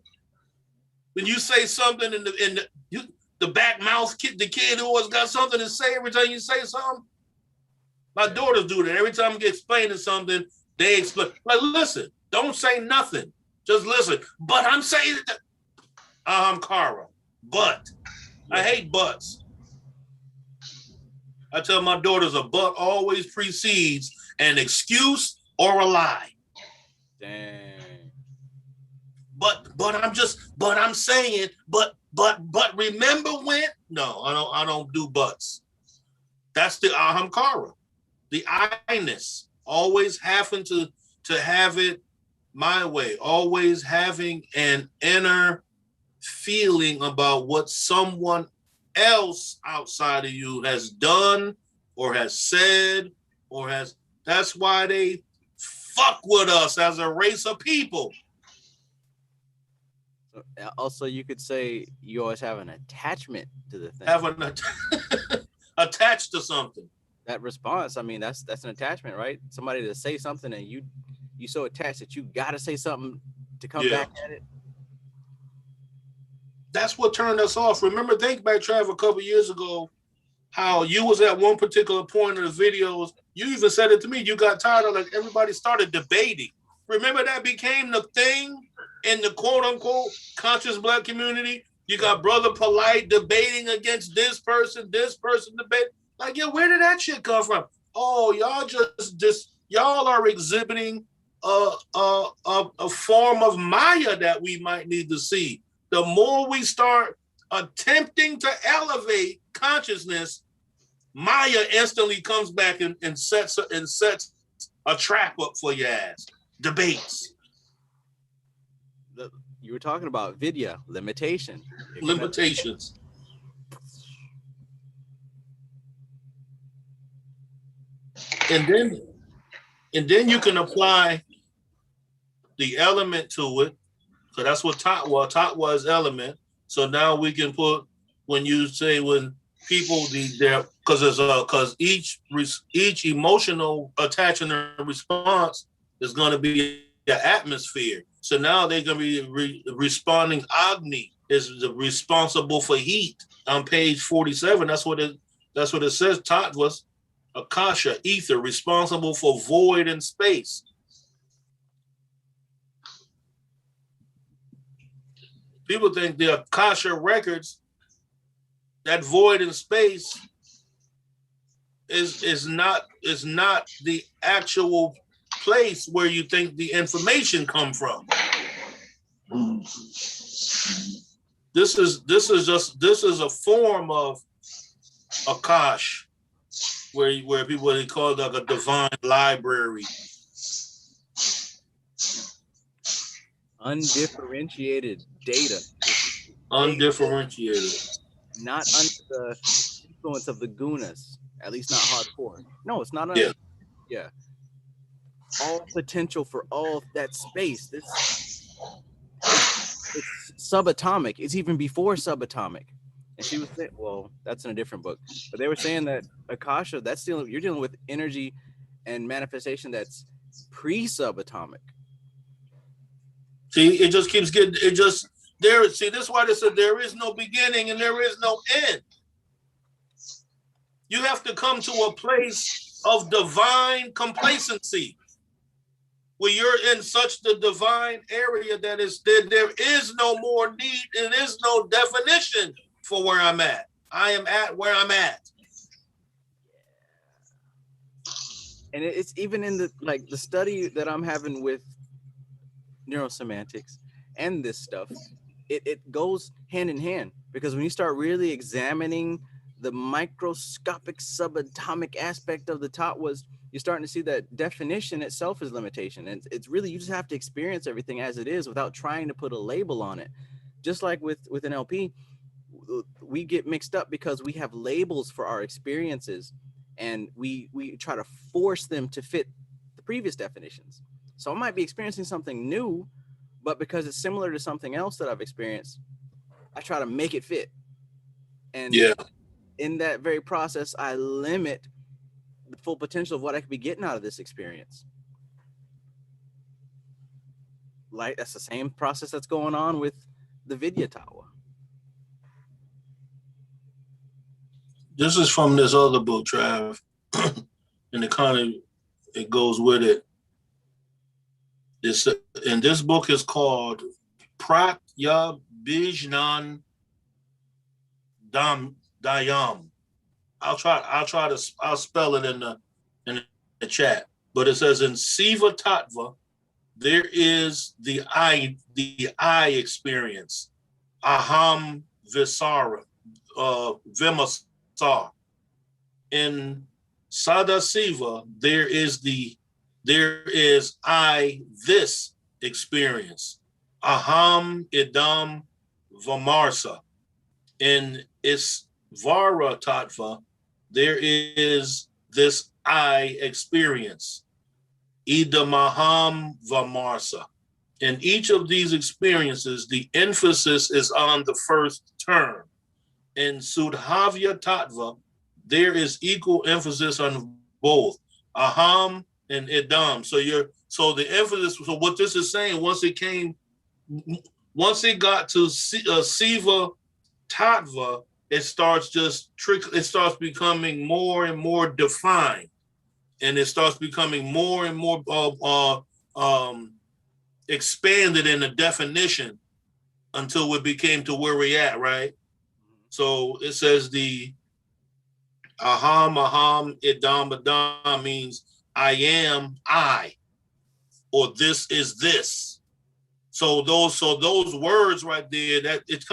when you say something in the back mouth kid, the kid who always got something to say every time you say something. My daughters do that. Every time I get explaining something, they explain. Like, listen, don't say nothing. Just listen. But I'm saying that ahamkara. But. I hate buts. I tell my daughters a but always precedes an excuse or a lie. Dang. But I'm saying, but remember when? No, I don't do buts. That's the ahamkara. The I-ness, always having to have it my way, always having an inner feeling about what someone else outside of you has done or has said or has. That's why they fuck with us as a race of people. Also, you could say you always have an attachment to the thing. Have an attached to something. That response, I mean, that's an attachment, right? Somebody to say something and you so attached that you got to say something to come back at it. That's what turned us off. Remember, think back, Trav, a couple years ago, how you was at one particular point in the videos. You even said it to me. You got tired of, like, everybody started debating. Remember that became the thing in the quote unquote conscious Black community? You got Brother Polite debating against this person debate. Like, yeah, where did that shit come from? Oh, y'all y'all are exhibiting a form of Maya that we might need to see. The more we start attempting to elevate consciousness, Maya instantly comes back and sets a trap up for your ass. Debates. You were talking about Vidya, limitation. Limitations. and then you can apply the element to it. So that's what tatwa is element. So now we can put, when you say, when people because each emotional attachment and response is going to be an atmosphere. So now they're going to be responding. Agni is responsible for heat on page 47. That's what it says. Tattvas, akasha, ether, responsible for void and space. People think the akasha records, that void in space, is not the actual place where you think the information come from. This is a form of akash, where people, they call it like a divine library. Undifferentiated data. Undifferentiated. Not under the influence of the gunas, at least not hardcore. No, it's not. Yeah. All potential for all that space. It's subatomic. It's even before subatomic. And she was saying, well, that's in a different book. But they were saying that akasha, you're dealing with energy and manifestation that's pre-subatomic. See, it just keeps getting, this is why they said there is no beginning and there is no end. You have to come to a place of divine complacency, where you're in such the divine area that there is no more need, and there is no definition for where I'm at. I am at where I'm at. And it's even in the study that I'm having with neurosemantics and this stuff, it goes hand in hand, because when you start really examining the microscopic subatomic aspect of the tatwas, you're starting to see that definition itself is limitation. And it's really, you just have to experience everything as it is without trying to put a label on it. Just like with an LP, we get mixed up because we have labels for our experiences, and we try to force them to fit the previous definitions. So I might be experiencing something new, but because it's similar to something else that I've experienced, I try to make it fit. And in that very process, I limit the full potential of what I could be getting out of this experience. Like, that's the same process that's going on with the Vidya Tattwa. This is from this other book, Trav, and it goes with it. And this book is called Pratya Bijnan Dayam. I'll spell it in the chat. But it says, in Siva Tattva, there is the I experience. Aham Visara, Vimasar. In Sadasiva, there is I, this experience. Aham Idam Vamarsa. In Isvara Tattva, there is this I experience. Idamaham Vamarsa. In each of these experiences, the emphasis is on the first term. In Sudhavya Tattva, there is equal emphasis on both Aham and Idam. So the emphasis, so what this is saying, once it got to Siva Tattva, it starts becoming more and more defined, and it starts becoming more and more expanded in the definition until it became to where we're at, right? So it says the aham, idam means I am I, or this is this. So those words right there, that it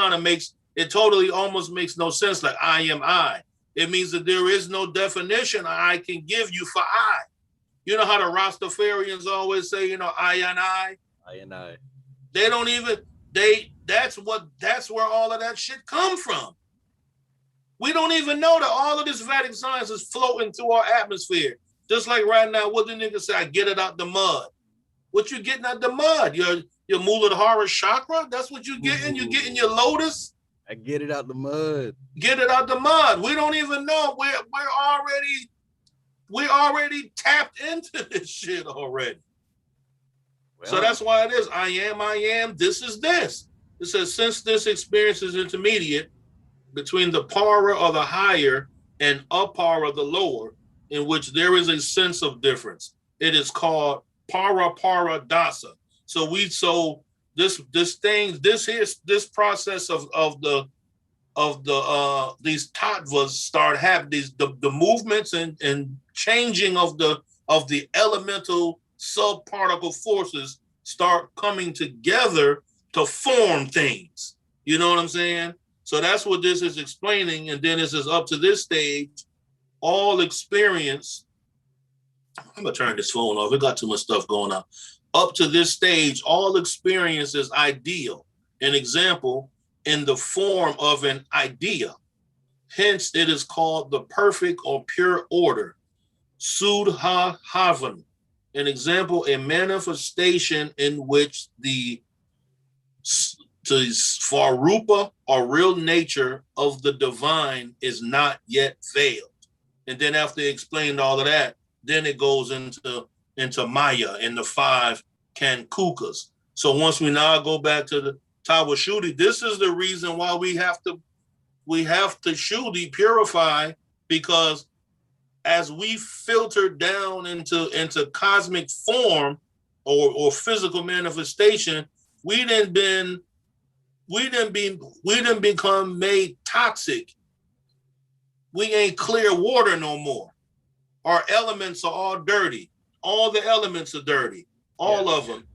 totally almost makes no sense, like I am I. It means that there is no definition I can give you for I. You know how the Rastafarians always say, I and I? I and I. They don't even, that's where all of that shit come from. We don't even know that all of this Vedic science is floating through our atmosphere. Just like right now, what the nigga say? I get it out the mud. What you getting out the mud? Your Muladhara chakra? That's what you getting? You getting your lotus? I get it out the mud. Get it out the mud. We don't even know. We're already tapped into this shit already. Well, so that's why it is. I am, this is this. It says, since this experience is intermediate between the para of the higher and apara of the lower, in which there is a sense of difference, it is called para dasa. So this process of these tattvas start happening, the movements and changing of the elemental subparticle forces start coming together to form things. You know what I'm saying? So that's what this is explaining. And then this is up to this stage, all experience. I'm gonna turn this phone off. It got too much stuff going on. Up to this stage, all experience is ideal. An example, in the form of an idea. Hence, it is called the perfect or pure order. SHUDDHI. An example, a manifestation in which the Svarupa or real nature of the divine is not yet veiled. And then after they explained all of that, then it goes into Maya and the 5 Kankukas. So once we now go back to the TATTWA SHUDDHI, this is the reason why we have to SHUDDHI purify, because as we filter down into cosmic form or physical manifestation, we done become made toxic. We ain't clear water no more. Our elements are all dirty. All the elements are dirty. All of them.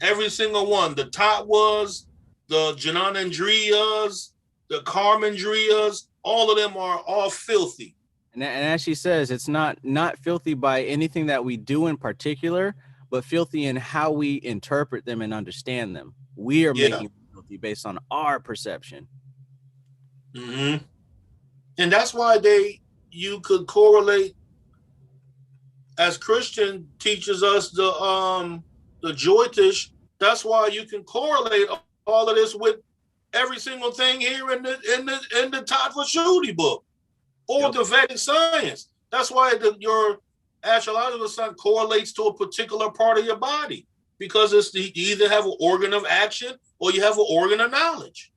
Every single one. The tatwas, the Jananandriyas, the Karmandriyas, all of them are all filthy. And as she says, it's not filthy by anything that we do in particular, but filthy in how we interpret them and understand them. We are making them filthy based on our perception. Mm-hmm. And that's why you could correlate, as Christian teaches us the Jyotish. That's why you can correlate all of this with every single thing here in the TATTWA SHUDDHI book or the Vedic science. That's why your astrological sign correlates to a particular part of your body, because you either have an organ of action or you have an organ of knowledge.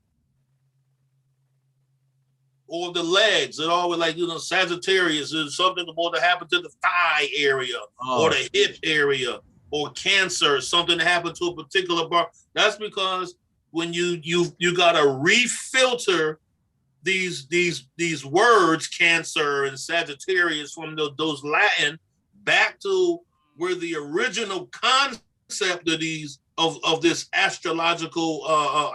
Or the legs, it always like, Sagittarius is something about to happen to the thigh area or the hip area, or Cancer, something that happened to a particular part. That's because when you gotta refilter these words, Cancer and Sagittarius, from those Latin back to where the original concept of this astrological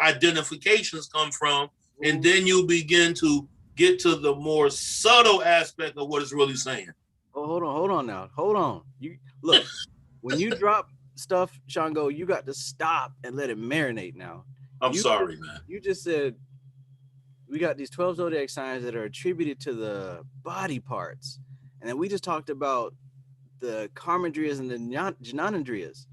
identifications come from, and then you begin to get to the more subtle aspect of what it's really saying. Oh, hold on now. Hold on. You look, when you drop stuff, Shango, you got to stop and let it marinate now. I'm sorry, man. You just said we got these 12 zodiac signs that are attributed to the body parts. And then we just talked about the Karmandriyas and the Jananandriyas.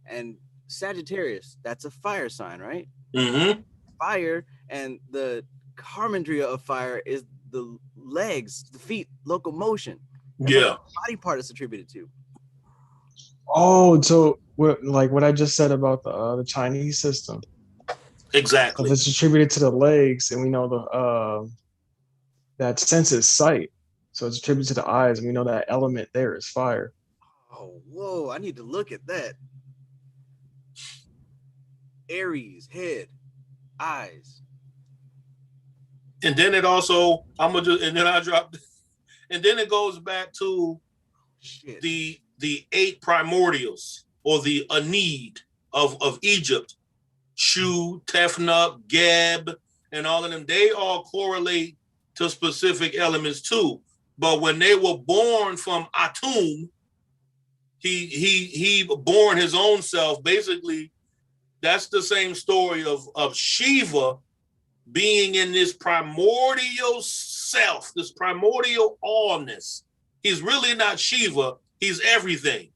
And Sagittarius, that's a fire sign, right? Mm-hmm. Fire, and the Karmandriya of fire is the legs, the feet, locomotion. That's what body part is attributed to. Oh, so what I just said about the Chinese system. Exactly. If it's attributed to the legs, and we know that sense is sight, so it's attributed to the eyes, and we know that element there is fire. Oh, whoa! I need to look at that. Aries, head, eyes. And then it also, and then it goes back to the 8 primordials, or the Anid of Egypt. Shu, Tefnut, Geb, and all of them, they all correlate to specific elements too. But when they were born from Atum, he born his own self. Basically, that's the same story of Shiva being in this primordial self, this primordial allness. He's really not Shiva. He's everything.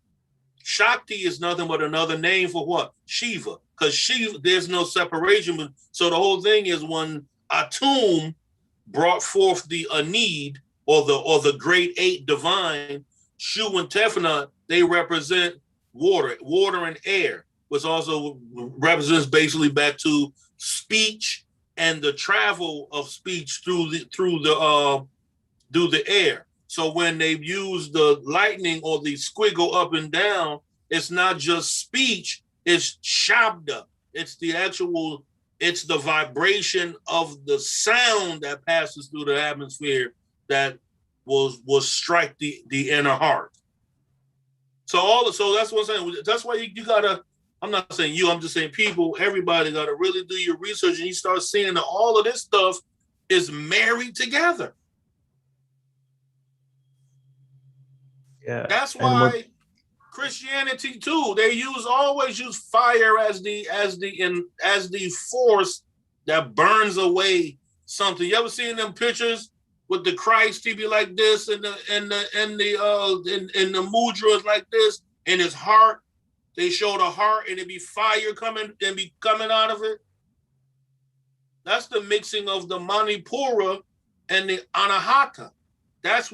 Shakti is nothing but another name for what? Shiva. Because Shiva, there's no separation. So the whole thing is when Atum brought forth the Anid, or the great eight divine, Shu and Tefnut, they represent water and air, which also represents basically back to speech and the travel of speech through the air. So when they use the lightning or the squiggle up and down, it's not just speech, it's shabda. It's the vibration of the sound that passes through the atmosphere that will strike the inner heart. So that's what I'm saying. That's why you gotta, I'm not saying you, I'm just saying people, everybody gotta really do your research, and you start seeing that all of this stuff is married together. Yeah. That's why Christianity too, they always use fire as the force that burns away something. You ever seen them pictures with the Christ? He be like this, and the mudras like this, and his heart. They show the heart, and it be fire coming out of it. That's the mixing of the Manipura and the Anahata. That's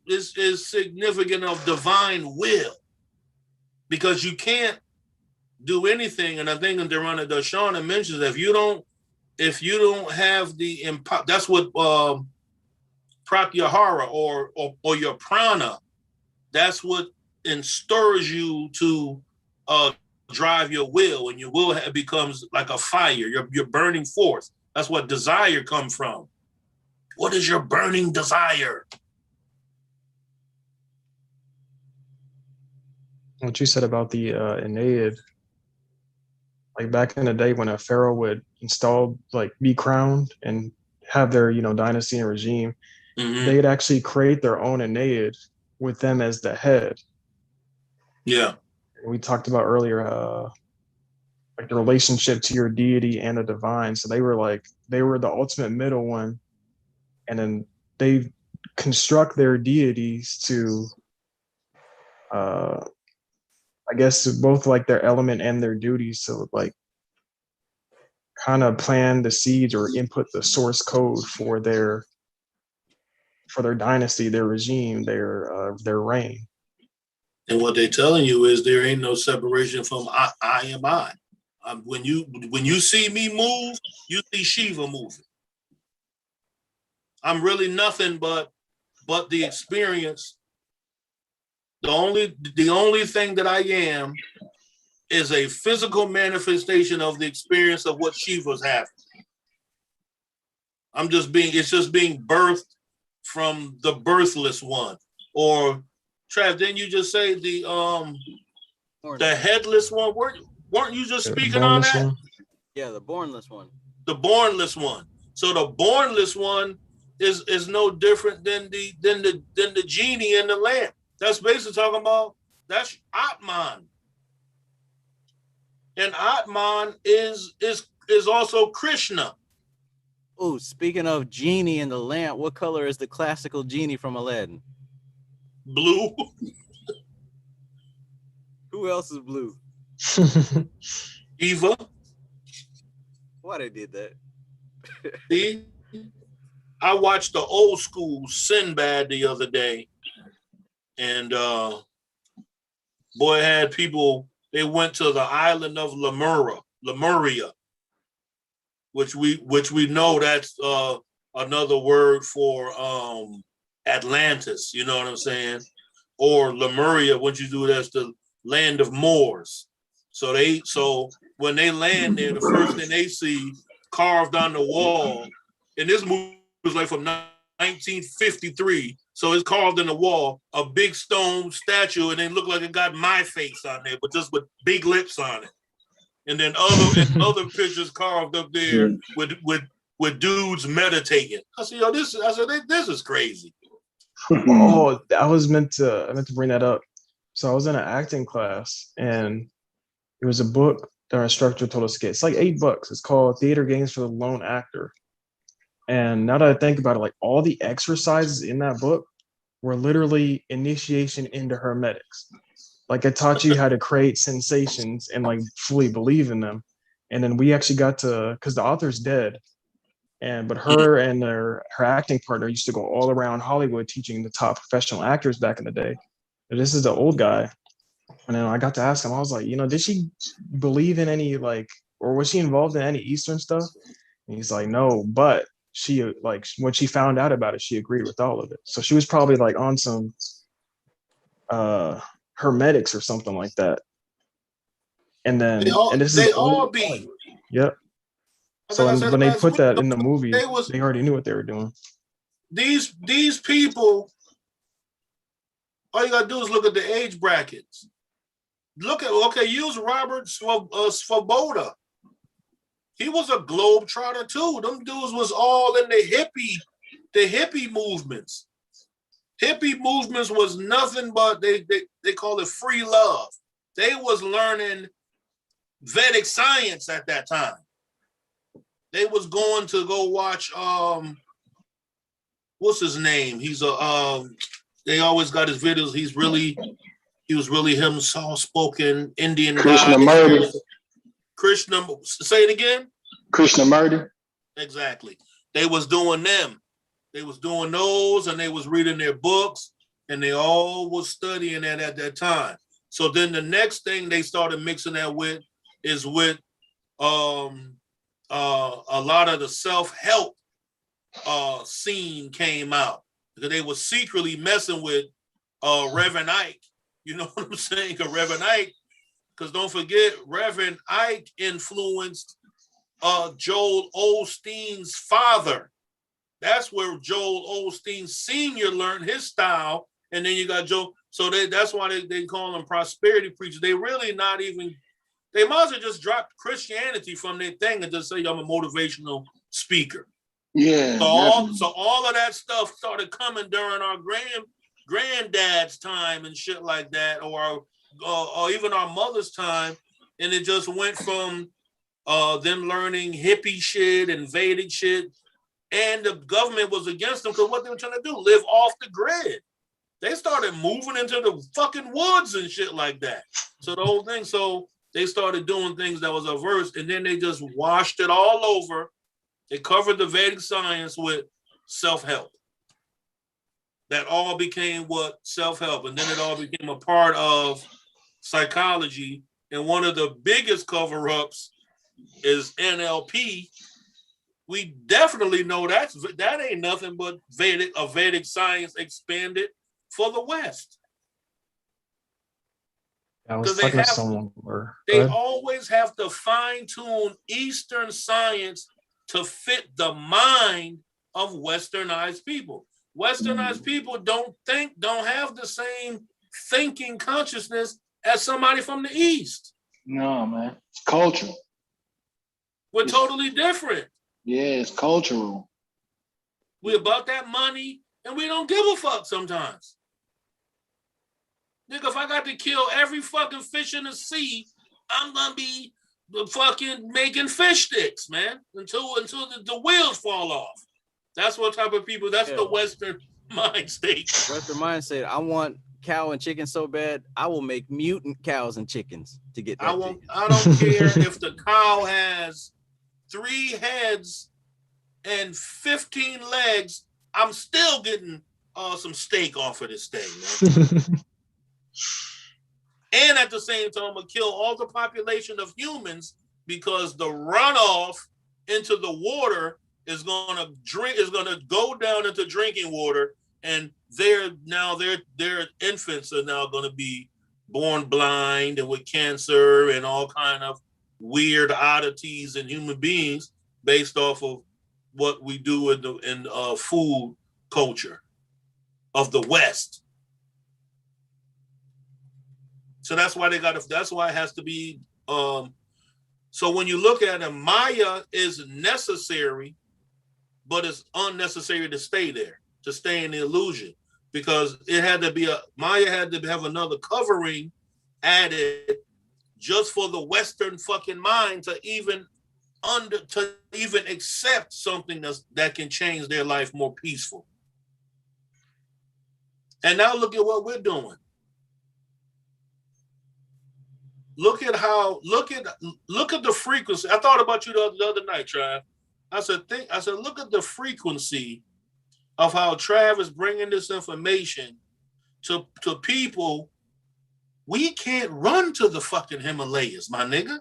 is significant of divine will, because you can't do anything. And I think in Dharana Darshana mentions that if you don't have the that's what pratyahara or your prana, that's what instors you to drive your will, and your will becomes like a fire. Your burning force. That's what desire comes from. What is your burning desire? What you said about the Aeneid, like back in the day when a pharaoh would be crowned and have their dynasty and regime, they'd actually create their own Aeneid with them as the head. Yeah, we talked about earlier, like the relationship to your deity and the divine. So they were the ultimate middle one. And then they construct their deities to, I guess, both like their element and their duties to like kind of plan the seeds or input the source code for their dynasty, their regime, their reign. And what they're telling you is there ain't no separation from I am I. When you see me move, you see Shiva moving. I'm really nothing but the experience. The only thing that I am is a physical manifestation of the experience of what Shiva's having. It's just being birthed from the birthless one. Or Trav, didn't you just say the headless one? Weren't you just speaking on that? One? Yeah, the bornless one. The bornless one. So the bornless one is no different than the genie in the lamp. That's basically talking about that's Atman. And Atman is also Krishna. Oh, speaking of genie in the lamp, what color is the classical genie from Aladdin? Blue. Who else is blue? Eva. Why they did that? See? I watched the old school Sinbad the other day, and boy, had people, they went to the island of Lemuria, which we know that's another word for Atlantis, you know what I'm saying? Or Lemuria, what you do, that's the land of Moors. So when they land there, the first thing they see carved on the wall, and this movie was like from 1953, so it's carved in the wall, a big stone statue, and it looked like it got my face on there, but just with big lips on it. And then other pictures carved up there with dudes meditating. I said, this is crazy. Oh, I meant to bring that up. So I was in an acting class, and it was a book that our instructor told us to get. It's like $8. It's called Theater Games for the Lone Actor. And now that I think about it, like all the exercises in that book were literally initiation into hermetics. Like it taught you how to create sensations and like fully believe in them. And then we actually got to, because the author's dead, but her and her acting partner used to go all around Hollywood teaching the top professional actors back in the day. And this is the old guy. And then I got to ask him, I was like, did she believe in any or was she involved in any Eastern stuff? And he's like, no, but she when she found out about it, she agreed with all of it. So she was probably like on some hermetics or something like that. And then they all be. Yep. So when they put that in the movie, they already knew what they were doing. These people, all you gotta do is look at the age brackets. Use Robert Svoboda. He was a globetrotter too. Them dudes was all in the hippie movements. Hippie movements was nothing but they call it free love. They was learning Vedic science at that time. They was going to go watch what's his name? He's they always got his videos. He was really him soft-spoken Indian guy. Krishna, say it again. Krishnamurti. Exactly. They was doing them. They was doing those, and they was reading their books, and they all was studying that at that time. So then the next thing they started mixing that with is with a lot of the self-help scene came out, because they was secretly messing with Reverend Ike. You know what I'm saying? Reverend Ike, because don't forget, Reverend Ike influenced Joel Osteen's father. That's where Joel Osteen Sr. learned his style. And then you got Joe. So that's why they call them prosperity preachers. They really not even, they might as well just drop Christianity from their thing and just say, I'm a motivational speaker. Yeah. So all of that stuff started coming during our granddad's time and shit like that, or even our mother's time. And it just went from them learning hippie shit and Vedic shit. And the government was against them because what they were trying to do, live off the grid. They started moving into the fucking woods and shit like that. So the whole thing, so they started doing things that was averse, and then they just washed it all over. They covered the Vedic science with self-help. That all became what self-help, and then it all became a part of psychology. And one of the biggest cover-ups is NLP. We definitely know that ain't nothing but Vedic science expanded for the West. Because they always have to fine-tune Eastern science to fit the mind of Westernized people. Westernized people don't have the same thinking consciousness as somebody from the East. No, man. It's cultural. We're totally different. Yeah, it's cultural. We're about that money, and we don't give a fuck sometimes. Nigga, if I got to kill every fucking fish in the sea, I'm gonna be fucking making fish sticks, man, until the wheels fall off. That's what type of people. That's the Western mind state. Western mind state. I want cow and chicken so bad, I will make mutant cows and chickens to get that. I don't care if the cow has 3 heads and 15 legs. I'm still getting some steak off of this thing, man. And at the same time, I'm gonna kill all the population of humans, because the runoff into the water is gonna go down into drinking water, and their infants are now gonna be born blind and with cancer and all kind of weird oddities in human beings based off of what we do in food culture of the West. So that's why that's why it has to be. So when you look at it, Maya is necessary, but it's unnecessary to stay there, to stay in the illusion, because Maya had to have another covering added just for the Western fucking mind to even accept something that can change their life more peaceful. And now look at what we're doing. Look at the frequency. I thought about you the other night, Trav. I said, look at the frequency of how Trav is bringing this information to people. We can't run to the fucking Himalayas, my nigga.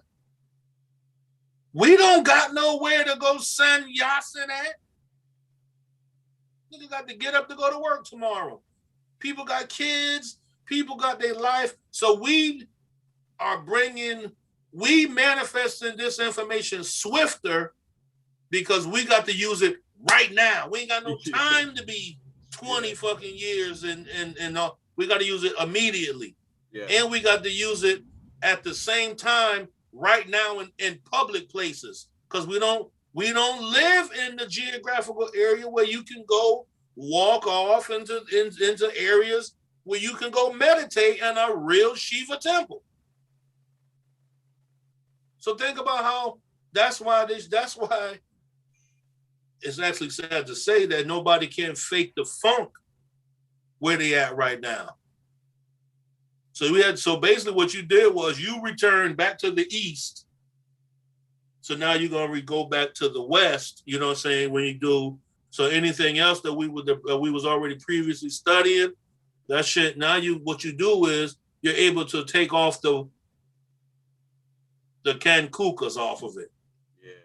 We don't got nowhere to go send Yasin at. Nigga got to get up to go to work tomorrow. People got kids. People got their life. So we manifesting this information swifter because we got to use it right now. We ain't got no time to be 20 fucking years and we got to use it immediately. Yeah. And we got to use it at the same time right now in public places, because we don't live in the geographical area where you can go walk off into areas where you can go meditate in a real Shiva temple. So think about how that's why it's actually sad to say that nobody can fake the funk where they at right now. So basically what you did was you returned back to the east. So now you're gonna go back to the west, you know what I'm saying, when you do. So anything else that we was already previously studying, that shit, now what you do is you're able to take off the Kankukas off of it. Yeah.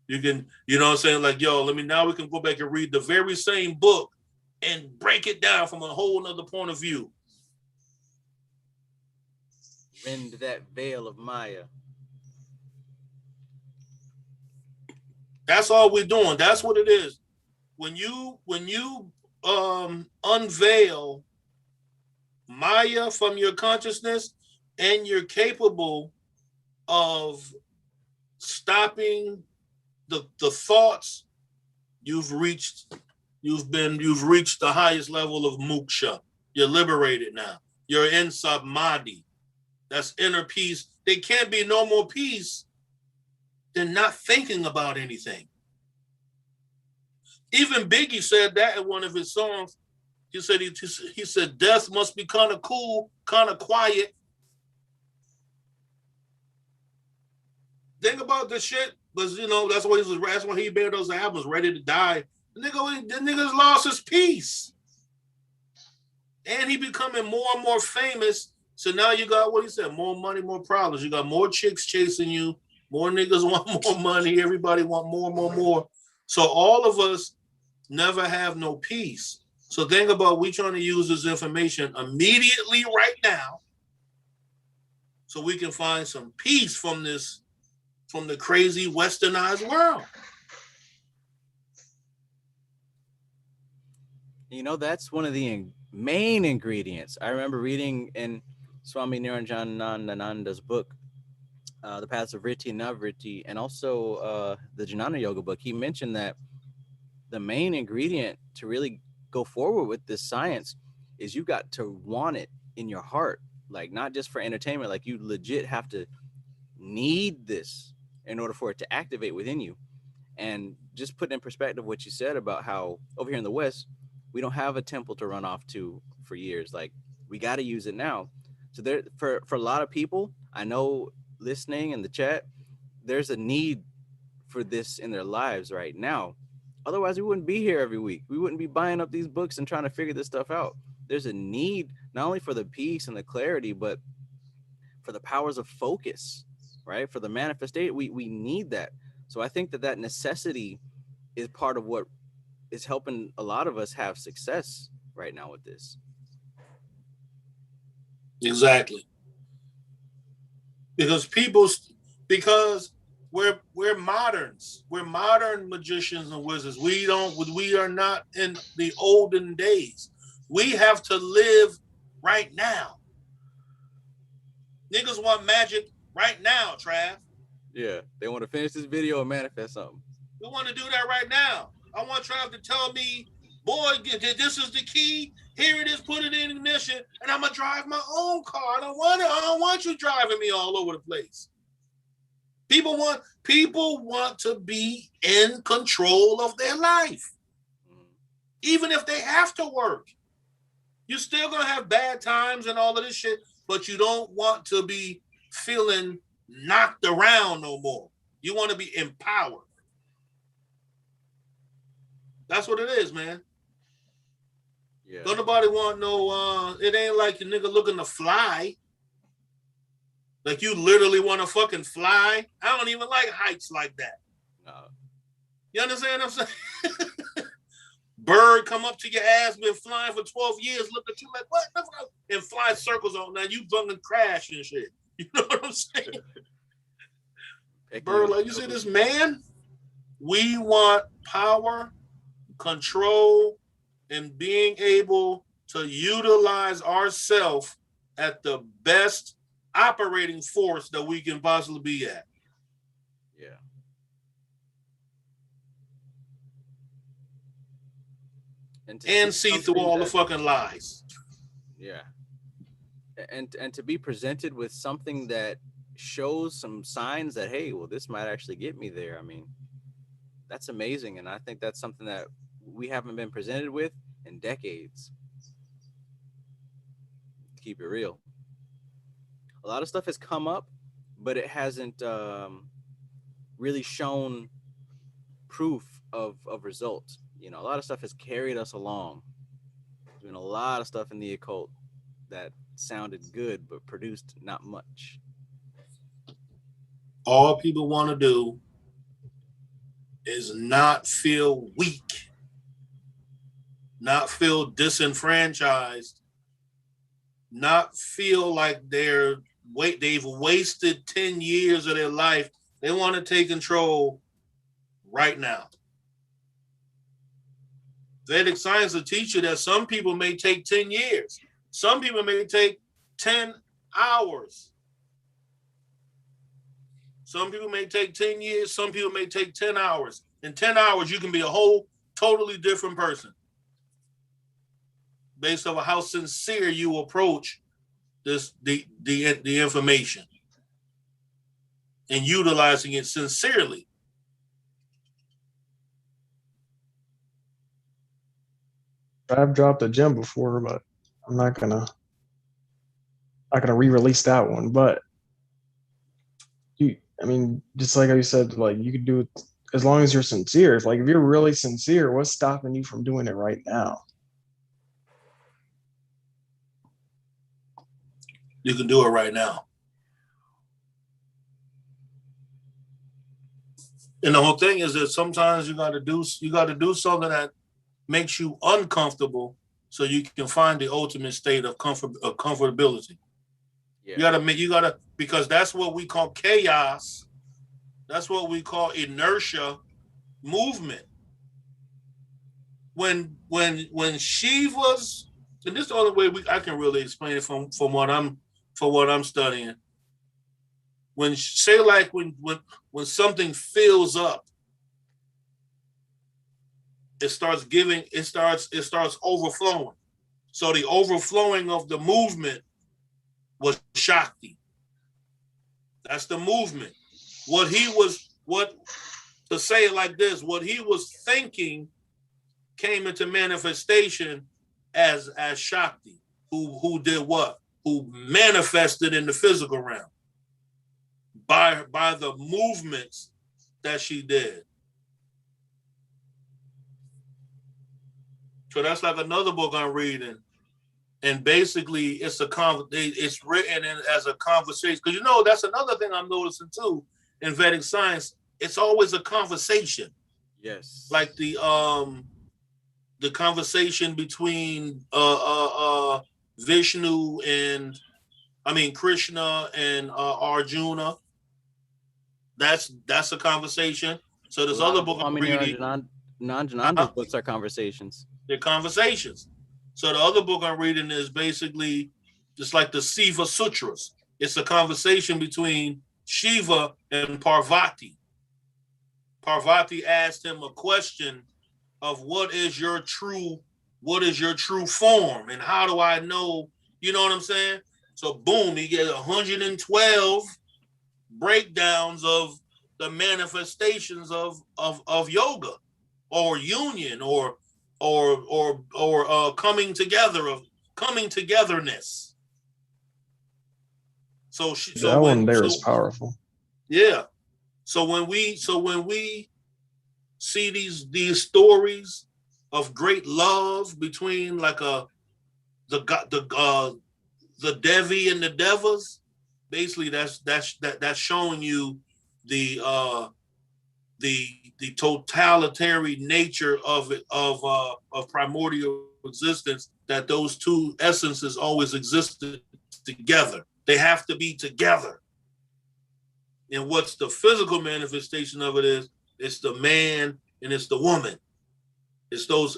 You can, you know what I'm saying, like, yo, now we can go back and read the very same book and break it down from a whole nother point of view. Rend that veil of Maya. That's all we're doing. That's what it is. When you unveil Maya from your consciousness, and you're capable of stopping the thoughts, you've reached the highest level of moksha. You're liberated now. You're in samadhi. That's inner peace. There can't be no more peace than not thinking about anything. Even Biggie said that in one of his songs. He said death must be kind of cool, kind of quiet. Think about the shit, because that's why he made those albums, Ready to Die. The nigga's lost his peace. And he becoming more and more famous. So now you got what he said, more money, more problems. You got more chicks chasing you, more niggas want more money, everybody want more. So all of us never have no peace. So think about, we trying to use this information immediately right now so we can find some peace from the crazy westernized world. That's one of the main ingredients. I remember reading in Swami Niranjanandananda's book, The Paths of Vritti and Navritti, and also the Jnana Yoga book. He mentioned that the main ingredient to really go forward with this science is you got to want it in your heart, like not just for entertainment. Like you legit have to need this in order for it to activate within you. And just put in perspective what you said about how over here in the West, we don't have a temple to run off to for years. Like we got to use it now. So there, for a lot of people, I know listening in the chat, there's a need for this in their lives right now. Otherwise, we wouldn't be here every week. We wouldn't be buying up these books and trying to figure this stuff out. There's a need not only for the peace and the clarity, but for the powers of focus, right? For the manifestation, we need that. So I think that necessity is part of what is helping a lot of us have success right now with this. Exactly. Because we're moderns. We're modern magicians and wizards. We are not in the olden days. We have to live right now. Niggas want magic right now, Trav. Yeah, they want to finish this video and manifest something. We want to do that right now. I want Trav to tell me, boy, this is the key. Here it is, put it in ignition, and I'm gonna drive my own car. I don't want you driving me all over the place. People want to be in control of their life, even if they have to work. You're still gonna have bad times and all of this shit, but you don't want to be feeling knocked around no more. You want to be empowered. That's what it is, man. Yeah. Don't nobody want no, it ain't like your nigga looking to fly. Like you literally want to fucking fly. I don't even like heights like that. No. You understand what I'm saying? Bird come up to your ass, been flying for 12 years, look at you like, what? And fly circles on. Now you fucking crash and shit. You know what I'm saying? Bird, like, you see this man? We want power, control, and being able to utilize ourselves at the best operating force that we can possibly be at. Yeah. And see through all the fucking lies. Yeah. And to be presented with something that shows some signs that, hey, well, this might actually get me there. I mean, that's amazing. And I think that's something that we haven't been presented with in decades. Keep it real. A lot of stuff has come up, but it hasn't really shown proof of results. You know, a lot of stuff has carried us along. There's been a lot of stuff in the occult that sounded good, but produced not much. All people want to do is not feel weak, not feel disenfranchised, not feel like they've wasted 10 years of their life. They want to take control right now. Vedic science will teach you that some people may take 10 years. Some people may take 10 hours. Some people may take 10 years. Some people may take 10 hours. In 10 hours, you can be a whole totally different person based on how sincere you approach the information and utilizing it sincerely. I've dropped a gem before, but I'm not gonna re-release that one. But I mean, just like how you said, like you could do it as long as you're sincere. If you're really sincere, what's stopping you from doing it right now? You can do it right now. And the whole thing is that sometimes you got to do something that makes you uncomfortable so you can find the ultimate state of comfortability. Yeah. You gotta, because that's what we call chaos. That's what we call inertia movement. When Shiva's, and this is the only way I can really explain it from what I'm studying. When something fills up, it starts overflowing. So the overflowing of the movement was Shakti. That's the movement. What he was thinking came into manifestation as Shakti, who did what? Who manifested in the physical realm by the movements that she did. So that's like another book I'm reading. And basically it's written as a conversation. Because that's another thing I'm noticing too in Vedic science. It's always a conversation. Yes. Like the conversation between Vishnu and Krishna and Arjuna. That's a conversation. So there's other book I'm reading. Non-Janandra's books are conversations. They're conversations. So the other book I'm reading is basically just like the Siva Sutras. It's a conversation between Shiva and Parvati. Parvati asked him a question of what is your true form and how do I know, you know what I'm saying? So boom, he gets 112 breakdowns of the manifestations of yoga or union or coming together coming togetherness. So that one there is powerful. Yeah. So when we see these stories of great love between like the Devi and the Devas, basically that's showing you the totalitarian nature of primordial existence, that those two essences always existed together. They have to be together. And what's the physical manifestation of it is, it's the man and it's the woman. It's those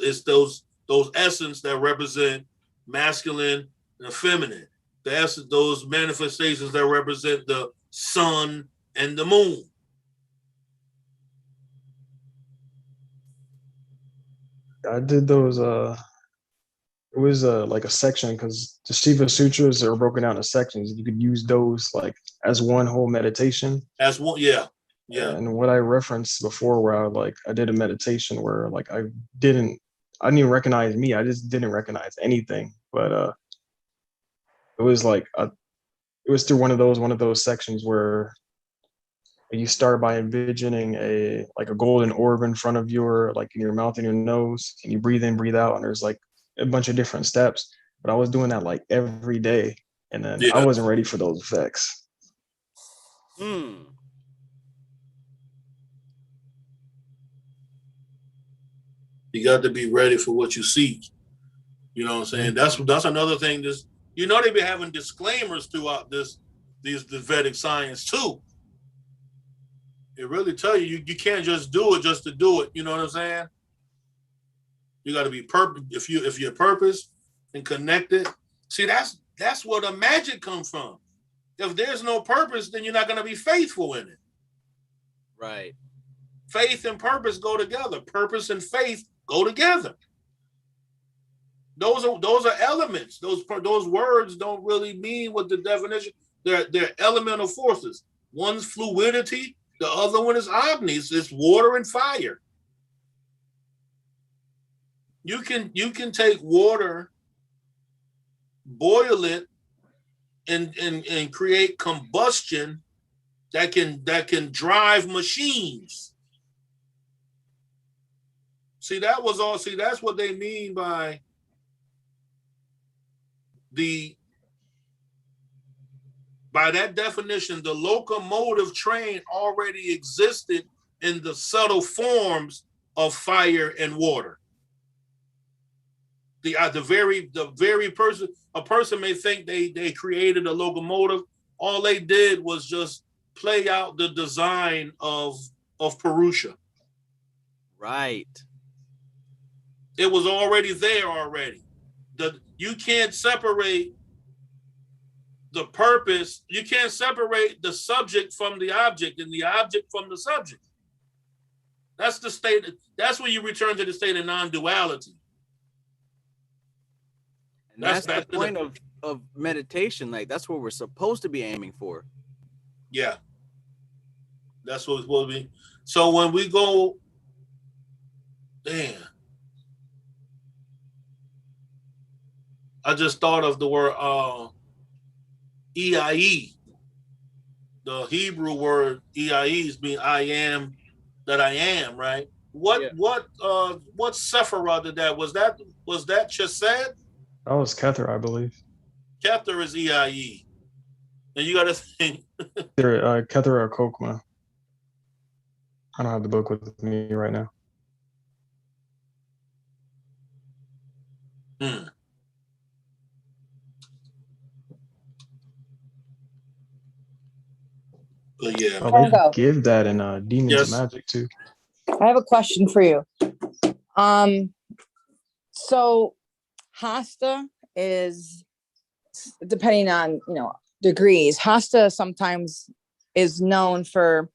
essence that represent masculine and feminine. Those manifestations that represent the sun and the moon. I did those. It was like a section, because the Shiva Sutras are broken down in sections. You could use those like as one whole meditation. As one, yeah. And what I referenced before, where I did a meditation where like I didn't even recognize me. I just didn't recognize anything. But it was like it was through one of those sections where you start by envisioning a golden orb in front of your, like in your mouth and your nose, and you breathe in, breathe out, and there's like a bunch of different steps. But I was doing that like every day, and then I wasn't ready for those effects. You got to be ready for what you see. You know what I'm saying? That's another thing. They be having disclaimers throughout the Vedic science too. It really tell you can't just do it just to do it. You know what I'm saying? You got to be purpose. If you're purpose and connected, see, that's where the magic comes from. If there's no purpose, then you're not going to be faithful in it. Right. Faith and purpose go together. Purpose and faith go together. Those are elements. Those words don't really mean what the definition. They're elemental forces. One's fluidity, the other one is Agnis. It's water and fire. You can take water, boil it, and create combustion that can drive machines. That's what they mean by by that definition. The locomotive train already existed in the subtle forms of fire and water. A person may think they created a locomotive. All they did was just play out the design of Purusha. Right. It was already there already. You can't separate the purpose. You can't separate the subject from the object and the object from the subject. That's the state. That's when you return to the state of non-duality. And that's the point of meditation. Like, that's what we're supposed to be aiming for. Yeah. That's what it's supposed to be. So when we go, I just thought of the word EIE. The Hebrew word EIE means I am that I am, right? What Sephirah did that? Was that Chesed? That was Kether, I believe. Kether is EIE. And you gotta think Kether or Kokma. I don't have the book with me right now. But yeah, they give that in Demons of Magic too. I have a question for you. So Hasta is, depending on degrees, Hasta sometimes is known for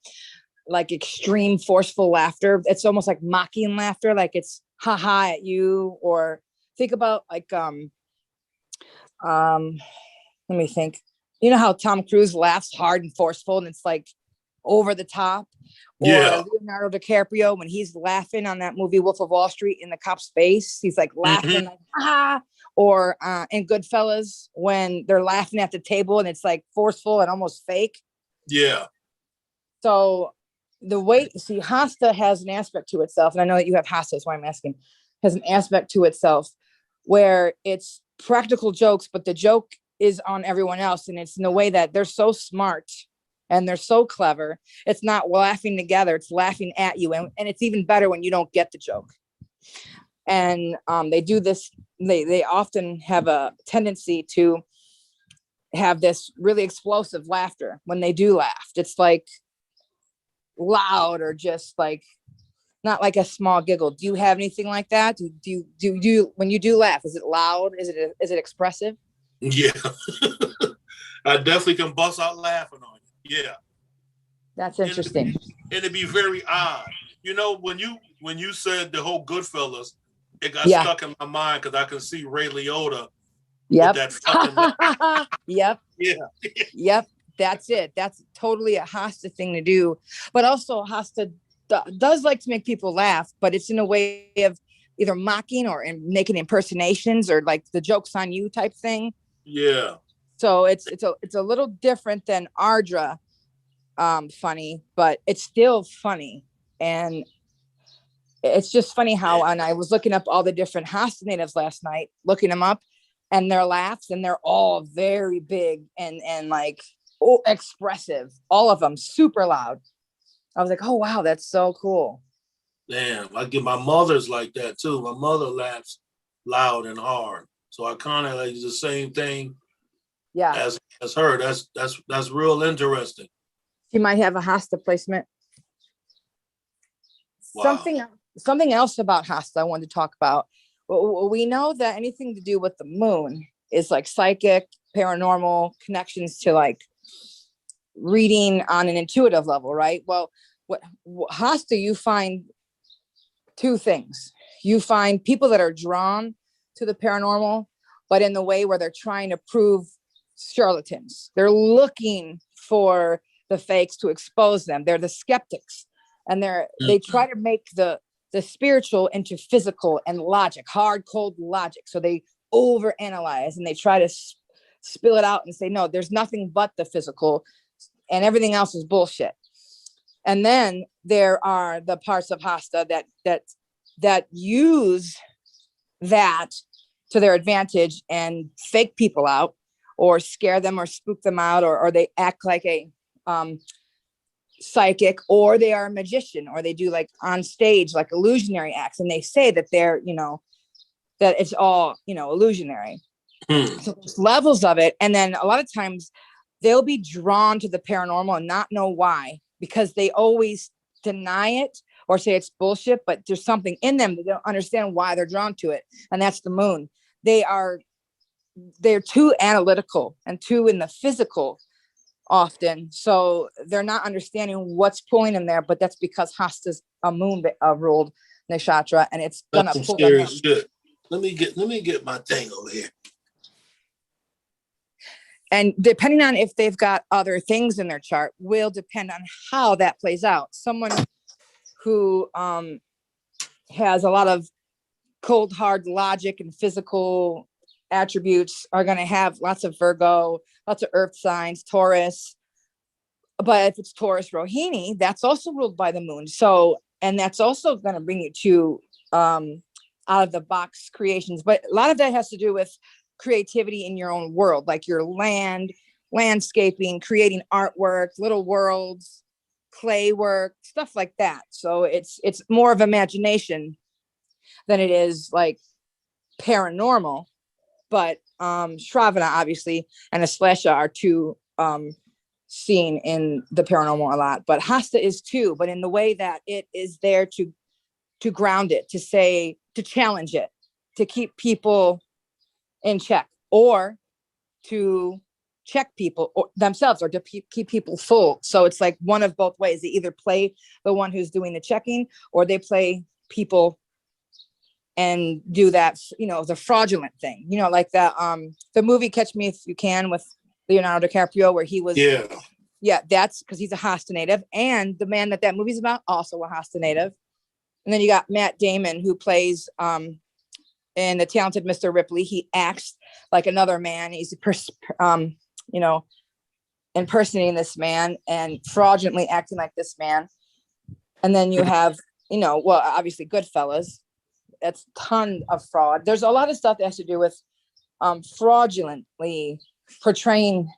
like extreme forceful laughter. It's almost like mocking laughter, like it's haha at you. Or think about like let me think. You know how Tom Cruise laughs hard and forceful and it's like over the top? Yeah. Or Leonardo DiCaprio, when he's laughing on that movie Wolf of Wall Street in the cop's face, he's like laughing like, ah. Or in Goodfellas, when they're laughing at the table and it's like forceful and almost fake. Yeah. So the way, see, Hasta has an aspect to itself, and I know that you have Hasta, that's why I'm asking, has an aspect to itself where it's practical jokes, but the joke is on everyone else. And it's in a way that they're so smart and they're so clever. It's not laughing together, it's laughing at you. And it's even better when you don't get the joke. And they do this, they often have a tendency to have this really explosive laughter when they do laugh. It's like loud, or just like not like a small giggle. Do you have anything like that? Do you when you do laugh, is it loud? Is it expressive? Yeah. I definitely can bust out laughing on you. Yeah. That's interesting. And it'd be very odd. You know, when you said the whole Goodfellas, it got stuck in my mind because I can see Ray Liotta. Yep. With that fucking yep. Yeah. Yep. That's it. That's totally a Hasta thing to do. But also Hasta does like to make people laugh, but it's in a way of either mocking or making impersonations, or like the joke's on you type thing. Yeah. So it's a little different than Ardra funny, but it's still funny. And it's just funny how, and I was looking up all the different Hasta natives last night, looking them up, and their laughs, and they're all very big and like expressive. All of them super loud. I was like, oh wow, that's so cool. Damn, my mother's like that too. My mother laughs loud and hard, so I kind of like the same thing. Yeah, as her. That's real interesting. She might have a Hasta placement. Wow. Something else about Hasta I wanted to talk about. We know that anything to do with the moon is like psychic, paranormal connections to like reading on an intuitive level, right? Well, what Hasta, you find two things. You find people that are drawn to the paranormal, but in the way where they're trying to prove charlatans. They're looking for the fakes to expose them. They're the skeptics, and they try to make the spiritual into physical and logic, hard, cold logic. So they overanalyze and they try to spill it out and say, no, there's nothing but the physical and everything else is bullshit. And then there are the parts of Hasta that use that to their advantage and fake people out, or scare them, or spook them out, or they act like a psychic, or they are a magician, or they do like on stage like illusionary acts, and they say that they're, that it's all, illusionary. So there's levels of it. And then a lot of times they'll be drawn to the paranormal and not know why, because they always deny it or say it's bullshit, but there's something in them that don't understand why they're drawn to it. And that's the moon. They're too analytical and too in the physical often. So they're not understanding what's pulling them there, but that's because Hasta's a moon ruled nakshatra, and it's gonna pull them in. Shit. Let me get my thing over here. And depending on if they've got other things in their chart will depend on how that plays out. Someone who has a lot of cold, hard logic and physical attributes are going to have lots of Virgo, lots of earth signs, Taurus. But if it's Taurus Rohini, that's also ruled by the moon. So, and that's also going to bring you to out of the box creations. But a lot of that has to do with creativity in your own world, like your landscaping, creating artwork, little worlds, clay work, stuff like that. So it's more of imagination than it is like paranormal. But Shravana, obviously, and Aslesha are two seen in the paranormal a lot. But Hasta is too, but in the way that it is there to ground it, to challenge it, to keep people in check, or to check people or themselves, or to keep people full. So it's like one of both ways. They either play the one who's doing the checking, or they play people and do that, the fraudulent thing, like the movie Catch Me If You Can with Leonardo DiCaprio, where he was Yeah, that's because he's a Hasta native, and the man that movie's about also a Hasta native. And then you got Matt Damon, who plays in The Talented Mr. Ripley. He acts like another man. He's you know, impersonating this man and fraudulently acting like this man. And then you have, you know, well, obviously Goodfellas. That's a ton of fraud. There's a lot of stuff that has to do with fraudulently portraying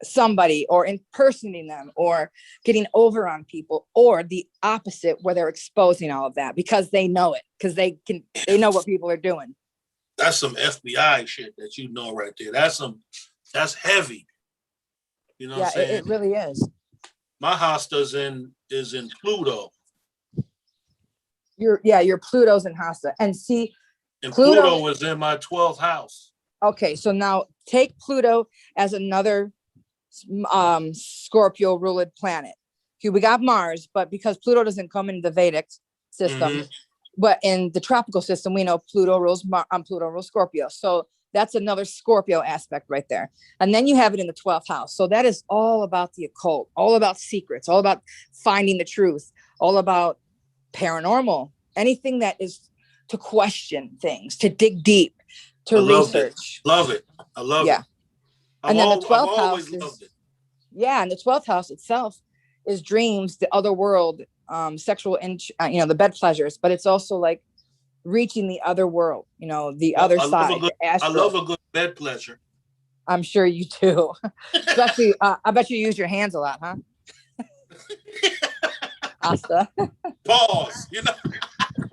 somebody or impersonating them or getting over on people, or the opposite where they're exposing all of that because they know it, because they know what people are doing. That's some FBI shit that you know right there. That's heavy. You know what I'm saying? It really is. My Hasta is in Pluto. Your Pluto's in Hasta. And see, and Pluto was in my 12th house. Okay, so now take Pluto as another Scorpio ruled planet. We got Mars, but because Pluto doesn't come into the Vedic system, but in the tropical system, we know Pluto rules Scorpio. So that's another Scorpio aspect right there. And then you have it in the 12th house. So that is all about the occult, all about secrets, all about finding the truth, all about paranormal, anything that is to question things, to dig deep, to research. Love it. I love it. And then the 12th house is, and the 12th house itself is dreams, the other world, sexual, the bed pleasures, but it's also like reaching the other world, the other side. I love a good bed pleasure. I'm sure you do. Especially, I bet you use your hands a lot, huh? Asta. Pause.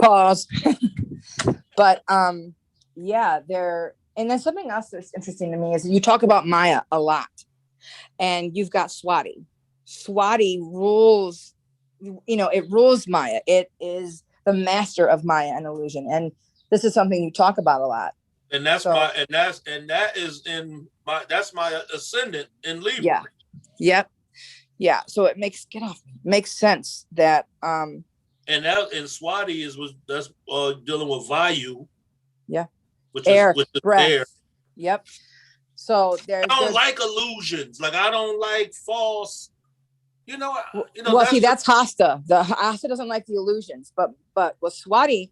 Pause. But and then something else that's interesting to me is you talk about Maya a lot, and you've got Swati. Swati rules, it rules Maya. It is the master of Maya and illusion, and this is something you talk about a lot. And that's my ascendant in Libra. Yeah. Yep. Yeah. So it makes sense that and Swati that's dealing with Vayu. Yeah. Which air, is breath. Air. Yep. So I don't like illusions. Like I don't like false. Well, see, that's Hasta. The Hasta doesn't like the illusions, but what Swati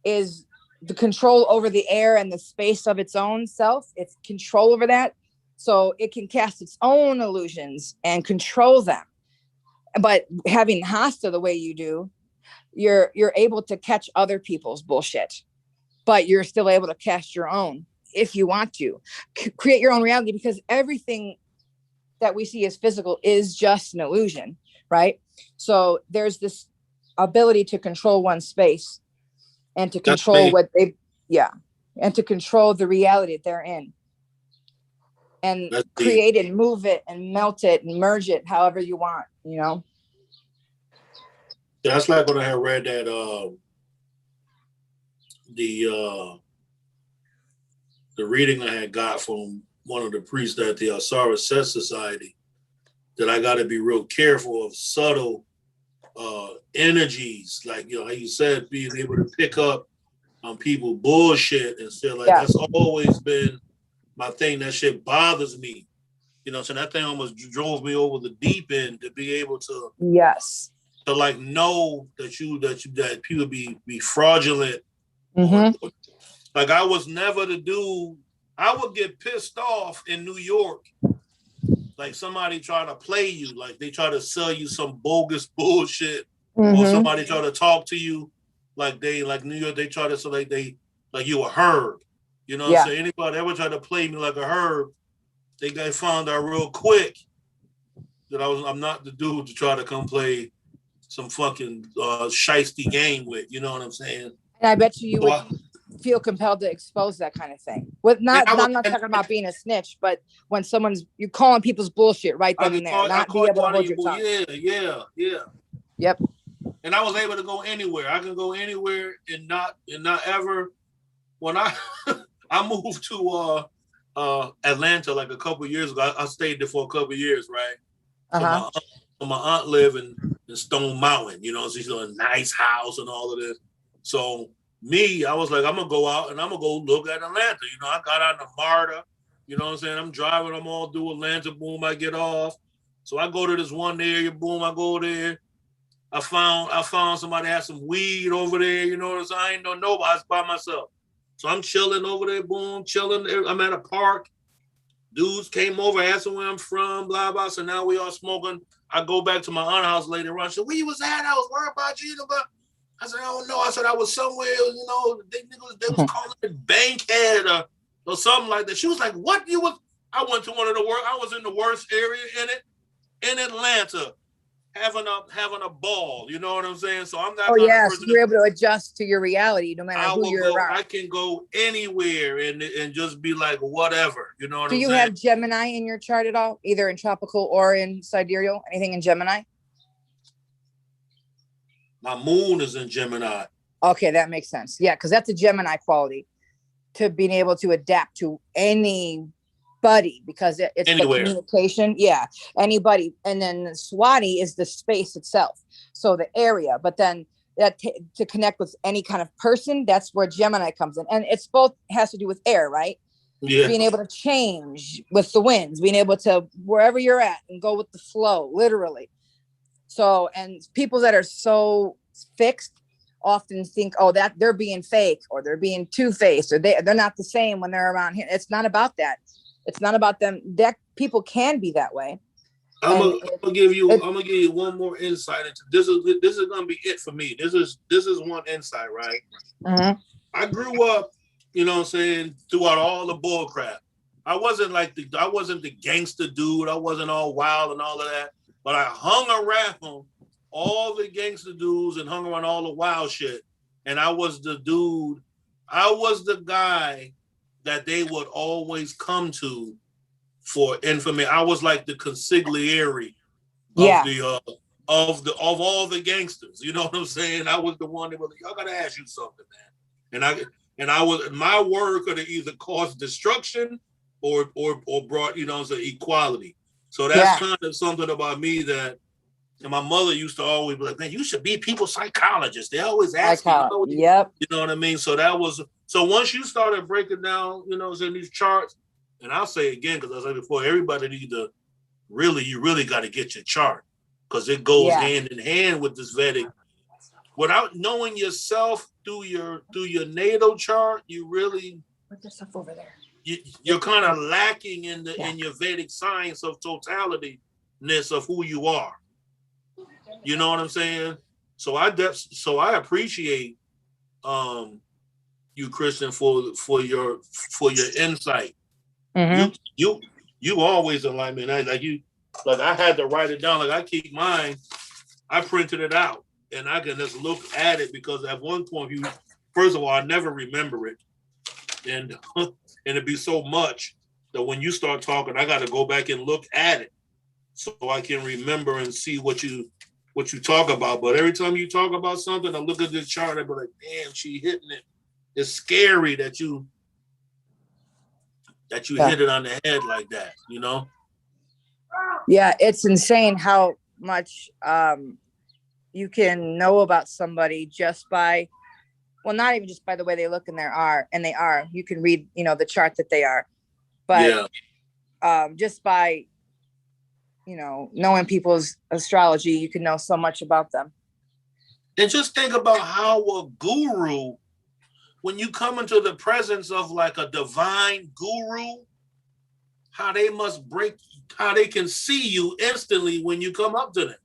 is the control over the air and the space of its own self. It's control over that, so it can cast its own illusions and control them. But having Hasta the way you do, you're able to catch other people's bullshit, but you're still able to cast your own if you want to create your own reality, because everything that we see as physical is just an illusion, right? So there's this ability to control one's space and to control and to control the reality that they're in, and create it, move it, and melt it, and merge it however you want, That's like when I had read that the reading I had got from one of the priests at the Sarat Society, that I got to be real careful of subtle energies, like how you said, being able to pick up on people bullshit and stuff like that's always been my thing. That shit bothers me, so that thing almost drove me over the deep end, to be able to to like know that people be fraudulent. Mm-hmm. Like I was never the dude. I would get pissed off in New York, like somebody try to play you, like they try to sell you some bogus bullshit, or somebody try to talk to you like New York, they try to say like you a herb, So anybody ever try to play me like a herb, they found out real quick that I'm not the dude to try to come play some fucking shiesty game with, you know what I'm saying? And I bet you would feel compelled to expose that kind of thing. I'm not talking about being a snitch, but when you're calling people's bullshit right then and there, not be able to hold your tongue. Yeah. Yep. And I was able to go anywhere. I can go anywhere and not ever. When I moved to Atlanta like a couple of years ago, I stayed there for a couple of years, right? So my aunt lived in Stone Mountain, so she's in a nice house and all of this. So I was like, I'm gonna go out and I'm gonna go look at Atlanta. I got on the MARTA, you know what I'm saying? I'm driving, I'm all through Atlanta, boom, I get off. So I go to this one area, boom, I go there. I found somebody had some weed over there, you know what I'm saying? I ain't know nobody, I was by myself. So I'm chilling over there, boom, chilling. I'm at a park. Dudes came over, asking where I'm from, blah, blah. So now we all smoking. I go back to my aunt's house later on. She said, where you was at? I was worried about you. I said, I don't know. I said, I was somewhere, you know, they was calling it Bankhead or something like that. She was like, what you was? I went to one of the worst, I was in the worst area in Atlanta, having a ball, you know what I'm saying? So I'm not Oh, kind of yes, person you're able to adjust to your reality no matter I who will you're go, around. I can go anywhere and just be like, whatever, you know what Do I'm you saying? have Gemini in your chart at all, either in tropical or in sidereal? Anything in Gemini? My moon is in Gemini. Okay, that makes sense. Yeah, because that's a Gemini quality, to being able to adapt to anybody, because it's Anywhere. the communication. Yeah, anybody. And then Swati is the space itself, so the area. But then that to connect with any kind of person, that's where Gemini comes in. And it's both has to do with air, right? Yeah. Being able to change with the winds, being able to wherever you're at and go with the flow, literally. So, and people that are so fixed often think, oh, that they're being fake, or they're being two-faced, or they're not the same when they're around here. It's not about that. It's not about them. That people can be that way. I'm gonna give you one more insight into this. Is gonna be it for me. This is one insight, right? Mm-hmm. I grew up, you know what I'm saying, throughout all the bull crap. I wasn't the gangster dude. I wasn't all wild and all of that. But I hung around all the gangster dudes and hung around all the wild shit. And I was the guy that they would always come to for information. I was like the consigliere of all the gangsters. You know what I'm saying? I was the one that was like, I gotta ask you something, man. And I was, my word could have either caused destruction or brought, you know, equality. So that's kind of something about me that, and my mother used to always be like, man, you should be people's psychologist. They always ask you, yep. You know what I mean? So once you started breaking down, you know, in these charts, and I'll say again, because I said before, everybody needs to you really got to get your chart, because it goes hand in hand with this Vedic. Without knowing yourself through your natal chart, you really put this stuff over there. You're kind of lacking in your Vedic science of totality-ness of who you are. You know what I'm saying? So I appreciate you, Christian, for your insight. Mm-hmm. You always enlighten me. Like I had to write it down. Like I keep mine. I printed it out and I can just look at it, because at one point first of all, I never remember it, and it'd be so much that when you start talking, I got to go back and look at it so I can remember and see what you talk about. But every time you talk about something, I look at this chart and I be like, damn, she hitting it. It's scary that you hit it on the head like that, you know? Yeah, it's insane how much you can know about somebody just by, well, not even just by the way they look and they are. You can read, you know, the chart that they are. But just by, you know, knowing people's astrology, you can know so much about them. And just think about how a guru, when you come into the presence of like a divine guru, how they can see you instantly when you come up to them.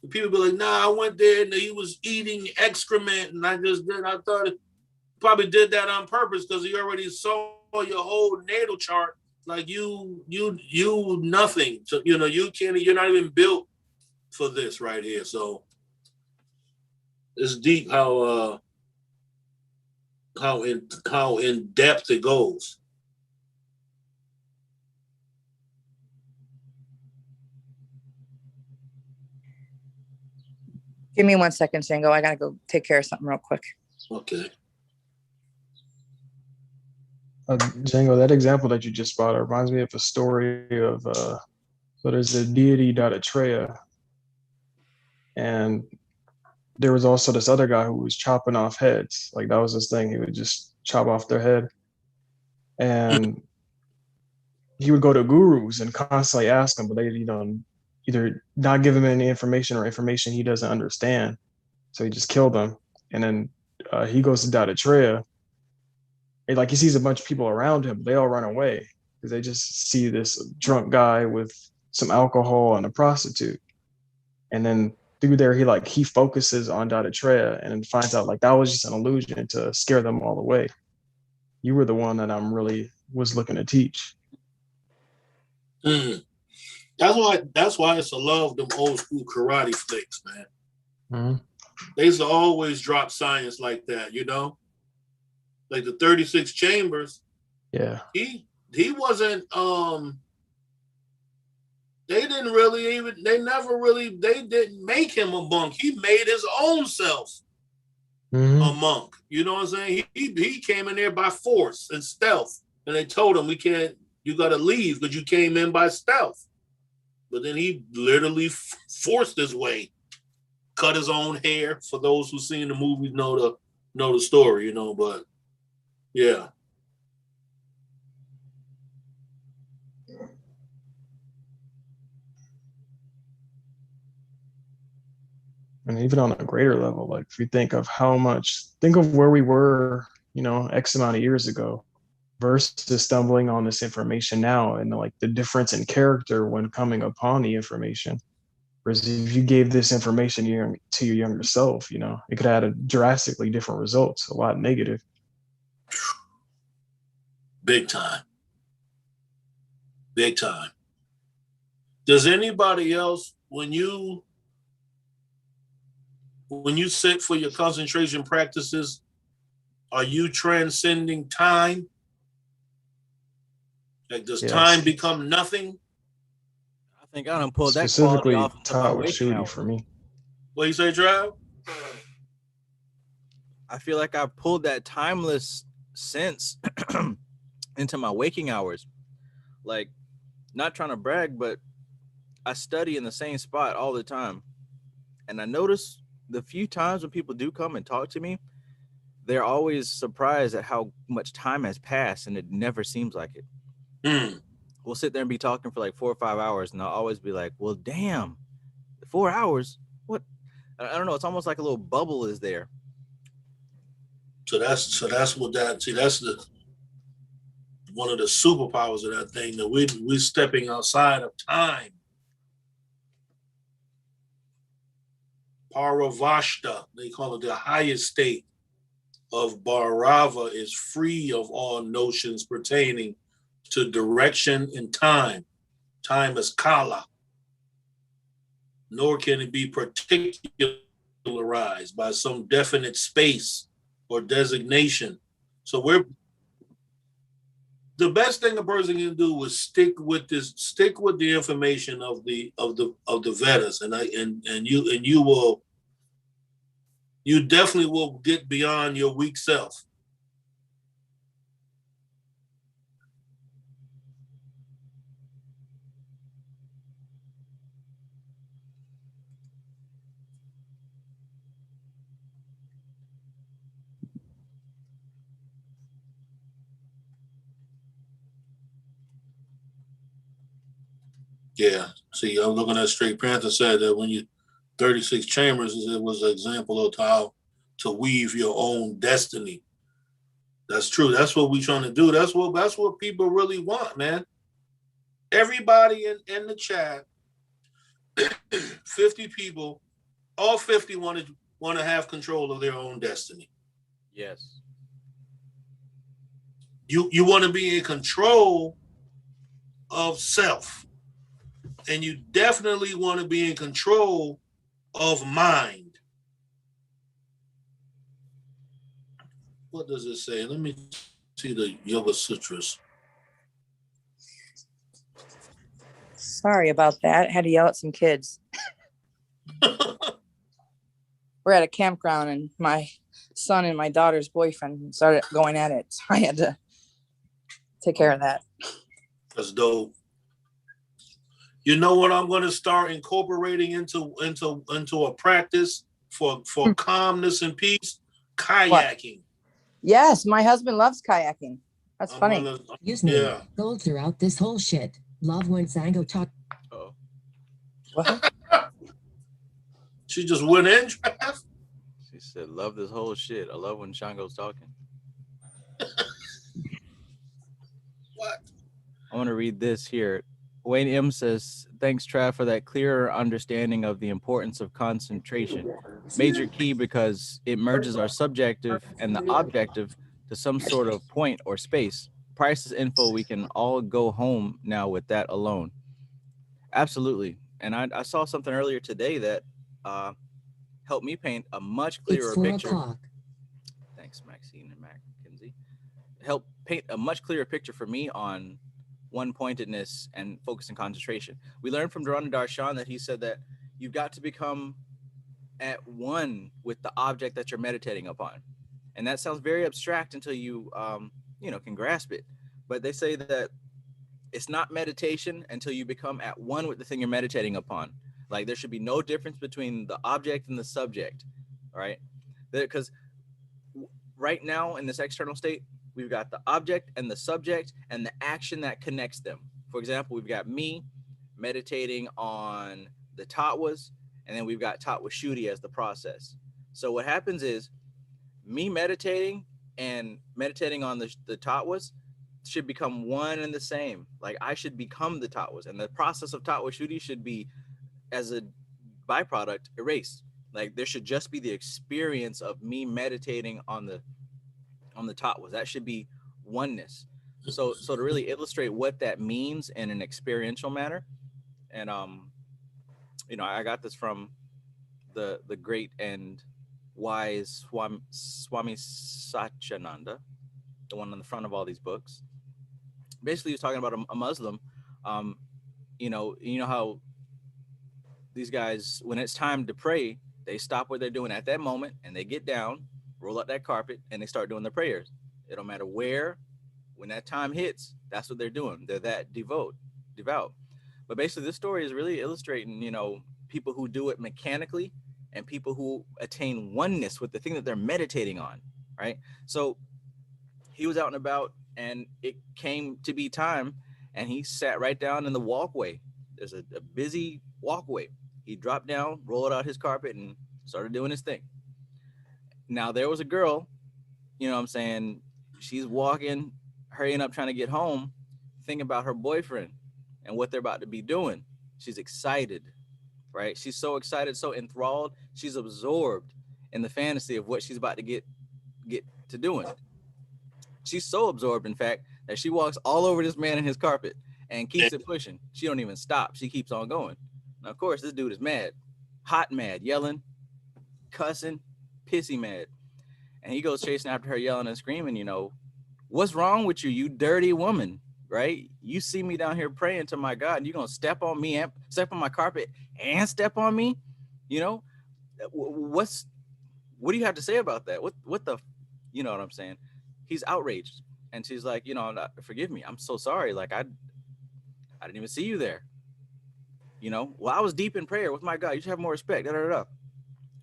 And people be like, nah, I went there and he was eating excrement and I thought it probably did that on purpose, because he already saw your whole natal chart. Like you nothing. So, you know, you're not even built for this right here. So it's deep how in depth it goes. Give me 1 second, Shango. I gotta go take care of something real quick. Okay. Django, that example that you just brought up reminds me of a story of so there's a deity Dattatreya, and there was also this other guy who was chopping off heads. Like that was his thing. He would just chop off their head. And he would go to gurus and constantly ask them, but they, either not give him any information or information he doesn't understand. So he just killed them. And then he goes to TATTWA, and like he sees a bunch of people around him, they all run away because they just see this drunk guy with some alcohol and a prostitute. And then through there, he focuses on TATTWA and finds out like that was just an illusion to scare them all away. You were the one that I'm really was looking to teach. Mm. That's why it's a love them old school karate flicks, man. Mm-hmm. They used to always drop science like that, like the 36 chambers. Yeah. He wasn't they didn't make him a monk. He made his own self a monk. You know what I'm saying? He came in there by force and stealth. And they told him you gotta leave because you came in by stealth. But then he literally forced his way, cut his own hair. For those who've seen the movie know the story, but yeah. And even on a greater level, like if you think of where we were, X amount of years ago versus stumbling on this information now, and like the difference in character when coming upon the information. Whereas if you gave this information to your younger self, it could have had drastically different results, a lot negative. Big time. Big time. Does anybody else, when you sit for your concentration practices, are you transcending time? Like, does time become nothing? I think I done pulled that specifically quality off TATTWA SHUDDHI for me. What you say, Trav? I feel like I pulled that timeless sense into my waking hours. Like, not trying to brag, but I study in the same spot all the time. And I notice the few times when people do come and talk to me, they're always surprised at how much time has passed, and it never seems like it. We'll sit there and be talking for like 4 or 5 hours, and I'll always be like, well, damn, 4 hours? What? I don't know. It's almost like a little bubble is there. So that's what that's one of the superpowers of that thing, that we're stepping outside of time. Paravashta, they call it the highest state of Bhairava, is free of all notions pertaining to direction and time. Time is kala, nor can it be particularized by some definite space or designation. So the best thing a person can do is stick with the information of the Vedas, and you definitely will get beyond your weak self. Yeah. See, I'm looking at Straight Panther said that when you 36 chambers, it was an example of how to weave your own destiny. That's true. That's what we're trying to do. That's what people really want, man. Everybody in the chat, 50 people, all 50 want to have control of their own destiny. Yes. You want to be in control of self. And you definitely want to be in control of mind. What does it say? Let me see the Yoga Sutras. Sorry about that. I had to yell at some kids. We're at a campground, and my son and my daughter's boyfriend started going at it. So I had to take care of that. That's dope. You know what I'm going to start incorporating into a practice for calmness and peace? Kayaking. What? Yes, my husband loves kayaking. That's funny. Excuse me. Yeah. Gold throughout this whole shit. Love when Zango talk. Oh, What? She just went in. she said, "Love this whole shit. I love when Shango's talking." What? I want to read this here. Wayne M says, "Thanks, Trav, for that clearer understanding of the importance of concentration. Major key because it merges our subjective and the objective to some sort of point or space. Priceless info. We can all go home now with that alone." Absolutely. And I saw something earlier today that helped me paint a much clearer It's 4 picture. o'clock. Thanks, Maxine and Mackenzie. Help paint a much clearer picture for me on one-pointedness and focus and concentration. We learned from Durana Darshan that he said that you've got to become at one with the object that you're meditating upon. And that sounds very abstract until you, can grasp it. But they say that it's not meditation until you become at one with the thing you're meditating upon. Like there should be no difference between the object and the subject, right? Because right now in this external state, we've got the object and the subject and the action that connects them. For example, we've got me meditating on the tatwas, and then we've got tattwa shuddhi as the process. So what happens is me meditating and meditating on the tatwas should become one and the same. Like I should become the tatwas, and the process of tattwa shuddhi should be, as a byproduct, erased. Like there should just be the experience of me meditating on the tatwas. That should be oneness. So to really illustrate what that means in an experiential manner, and I got this from the great and wise Swami Satyananda, the one on the front of all these books. Basically, he was talking about a Muslim. You know how these guys, when it's time to pray, they stop what they're doing at that moment and they get down, roll out that carpet, and they start doing their prayers. It don't matter where, when that time hits, that's what they're doing. They're that devout. But basically, this story is really illustrating, people who do it mechanically and people who attain oneness with the thing that they're meditating on, right? So he was out and about, and it came to be time, and he sat right down in the walkway. There's a busy walkway. He dropped down, rolled out his carpet, and started doing his thing. Now, there was a girl, she's walking, hurrying up, trying to get home, thinking about her boyfriend and what they're about to be doing. She's excited, right? She's so excited, so enthralled. She's absorbed in the fantasy of what she's about to get to doing. She's so absorbed, in fact, that she walks all over this man in his carpet and keeps it pushing. She don't even stop. She keeps on going. Now, of course, this dude is mad, hot mad, yelling, cussing, pissy mad. And he goes chasing after her, yelling and screaming, what's wrong with you, you dirty woman, right? You see me down here praying to my God, and you're going to step on me, and step on my carpet and step on me? What do you have to say about that? What the, you know what I'm saying? He's outraged. And she's like, forgive me. I'm so sorry. Like, I didn't even see you there. Well, I was deep in prayer with my God. You should have more respect. Da, da, da.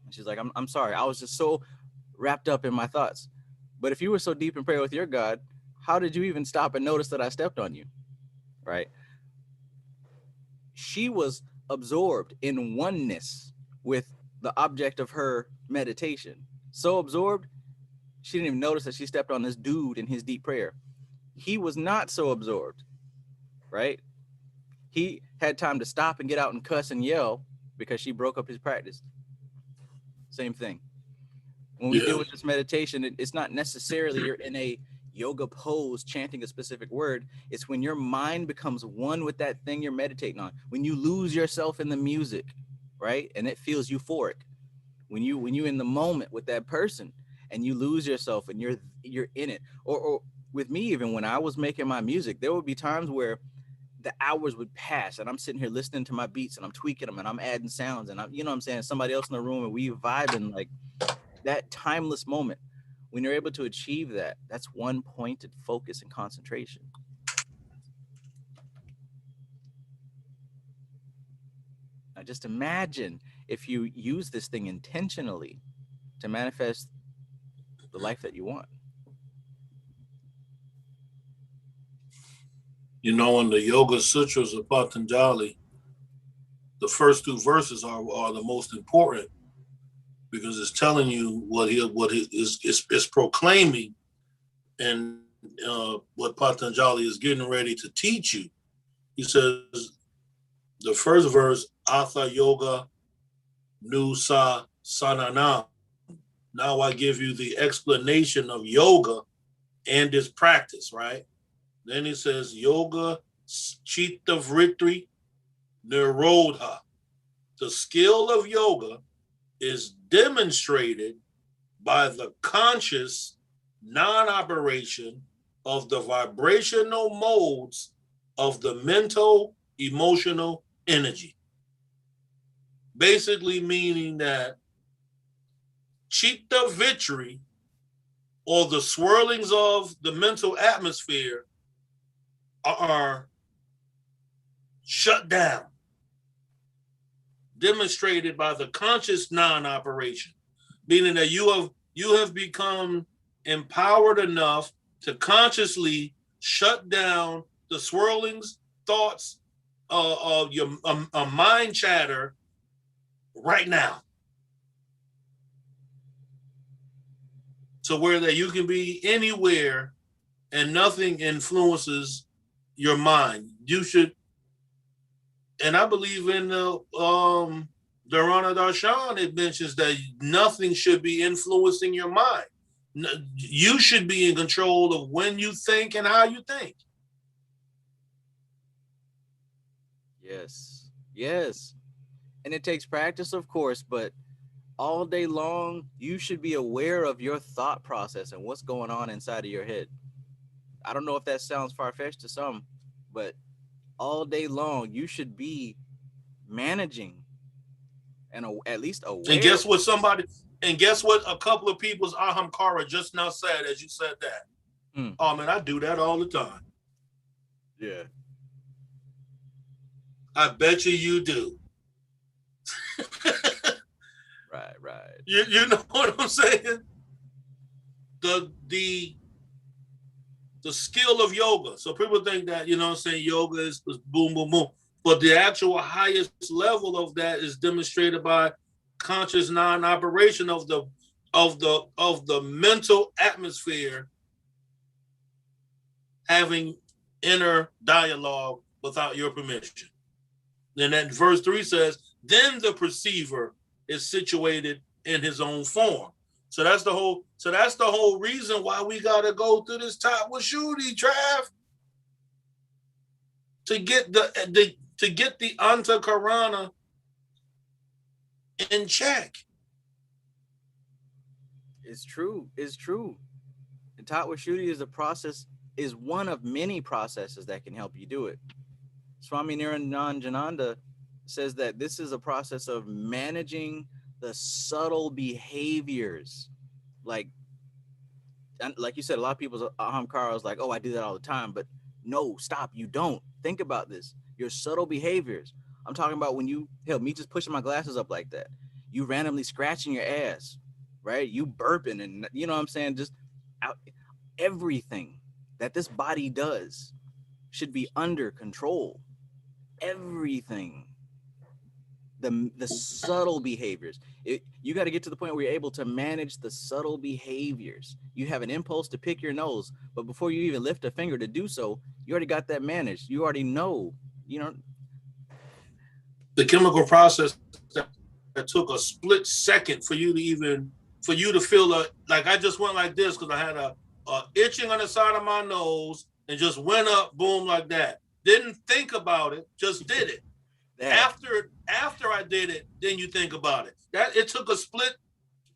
And she's like, I'm sorry. I was just so wrapped up in my thoughts. But if you were so deep in prayer with your God, how did you even stop and notice that I stepped on you? Right? She was absorbed in oneness with the object of her meditation. So absorbed, she didn't even notice that she stepped on this dude in his deep prayer. He was not so absorbed, right? He had time to stop and get out and cuss and yell because she broke up his practice. Same thing. When we deal with this meditation, it's not necessarily you're in a yoga pose chanting a specific word. It's when your mind becomes one with that thing you're meditating on. When you lose yourself in the music, right? And it feels euphoric. When you in the moment with that person and you lose yourself and you're in it. Or with me, even when I was making my music, there would be times where the hours would pass and I'm sitting here listening to my beats and I'm tweaking them and I'm adding sounds and I'm saying, somebody else in the room and we vibing, like that timeless moment. When you're able to achieve that, that's one pointed focus and concentration. Now just imagine if you use this thing intentionally to manifest the life that you want. You know, in the Yoga Sutras of Patanjali, the first 2 verses are the most important, because it's telling you what he is proclaiming, and what Patanjali is getting ready to teach you. He says, the first verse, Atha Yoga Nu Sa Sanana. Now I give you the explanation of yoga and its practice, right? Then he says, Yoga Chitta Vritti Nirodha. The skill of yoga is demonstrated by the conscious non-operation of the vibrational modes of the mental, emotional energy. Basically meaning that Chitta Vritti, or the swirlings of the mental atmosphere, are shut down, demonstrated by the conscious non-operation, meaning that you have become empowered enough to consciously shut down the swirlings, thoughts of your mind chatter right now. So where that you can be anywhere and nothing influences your mind. You should, and I believe in the Dharana Darshan, it mentions that nothing should be influencing your mind. You should be in control of when you think and how you think. Yes. Yes. And it takes practice, of course, but all day long, you should be aware of your thought process and what's going on inside of your head. I don't know if that sounds far-fetched to some, but all day long, you should be managing and at least aware. And guess what a couple of people's ahamkara just now said as you said that? Oh man, I do that all the time. Yeah. I bet you do. Right. You know what I'm saying? The skill of yoga. So people think that, you know what I'm saying, yoga is boom, boom, boom. But the actual highest level of that is demonstrated by conscious non-operation of the mental atmosphere having inner dialogue without your permission. Then that verse 3 says, then the perceiver is situated in his own form. So that's the whole reason why we gotta go through this TATTWA SHUDDHI, Trav, to get the Antakarana in check. It's true. And TATTWA SHUDDHI is one of many processes that can help you do it. Swami Niranjananda says that this is a process of managing the subtle behaviors. Like you said, a lot of people's ahamkara is like, oh, I do that all the time. But no, stop. You don't. Think about this. Your subtle behaviors. I'm talking about when you, hell, me just pushing my glasses up like that. You randomly scratching your ass, right? You burping and, you know what I'm saying? Just out, everything that this body does should be under control. Everything. The subtle behaviors. You got to get to the point where you're able to manage the subtle behaviors. You have an impulse to pick your nose, but before you even lift a finger to do so, you already got that managed. You already know, you know. The chemical process that took a split second for you to feel like I just went like this because I had a itching on the side of my nose and just went up, boom, like that. Didn't think about it, just did it. After I did it, then you think about it. That it took a split.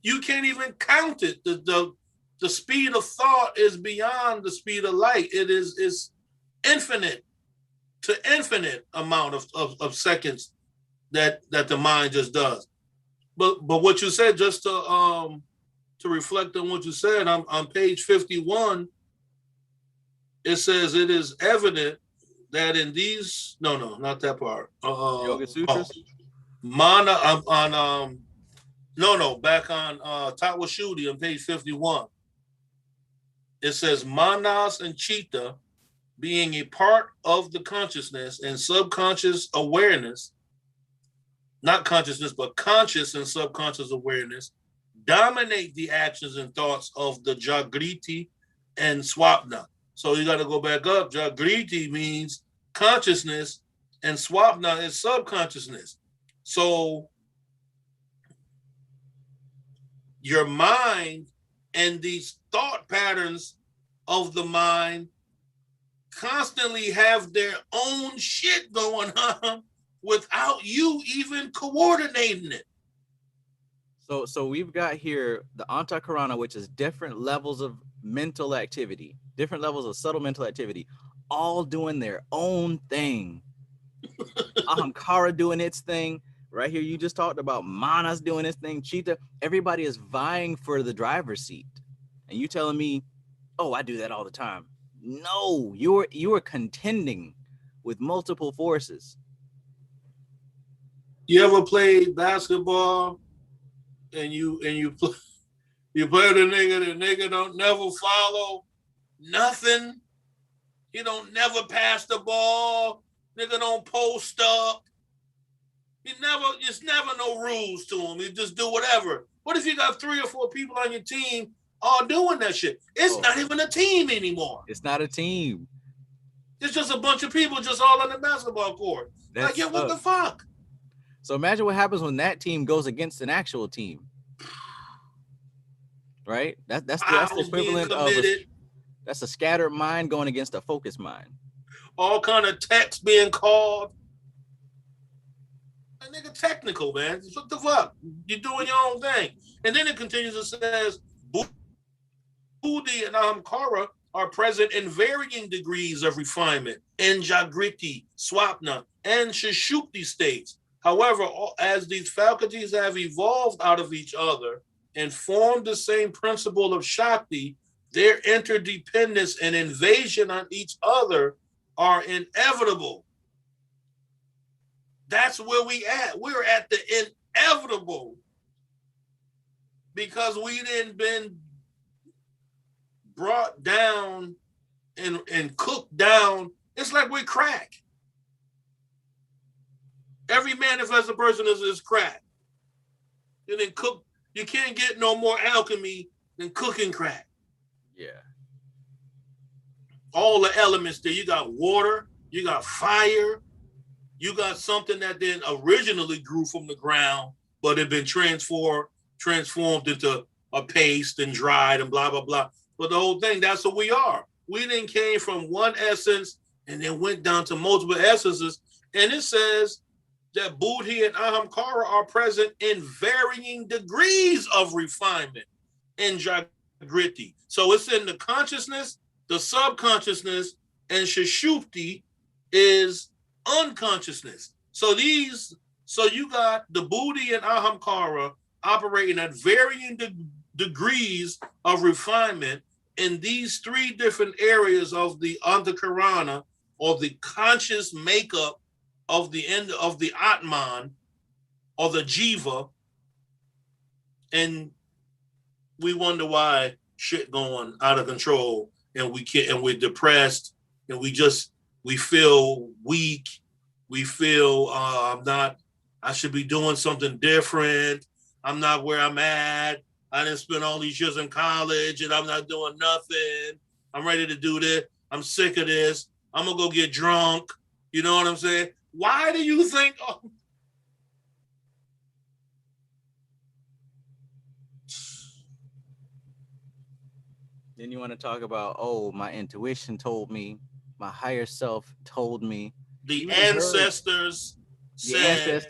You can't even count it. The speed of thought is beyond the speed of light. It is infinite amount of seconds that the mind just does. But what you said, just to reflect on what you said, on page 51, it says it is evident that in these not that part. Yoga Sutras? Mana on back on TATTWA SHUDDHI on page 51. It says manas and chitta being a part of the consciousness and subconscious awareness, not consciousness, but conscious and subconscious awareness, dominate the actions and thoughts of the Jagriti and Swapna. So you got to go back up. Jagriti means consciousness and Swapna is subconsciousness. So your mind and these thought patterns of the mind constantly have their own shit going on without you even coordinating it. So we've got here the antakarana, which is different levels of mental activity, different levels of subtle mental activity, all doing their own thing. Ahamkara doing its thing. Right here, you just talked about Manas doing its thing, Chitta. Everybody is vying for the driver's seat. And you telling me, oh, I do that all the time. No, you are contending with multiple forces. You ever played basketball and you play the nigga don't never follow nothing. He don't never pass the ball. Nigga don't post up. It's never no rules to him. You just do whatever. What if you got 3 or 4 people on your team all doing that shit? It's not even a team anymore. It's not a team. It's just a bunch of people just all on the basketball court. Like, yeah, what the fuck? So imagine what happens when that team goes against an actual team. Right? That's the equivalent of that's a scattered mind going against a focused mind. All kind of texts being called. That nigga technical, man. What the fuck? You're doing your own thing. And then it continues and says, Buddhi and ahamkara are present in varying degrees of refinement in Jagriti, Swapna, and Sushupti states. However, as these faculties have evolved out of each other and formed the same principle of Shakti, their interdependence and invasion on each other are inevitable. That's where we at. We're at the inevitable because we didn't been brought down and cooked down. It's like we're crack. Every manifested person is crack. And then cook. You can't get no more alchemy than cooking crack. Yeah. All the elements there. You got water, you got fire, you got something that then originally grew from the ground, but it been transformed into a paste and dried and blah, blah, blah. But the whole thing, that's what we are. We then came from one essence and then went down to multiple essences. And it says that Buddhi and ahamkara are present in varying degrees of refinement in Jagriti. So it's in the consciousness, the subconsciousness, and Sushupti is unconsciousness. So you got the Buddhi and ahamkara operating at varying degrees of refinement in these 3 different areas of the antakarana, or the conscious makeup of the end of the Atman or the Jiva. And we wonder why shit going out of control and we're depressed and we feel weak. We feel I should be doing something different. I'm not where I'm at. I didn't spend all these years in college and I'm not doing nothing. I'm ready to do this. I'm sick of this. I'm gonna go get drunk. You know what I'm saying? Why do you think? Oh. Then you want to talk about, oh, my intuition told me, my higher self told me. The ancestors said,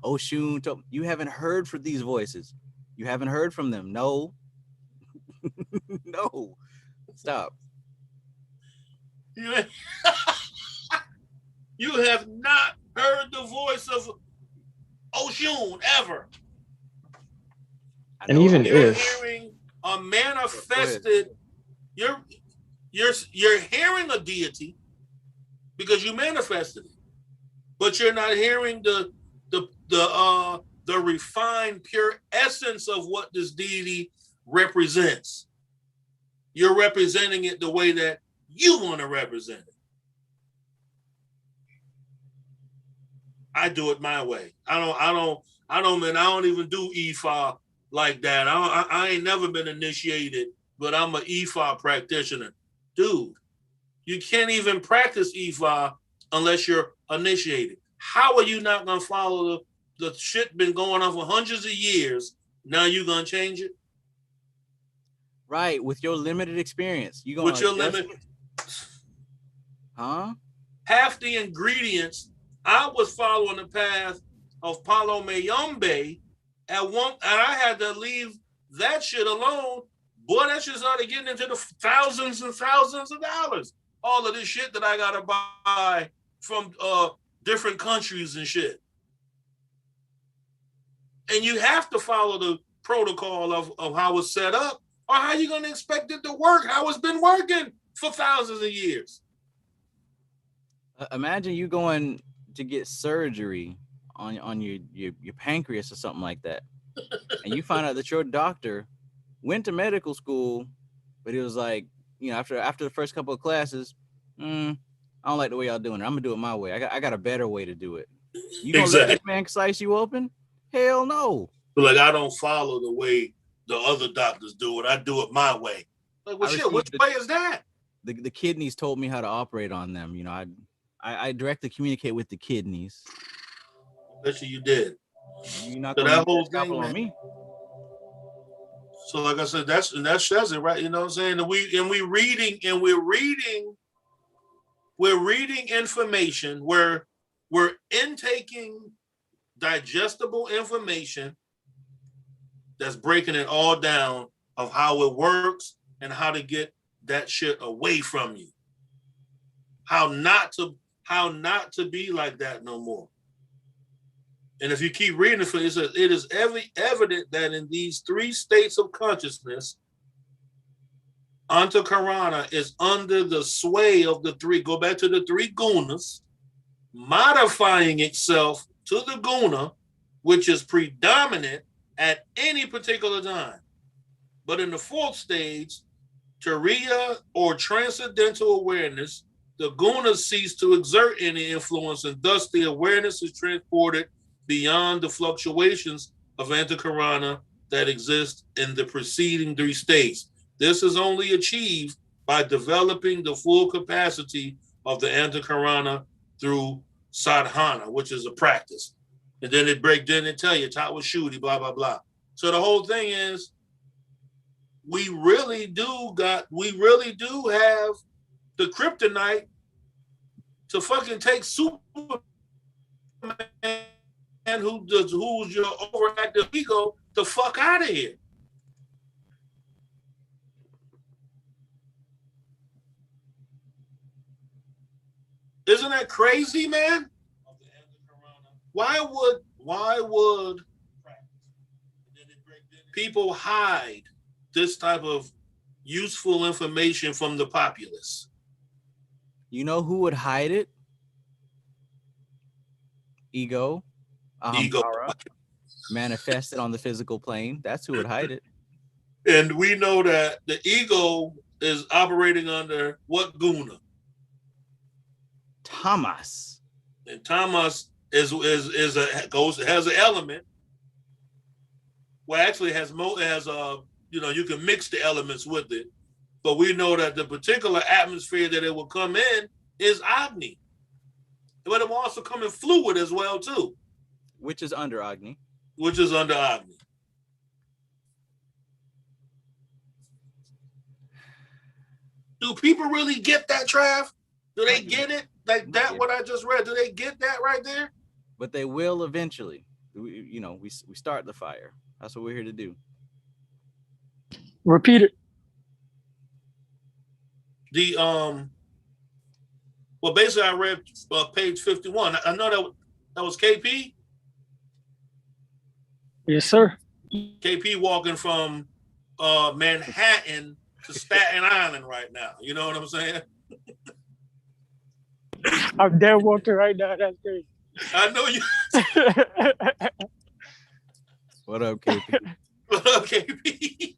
Oshun told you haven't heard from these voices. You haven't heard from them. No. No. Stop. You have not heard the voice of Oshun ever. And even you're if hearing a manifested, you're hearing a deity because you manifested it, but you're not hearing the refined, pure essence of what this deity represents. You're representing it the way that you want to represent it. I do it my way. I don't even do Ifa like that. I ain't never been initiated, but I'm an Ifa practitioner. Dude, you can't even practice Ifa unless you're initiated. How are you not gonna follow the shit been going on for hundreds of years? Now you gonna change it? Right, with your limited experience. You gonna With your adjust limit, it? Huh? half the ingredients, I was following the path of Palo Mayombe and I had to leave that shit alone. Boy, that shit started getting into the thousands and thousands of dollars. All of this shit that I gotta buy from different countries and shit. And you have to follow the protocol of how it's set up, or how you gonna expect it to work, how it's been working for thousands of years. Imagine you going to get surgery on your pancreas or something like that, and you find out that your doctor went to medical school, but he was like, after the first couple of classes, I don't like the way y'all doing it. I'm gonna do it my way. I got a better way to do it. You gonna let this man slice you open? Hell no. But like, I don't follow the way the other doctors do it. I do it my way. Like, well, shit, which way is that? The kidneys told me how to operate on them. I directly communicate with the kidneys. Bet you did. You're not so gonna that whole thing thing, on me. So like I said, that says it, right? You know what I'm saying? And we're reading information, we're intaking digestible information that's breaking it all down of how it works and how to get that shit away from you. How not to be like that no more. And if you keep reading it, it says it is evident that in these three states of consciousness, Antakarana is under the sway of the three. Go back to the three gunas, modifying itself to the guna, which is predominant at any particular time. But in the fourth stage, Turiya or transcendental awareness, the gunas cease to exert any influence, and thus the awareness is transported beyond the fluctuations of Antakarana that exist in the preceding three states. This is only achieved by developing the full capacity of the Antakarana through sadhana, which is a practice. And then it tell you, TATTWA, SHUDDHI, blah, blah, blah. So the whole thing is, we really do have the kryptonite to fucking take Superman, who's your overactive ego, the fuck out of here. Isn't that crazy, man? Why would people hide this type of useful information from the populace? You know who would hide it? Ego. Ahamkara. Manifested on the physical plane. That's who would hide it. And we know that the ego is operating under what guna? Tamas. And tamas has an element. Well, actually has you can mix the elements with it, but we know that the particular atmosphere that it will come in is Agni, but it will also come in fluid as well too, which is under Agni. Do people really get that, Trav? Do they get it? Like that, what I just read, do they get that right there? But they will eventually. We start the fire. That's what we're here to do. Repeat it. Well, basically, I read page 51. I know that was KP. Yes, sir. KP walking from Manhattan to Staten Island right now. You know what I'm saying? I'm dead walking right now. That's crazy. I know you. What up, KP? What up, KP?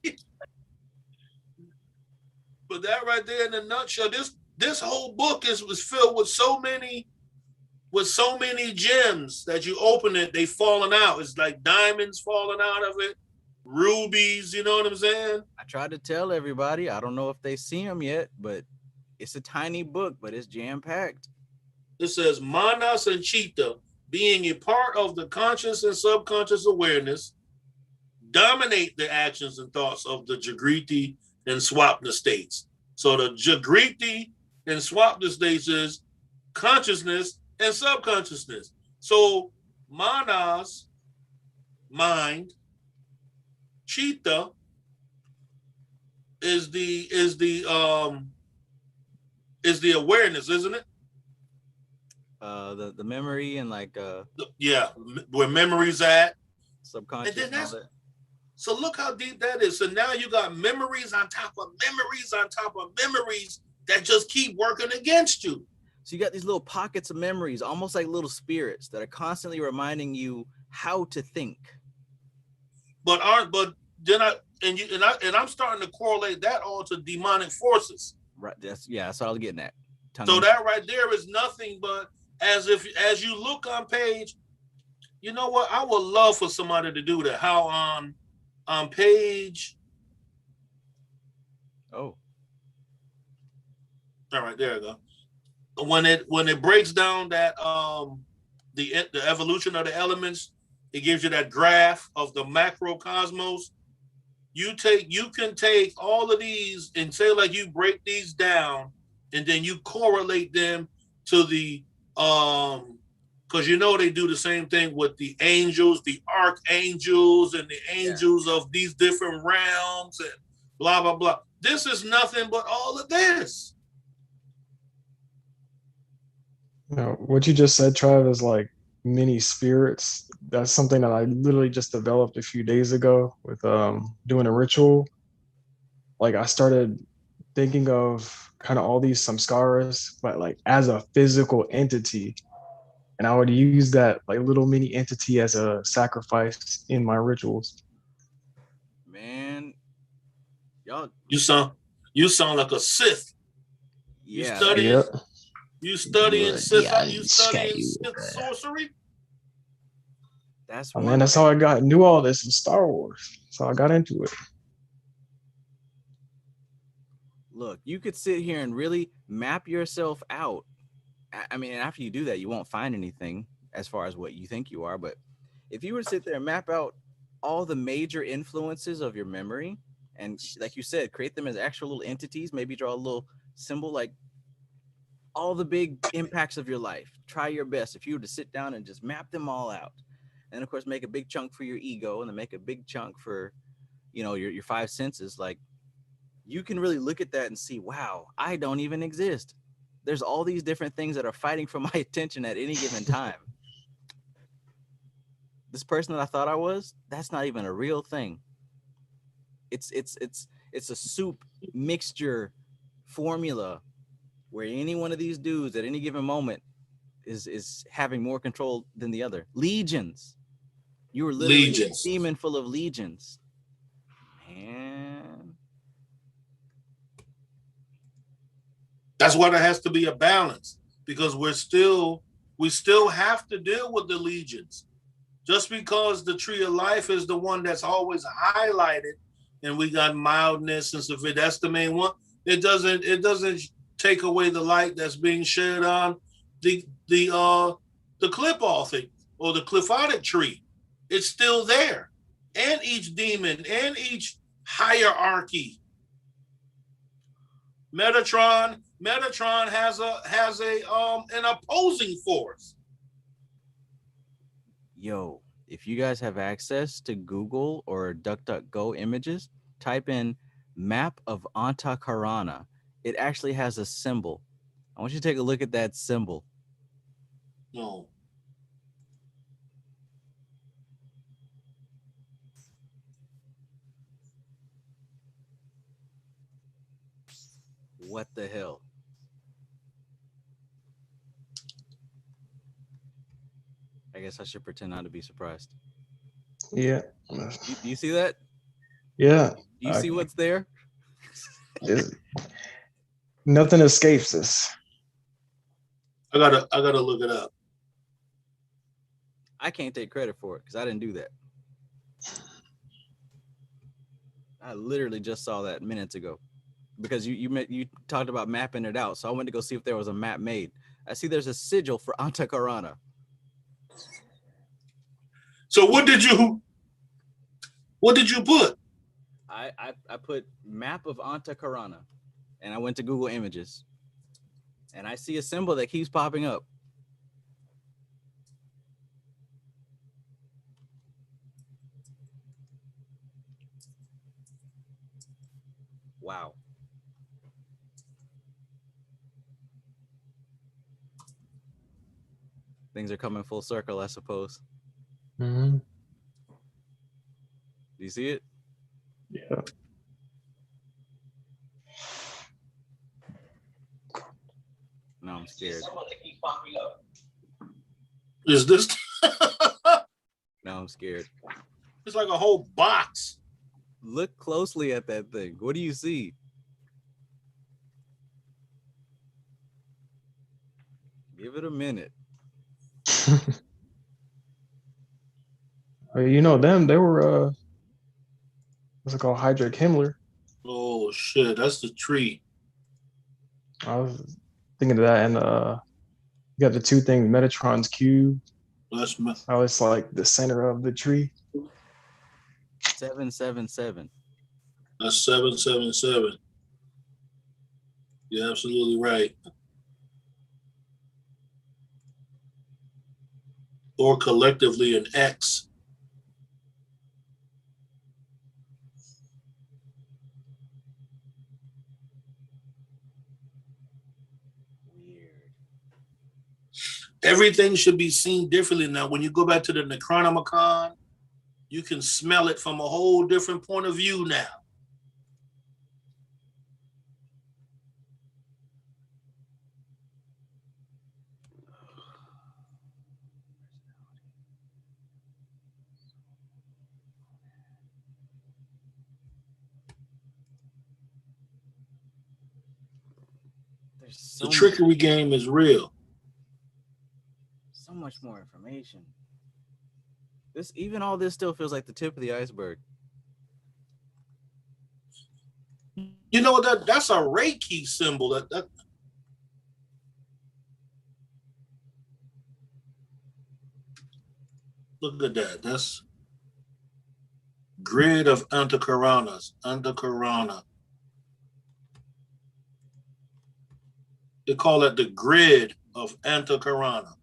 But that right there in a nutshell, this whole book was filled with so many with so many gems that you open it, they falling out. It's like diamonds falling out of it, rubies, you know what I'm saying? I tried to tell everybody. I don't know if they see them yet, but it's a tiny book, but it's jam-packed. It says manas and chitta, being a part of the conscious and subconscious awareness, dominate the actions and thoughts of the Jagriti and Swapna states. So the Jagriti and Swapna states is consciousness and subconsciousness. So manas, mind, chitta is the awareness, isn't it? The memory and like Yeah, where memory's at. Subconscious. And then so look how deep that is. So now you got memories on top of memories on top of memories that just keep working against you. So you got these little pockets of memories, almost like little spirits that are constantly reminding you how to think. But then I'm starting to correlate that all to demonic forces. Right. That's what I was getting at. So that right there is nothing but as you look on page, you know what? I would love for somebody to do that. How on page. Oh. All right, there we go. When it breaks down that the evolution of the elements, it gives you that graph of the macrocosmos. You can take all of these and say like you break these down, and then you correlate them to the because you know they do the same thing with the angels, the archangels, and the angels of these different realms and blah blah blah. This is nothing but all of this. You know, what you just said, Trav, is like mini spirits. That's something that I literally just developed a few days ago with doing a ritual. Like I started thinking of kind of all these samskaras, but like as a physical entity. And I would use that like little mini entity as a sacrifice in my rituals. Man, y'all. You sound like a Sith. Yeah. You studying Sith? You studying Sith sorcery? That's man. That's how I knew all this in Star Wars. So I got into it. Look, you could sit here and really map yourself out. I mean, after you do that, you won't find anything as far as what you think you are. But if you were to sit there and map out all the major influences of your memory, and like you said, create them as actual little entities, maybe draw a little symbol, like all the big impacts of your life. Try your best if you were to sit down and just map them all out. And of course, make a big chunk for your ego, and then make a big chunk for, your five senses. Like, you can really look at that and see, wow, I don't even exist. There's all these different things that are fighting for my attention at any given time. This person that I thought I was, that's not even a real thing. It's a soup mixture formula where any one of these dudes at any given moment is having more control than the other. Legions. You were literally a demon full of legions. Man. That's why there has to be a balance, because we still have to deal with the legions. Just because the tree of life is the one that's always highlighted, and we got mildness and stuff, that's the main one. It doesn't take away the light that's being shed on the clip-off thing or the cliphotic tree. It's still there, and each demon and each hierarchy. Metatron has an opposing force. Yo, if you guys have access to Google or DuckDuckGo images, type in map of Antakarana. It actually has a symbol. I want you to take a look at that symbol. No. What the hell? I guess I should pretend not to be surprised. Yeah. Do you see that? Yeah. Do you see what's there? Nothing escapes us. I gotta look it up. I can't take credit for it because I didn't do that. I literally just saw that minutes ago because you talked about mapping it out. So I went to go see if there was a map made. I see there's a sigil for Antakarana. So what did you put? I put map of Antakarana, and I went to Google Images, and I see a symbol that keeps popping up. Wow. Things are coming full circle, I suppose. Mm-hmm. Do you see it? Yeah. No, I'm scared. Is this? No, I'm scared. It's like a whole box. Look closely at that thing. What do you see? Give it a minute. You know them, they were what's it called, Hydric Himmler. Oh shit, that's the tree. I was thinking of that, and you got the two things, Metatron's cube. That's how it's like the center of the tree. 777. That's 777. You're absolutely right. Or collectively an X. Weird. Everything should be seen differently now. When you go back to the Necronomicon, you can smell it from a whole different point of view now. So the trickery game is real. So much more information. Even all this still feels like the tip of the iceberg. You know that's a Reiki symbol. That look at that. That's grid of Antakaranas. Antakarana. They call it the grid of Antakarana.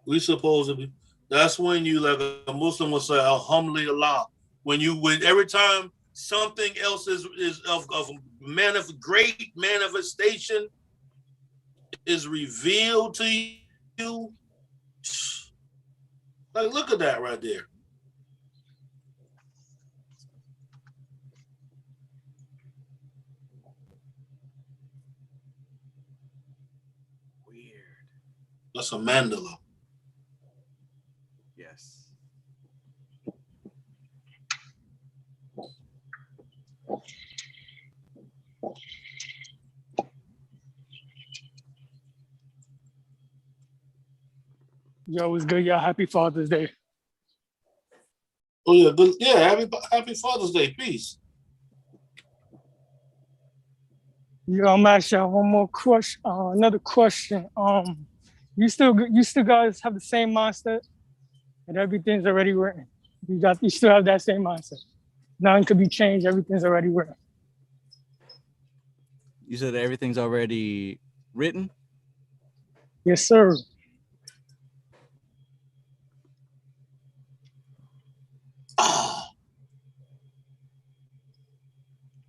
We supposed to be. That's when you, like a Muslim would say, Alhamdulillah. When every time something else is of great manifestation is revealed to you. Like, look at that right there. Weird. That's a mandala. Yes. Yo, what's good, y'all? Happy Father's Day. Oh yeah, good. Yeah, happy Father's Day. Peace. Yo, I'm asking y'all one more question. Another question. You still guys have the same mindset, and everything's already written. You still have that same mindset. Nothing could be changed. Everything's already written. You said everything's already written? Yes, sir.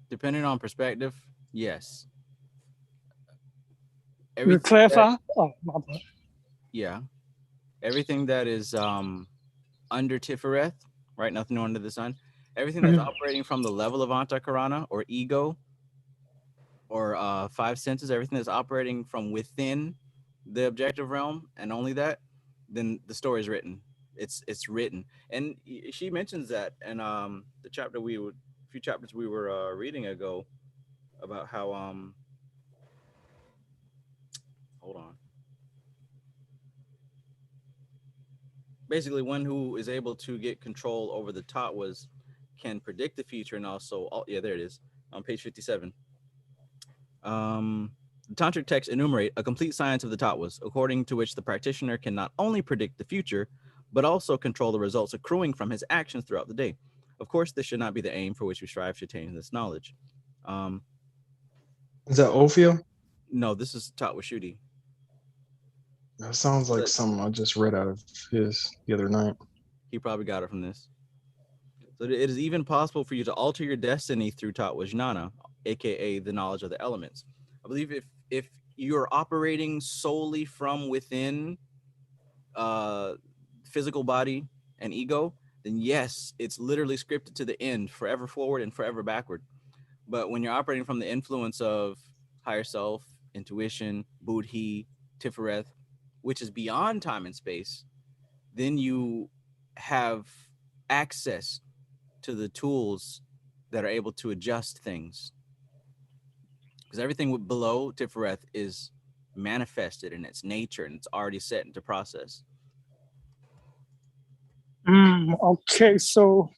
Depending on perspective, yes. You clarify? Oh, my bad. Yeah. Everything that is under Tifereth, right? Nothing under the sun. Everything that's operating from the level of Antakarana or ego or five senses, everything that's operating from within the objective realm and only that, then the story is written. it's written, and she mentions that, and the chapter few chapters we were reading ago about how hold on. Basically, one who is able to get control over the tatwas can predict the future, and also, yeah, there it is on page 57. The tantric texts enumerate a complete science of the tatwas, according to which the practitioner can not only predict the future, but also control the results accruing from his actions throughout the day. Of course, this should not be the aim for which we strive to attain this knowledge. Is that Ophio? No, this is Tatwa Shuddhi. That sounds like something I just read out of his the other night. He probably got it from this. So it is even possible for you to alter your destiny through Tattwa Jnana, aka the knowledge of the elements. I believe if you're operating solely from within physical body and ego, then yes, it's literally scripted to the end, forever forward and forever backward. But when you're operating from the influence of higher self, intuition, buddhi, tifereth, which is beyond time and space, then you have access to the tools that are able to adjust things. Because everything below Tifereth is manifested in its nature, and it's already set into process. Okay, so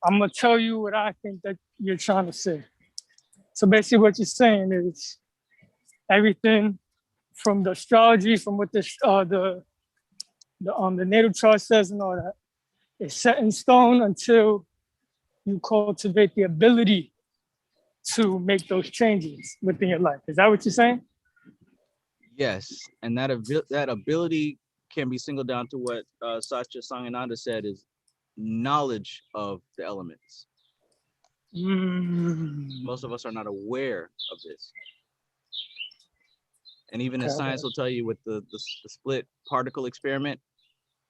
I'm gonna tell you what I think that you're trying to say. So basically what you're saying is everything from the astrology, from what the natal chart says and all that, is set in stone until you cultivate the ability to make those changes within your life. Is that what you're saying? Yes, and that ability can be singled down to what Satya Sangananda said is knowledge of the elements. Most of us are not aware of this. And even as science will tell you with the split particle experiment,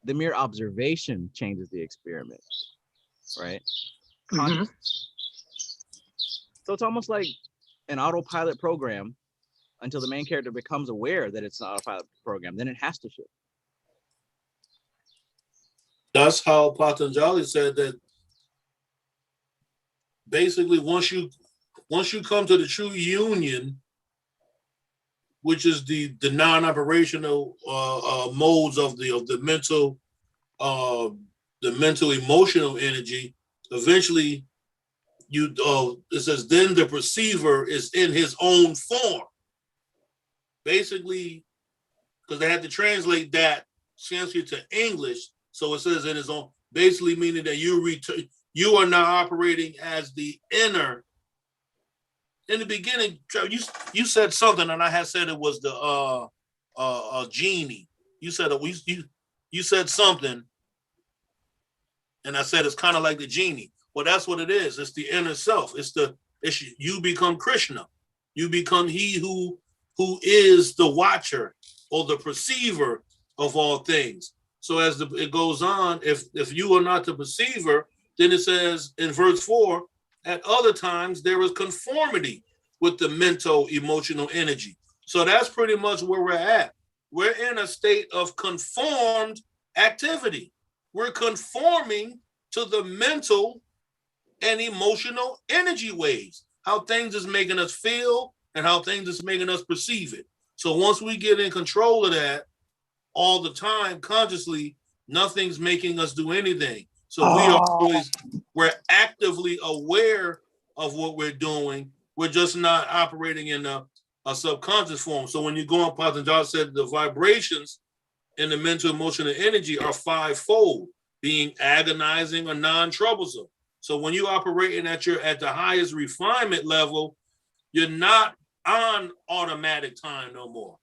the mere observation changes the experiment, right? So it's almost like an autopilot program until the main character becomes aware that it's an autopilot program. Then it has to shift. That's how Patanjali said that basically once you come to the true union, which is the non-operational modes of the mental emotional energy, eventually it says then the perceiver is in his own form. Basically, because they had to translate that Sanskrit to English, so it says in his own, basically meaning that you are now operating as the inner. In the beginning, you said something, and I had said it was the genie. You said you said something, and I said it's kind of like the genie. Well, that's what it is. It's the inner self. You become Krishna. You become he who is the watcher or the perceiver of all things. So as it goes on, if you are not the perceiver, then it says in verse 4, at other times there is conformity with the mental emotional energy. So that's pretty much where we're at. We're in a state of conformed activity. We're conforming to the mental and emotional energy waves, how things is making us feel and how things is making us perceive it. So once we get in control of that all the time consciously, nothing's making us do anything. So we're actively aware of what we're doing. We're just not operating in a subconscious form. So when you go on, Patanjali said the vibrations in the mental emotional energy are fivefold, being agonizing or non-troublesome. So when you operating at the highest refinement level, you're not on automatic time no more.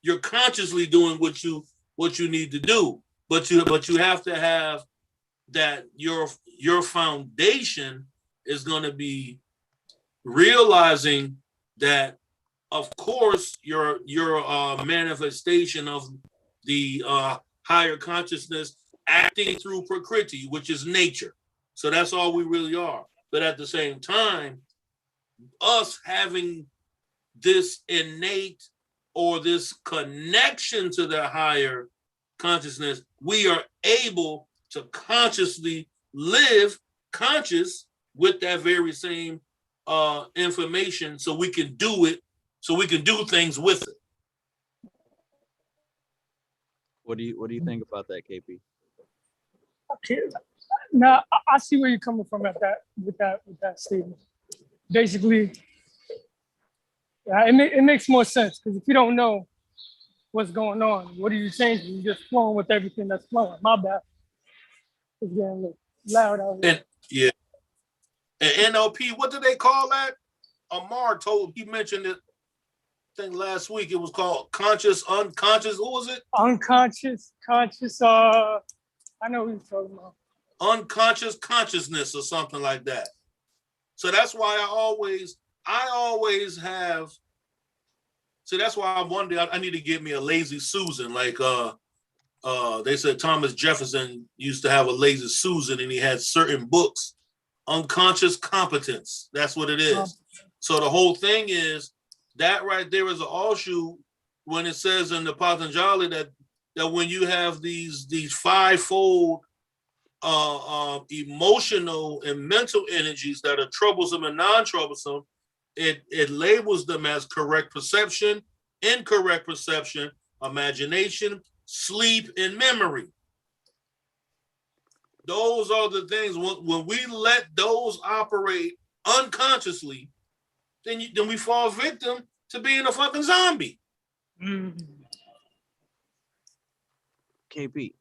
You're consciously doing what you need to do, but you have to have that your foundation is going to be realizing that, of course, your manifestation of the higher consciousness acting through Prakriti, which is nature. So that's all we really are. But at the same time, us having this innate or this connection to the higher consciousness, we are able to consciously live conscious with that very same information, so we can do it, so we can do things with it. What do you think about that, KP? Okay. Now I see where you're coming from at that with that statement. Basically, yeah, it makes more sense, because if you don't know what's going on, what are you changing? You're just flowing with everything that's flowing. My bad. It's getting a little loud out here. And yeah, and NLP, what do they call that? Amar he mentioned it, I think last week. It was called conscious, unconscious. What was it? Unconscious, conscious. I know what you're talking about. Unconscious consciousness or something like that. So that's why I always have. So that's why one day I need to get me a lazy Susan. Like they said Thomas Jefferson used to have a lazy Susan, and he had certain books. Unconscious competence. That's what it is. So the whole thing is that right there is an offshoot when it says in the Patanjali that when you have these fivefold emotional and mental energies that are troublesome and non-troublesome, it labels them as correct perception, incorrect perception, imagination, sleep, and memory. Those are the things. When we let those operate unconsciously, then we fall victim to being a fucking zombie. KP.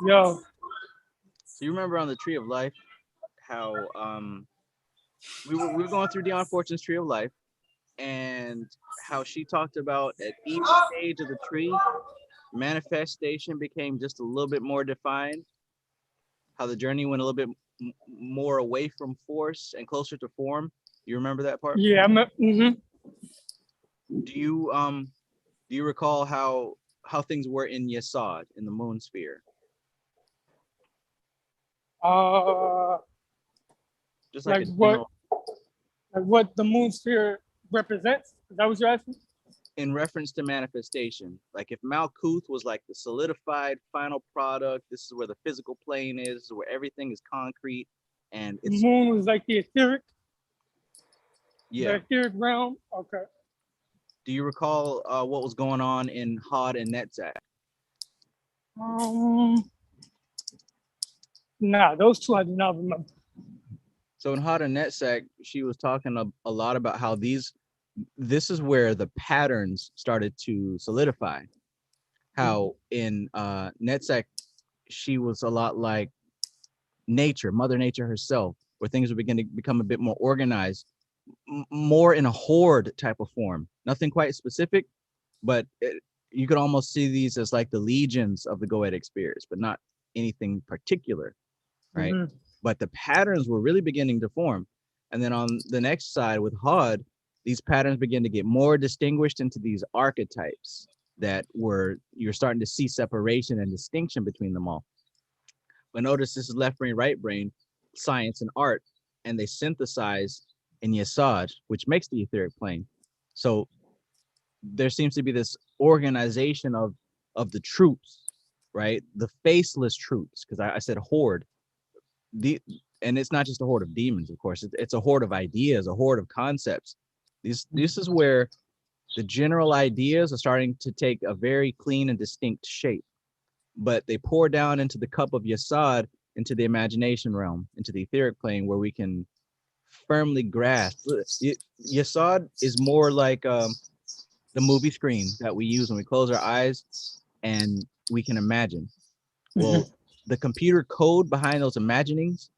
Yo. So you remember on the Tree of Life how we were going through Dion Fortune's Tree of Life, and how she talked about at each stage of the tree, manifestation became just a little bit more defined. How the journey went a little bit more away from force and closer to form. You remember that part? Yeah, Do you recall how things were in Yesod, in the moon sphere? Just like what the moon sphere represents? Is that what you're asking? In reference to manifestation, like if Malkuth was like the solidified final product, this is where the physical plane is, where everything is concrete, and the moon was like the etheric. Yeah. The etheric realm. Okay. Do you recall what was going on in Hod and Netzach? Nah, those two I do not remember. So in Hod and Netzach, she was talking a lot about how this is where the patterns started to solidify. How in Netzach, she was a lot like nature, Mother Nature herself, where things would begin to become a bit more organized, more in a horde type of form. Nothing quite specific, but you could almost see these as like the legions of the Goetic spirits, but not anything particular, right? But the patterns were really beginning to form. And then on the next side with Hod, these patterns begin to get more distinguished into these archetypes that you're starting to see separation and distinction between them all. But notice this is left brain, right brain, science and art, and they synthesize in Yesod, which makes the etheric plane. So there seems to be this organization of the troops, right? The faceless troops, because I said horde. And it's not just a horde of demons, of course. It's a horde of ideas, a horde of concepts. This is where the general ideas are starting to take a very clean and distinct shape, but they pour down into the cup of Yesod, into the imagination realm, into the etheric plane, where we can firmly grasp. Yesod is more like the movie screen that we use when we close our eyes and we can imagine. Well, the computer code behind those imaginings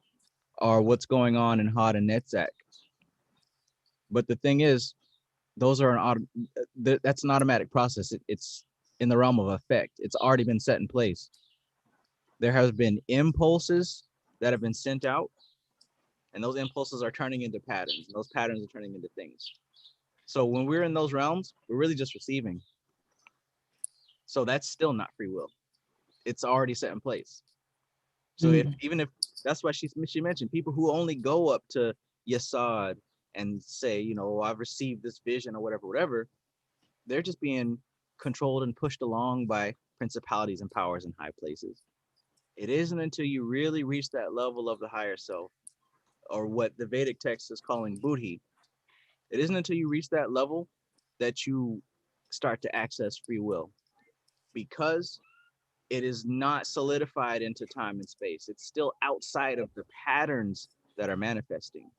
are what's going on in Hod and Netzach. But the thing is, those are that's an automatic process. It's in the realm of effect. It's already been set in place. There has been impulses that have been sent out, and those impulses are turning into patterns, and those patterns are turning into things. So when we're in those realms, we're really just receiving. So that's still not free will. It's already set in place. So even if that's why she mentioned people who only go up to Yesod and say, I've received this vision or whatever, they're just being controlled and pushed along by principalities and powers in high places. It isn't until you really reach that level of the higher self, or what the Vedic text is calling buddhi. It isn't until you reach that level that you start to access free will, because it is not solidified into time and space. It's still outside of the patterns that are manifesting.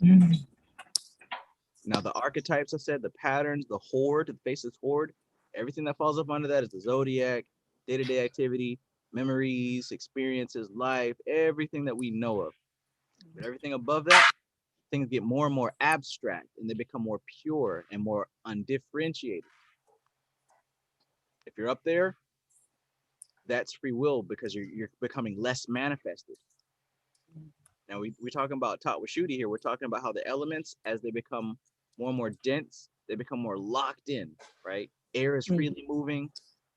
Now, the archetypes, I said, the patterns, the horde, the faceless horde, everything that falls up under that is the zodiac, day-to-day activity, memories, experiences, life, everything that we know of. But everything above that, things get more and more abstract, and they become more pure and more undifferentiated. If you're up there, that's free will, because you're becoming less manifested. Now, we're talking about TATTWA SHUDDHI here. We're talking about how the elements, as they become more and more dense, they become more locked in, right? Air is freely moving.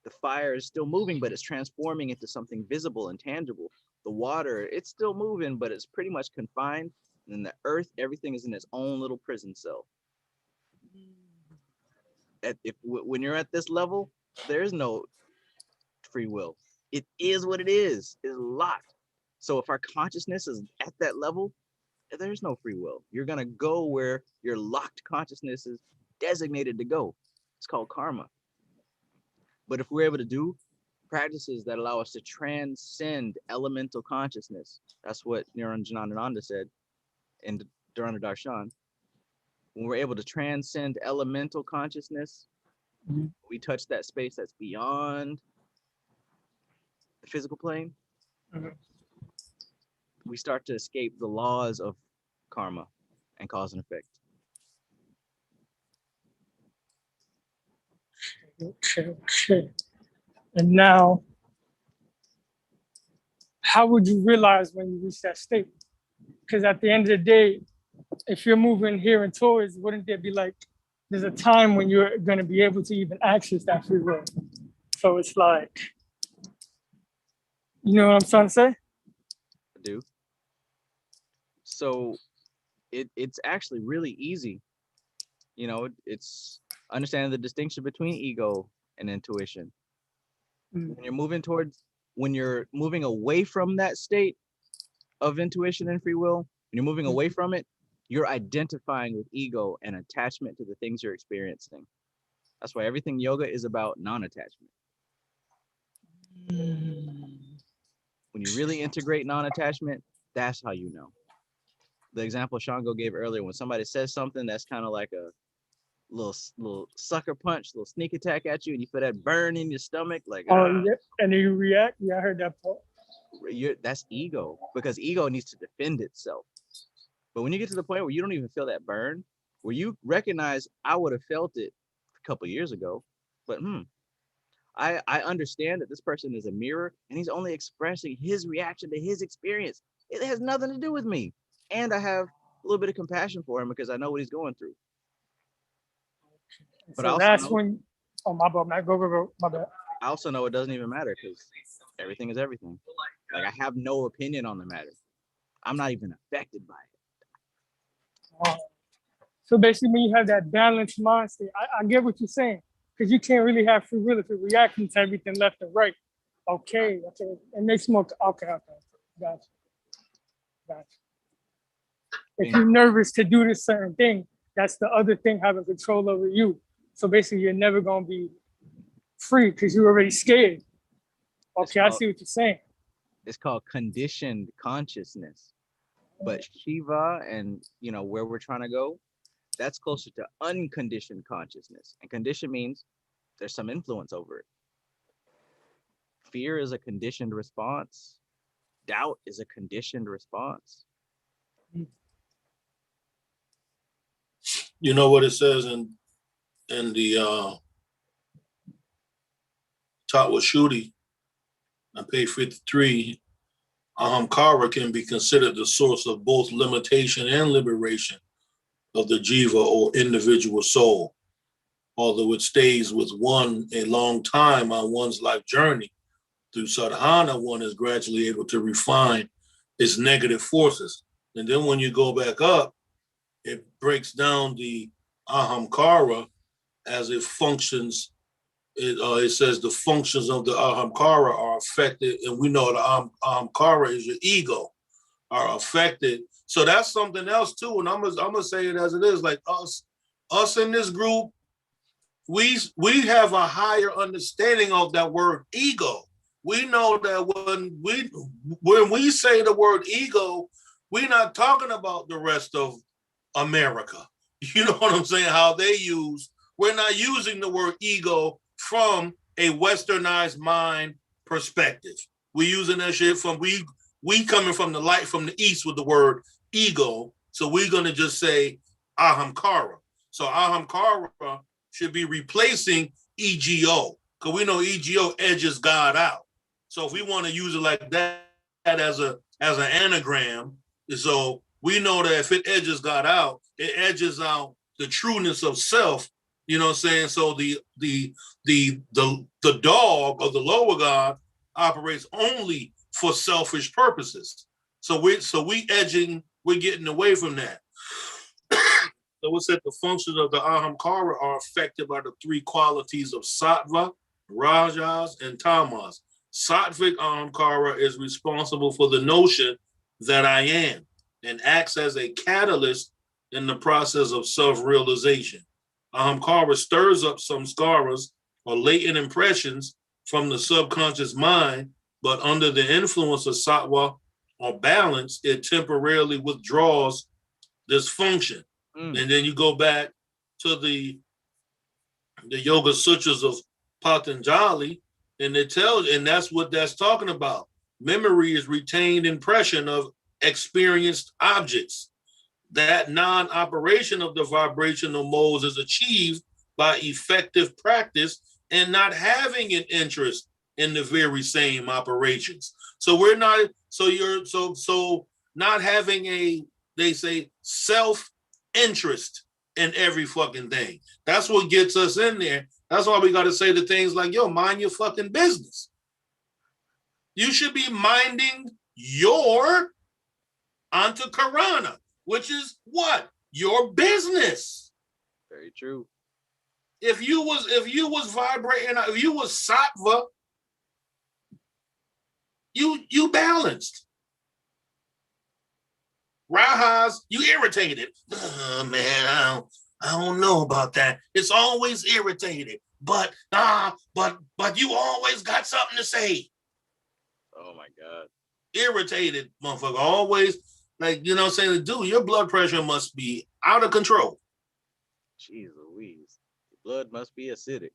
The fire is still moving, but it's transforming into something visible and tangible. The water, it's still moving, but it's pretty much confined. And then the earth, everything is in its own little prison cell. When you're at this level, there's no free will. It is what it is. It's locked. So if our consciousness is at that level, there's no free will. You're going to go where your locked consciousness is designated to go. It's called karma. But if we're able to do practices that allow us to transcend elemental consciousness, that's what Niranjanananda said in Dharana Darshan. When we're able to transcend elemental consciousness, we touch that space that's beyond the physical plane. We start to escape the laws of karma and cause and effect. Okay. And now, how would you realize when you reach that state? Because at the end of the day, if you're moving here and towards, wouldn't there be like, there's a time when you're going to be able to even access that free will? So it's like, you know what I'm trying to say? I do. So it's actually really easy. You know, it's understanding the distinction between ego and intuition. When you're moving away from that state of intuition and free will, when you're moving away from it, you're identifying with ego and attachment to the things you're experiencing. That's why everything yoga is about non-attachment. When you really integrate non-attachment, that's how you know. The example Shango gave earlier, when somebody says something that's kind of like a little sucker punch, little sneak attack at you, and you feel that burn in your stomach, like, yeah, and then you react. Yeah, I heard that part. That's ego, because ego needs to defend itself. But when you get to the point where you don't even feel that burn, where you recognize, I would have felt it a couple of years ago, but I understand that this person is a mirror, and he's only expressing his reaction to his experience. It has nothing to do with me. And I have a little bit of compassion for him because I know what he's going through. But so that's when, oh, my bad, go, my bad. I also know it doesn't even matter, because everything is everything. Like, I have no opinion on the matter. I'm not even affected by it. So basically, when you have that balanced mind state, I get what you're saying, because you can't really have free will if you're reacting to everything left and right. Okay, it makes more, okay, gotcha. If you're nervous to do this certain thing, that's the other thing having control over you. So basically, you're never going to be free because you're already scared. Okay, I see what you're saying. It's called conditioned consciousness. But Shiva and, where we're trying to go, that's closer to unconditioned consciousness. And condition means there's some influence over it. Fear is a conditioned response. Doubt is a conditioned response. You know what it says in the TATTWA SHUDDHI on page 53, ahamkara can be considered the source of both limitation and liberation of the jiva or individual soul. Although it stays with one a long time on one's life journey, through sadhana, one is gradually able to refine its negative forces. And then when you go back up, it breaks down the ahamkara as it functions it says the functions of the ahamkara are affected, and we know the ahamkara is your ego, are affected. So that's something else too. And I'm gonna say it as it is. Like us in this group, we have a higher understanding of that word ego. We know that when we say the word ego, we're not talking about the rest of America. You know what I'm saying? How they use. We're not using the word ego from a westernized mind perspective. We're using that shit from we coming from the light from the east with the word ego. So we're gonna just say ahamkara. So ahamkara should be replacing ego, because we know ego edges God out. So if we want to use it like that as an anagram, so we know that if it edges God out, it edges out the trueness of self. You know what I'm saying? So the dog of the lower God operates only for selfish purposes. So we're getting away from that. So we said the functions of the ahamkara are affected by the three qualities of sattva, rajas, and tamas. Sattvic ahamkara is responsible for the notion that I am and acts as a catalyst in the process of self-realization. Ahamkara stirs up some skaras or latent impressions from the subconscious mind, but under the influence of sattva or balance, it temporarily withdraws this function. And then you go back to the Yoga Sutras of Patanjali, and it tells, and that's what that's talking about. Memory is retained impression of experienced objects. That non-operation of the vibrational modes is achieved by effective practice and not having an interest in the very same operations. So we're not, so not having a, they say, self-interest in every fucking thing. That's what gets us in there. That's why we got to say the things like, yo, mind your fucking business. You should be minding your antakarana, which is what? Your business. Very true. If you was vibrating, if you was sattva, you balanced. Rajas, you irritated. Oh, man, I don't know about that. It's always irritated, but you always got something to say. Oh my God. Irritated, motherfucker. Always, like, you know what I'm saying? Dude, your blood pressure must be out of control. Jeez Louise. The blood must be acidic.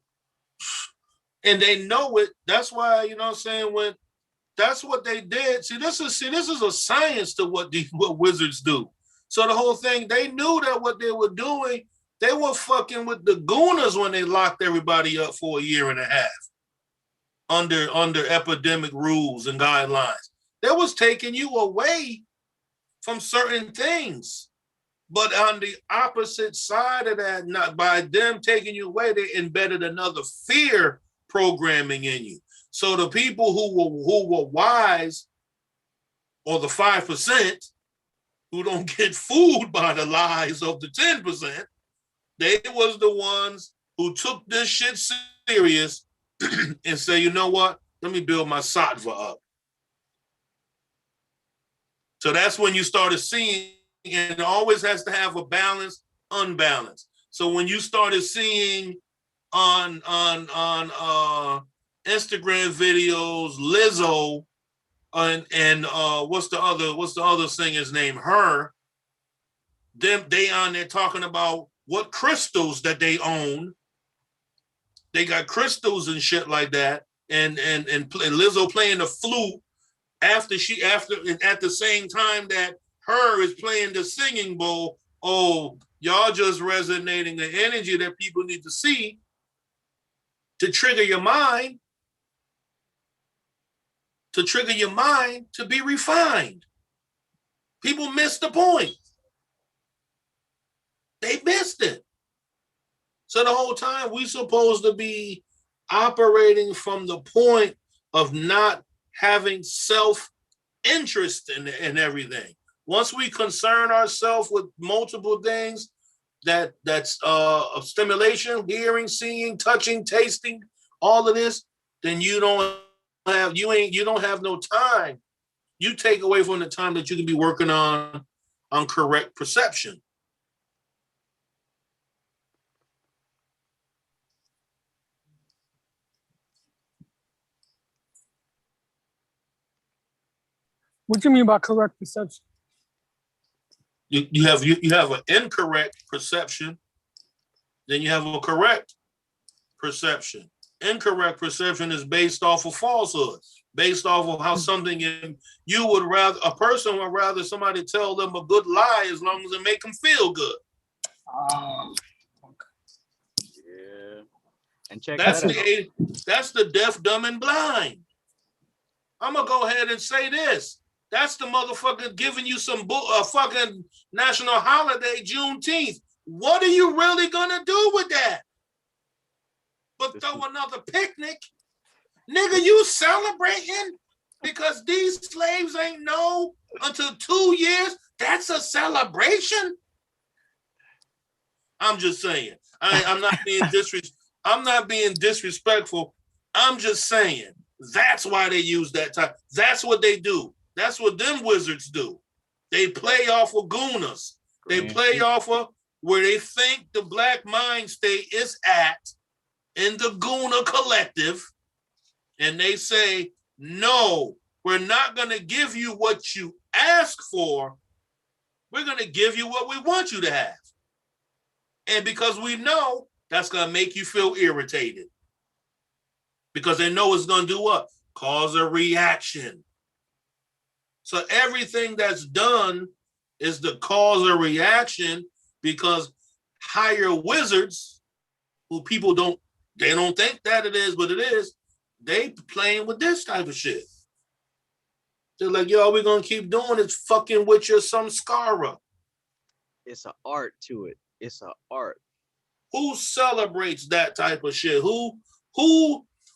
And they know it. That's why, you know what I'm saying, when that's what they did. This is a science to what wizards do. So the whole thing, they knew that what they were doing, they were fucking with the Gunas when they locked everybody up for a year and a half under epidemic rules and guidelines. That was taking you away from certain things. But on the opposite side of that, not by them taking you away, they embedded another fear programming in you. So the people who were wise, or the 5% who don't get fooled by the lies of the 10%, they was the ones who took this shit serious and say, you know what? Let me build my sattva up. So that's when you started seeing, and it always has to have a balance, unbalanced. So when you started seeing on Instagram videos, Lizzo, and what's the other singer's name? Her. They on there talking about what crystals that they own. They got crystals and shit like that, and Lizzo playing the flute at the same time that her is playing the singing bowl. Oh, y'all just resonating the energy that people need to see to trigger your mind. To trigger your mind to be refined. People missed the point. They missed it. So the whole time we supposed to be operating from the point of not having self-interest in everything. Once we concern ourselves with multiple things, that's stimulation, hearing, seeing, touching, tasting, all of this, then you don't have no time. You take away from the time that you can be working on correct perception. What you mean by correct perception? You have an incorrect perception, then you have a correct perception. Incorrect perception is based off of falsehood, based off of how something a person would rather somebody tell them a good lie as long as it make them feel good. Yeah. And check That's that out. That's the deaf, dumb, and blind. I'm gonna go ahead and say this. That's the motherfucker giving you some fucking national holiday, Juneteenth. What are you really gonna do with that? But throw another picnic? Nigga, you celebrating because these slaves ain't know until 2 years? That's a celebration? I'm just saying. I'm not being disrespectful. I'm just saying. That's why they use that time. That's what they do. That's what them wizards do. They play off of gunas. They play off of where they think the black mind state is at in the guna collective. And they say, no, we're not going to give you what you ask for. We're going to give you what we want you to have. And because we know that's going to make you feel irritated. Because they know it's going to do what? Cause a reaction. So everything that's done is to cause a reaction because higher wizards, who people don't think that it is, but it is, they playing with this type of shit. They're like, yo, we're going to keep doing it fucking with your samskara. It's an art to it. It's an art. Who celebrates that type of shit? Who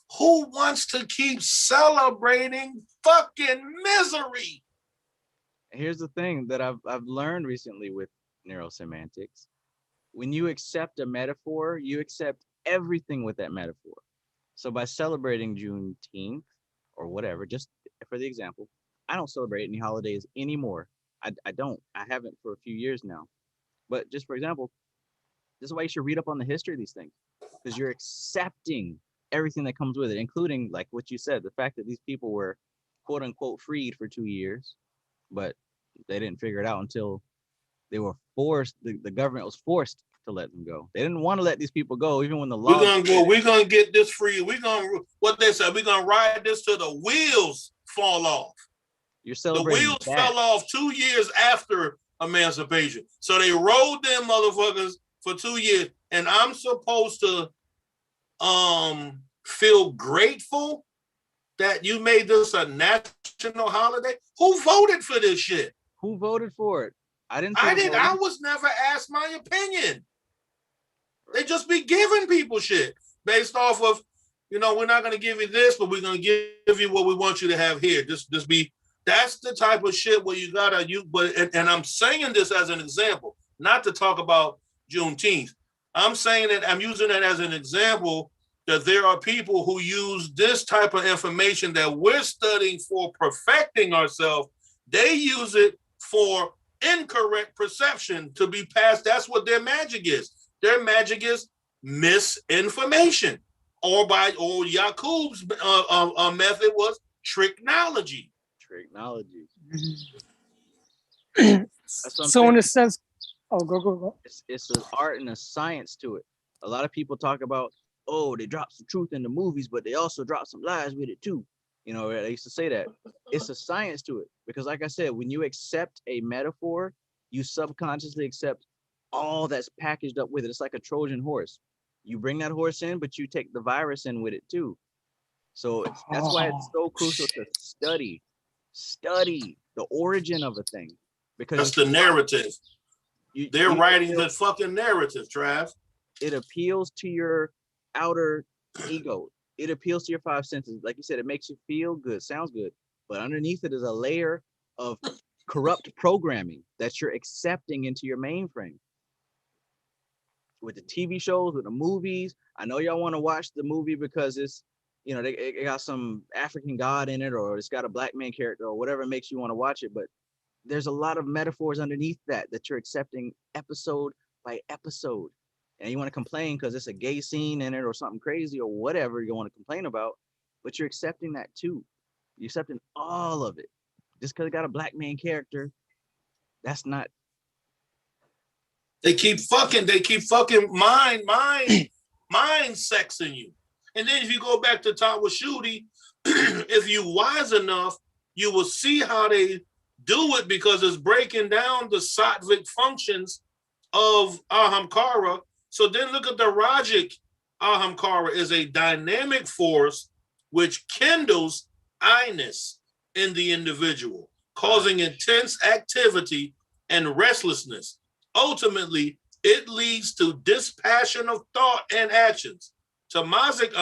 wants to keep celebrating fucking misery? Here's the thing that I've learned recently with neurosemantics. When you accept a metaphor, you accept everything with that metaphor. So by celebrating Juneteenth or whatever, just for the example, I don't celebrate any holidays anymore. I don't. I haven't for a few years now. But just for example, this is why you should read up on the history of these things, because you're accepting everything that comes with it, including, like what you said, the fact that these people were quote unquote freed for 2 years, but they didn't figure it out until they were forced. The government was forced to let them go. They didn't want to let these people go, even when the law. We're gonna get this free. We're gonna ride this till the wheels fall off. You're celebrating. The wheels fell off 2 years after emancipation. So they rode them motherfuckers for 2 years. And I'm supposed to feel grateful that you made this a national holiday? Who voted for this shit? Who voted for it? I didn't. I was never asked my opinion. They just be giving people shit based off of, we're not going to give you this, but we're going to give you what we want you to have here. That's the type of shit where you gotta and I'm saying this as an example, not to talk about Juneteenth. I'm saying that I'm using it as an example that there are people who use this type of information that we're studying for perfecting ourselves. They use it for incorrect perception to be passed. That's what their magic is. Their magic is misinformation, or Yakub's method was tricknology. So in a sense, go. It's an art and a science to it. A lot of people talk about, they drop some truth in the movies, but they also drop some lies with it too. They used to say that. It's a science to it, because like I said, when you accept a metaphor, you subconsciously accept all that's packaged up with it. It's like a Trojan horse. You bring that horse in, but you take the virus in with it too. So that's why it's so crucial to study the origin of a thing, because that's the narrative. They're writing the fucking narrative, Trav. It appeals to your outer ego. It appeals to your five senses. Like you said, it makes you feel good, sounds good, but underneath it is a layer of corrupt programming that you're accepting into your mainframe. with the TV shows, with the movies. I know y'all want to watch the movie because it's, you know, it got some African god in it, or it's got a black man character, or whatever makes you want to watch it. But there's a lot of metaphors underneath that you're accepting episode by episode. And you want to complain because it's a gay scene in it or something crazy or whatever you want to complain about, but you're accepting that too. You're accepting all of it. Just because it got a black man character, that's not. They keep fucking mind sexing you. And then if you go back to TATTWA SHUDDHI, if you wise enough, you will see how they do it, because it's breaking down the sattvic functions of ahamkara. So then look at the Rajic ahamkara is a dynamic force which kindles I-ness in the individual, causing intense activity and restlessness. Ultimately, it leads to dispassion of thought and actions. Tamasic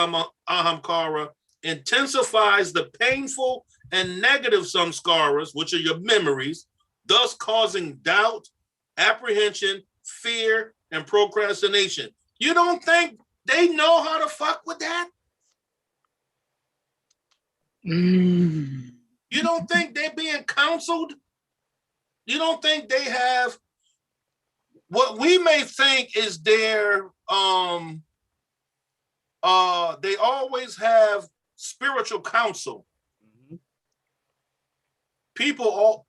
ahamkara intensifies the painful and negative samskaras, which are your memories, thus causing doubt, apprehension, fear, and procrastination. You don't think they know how to fuck with that? You don't think they're being counseled? You don't think they have what we may think is their they always have spiritual counsel. People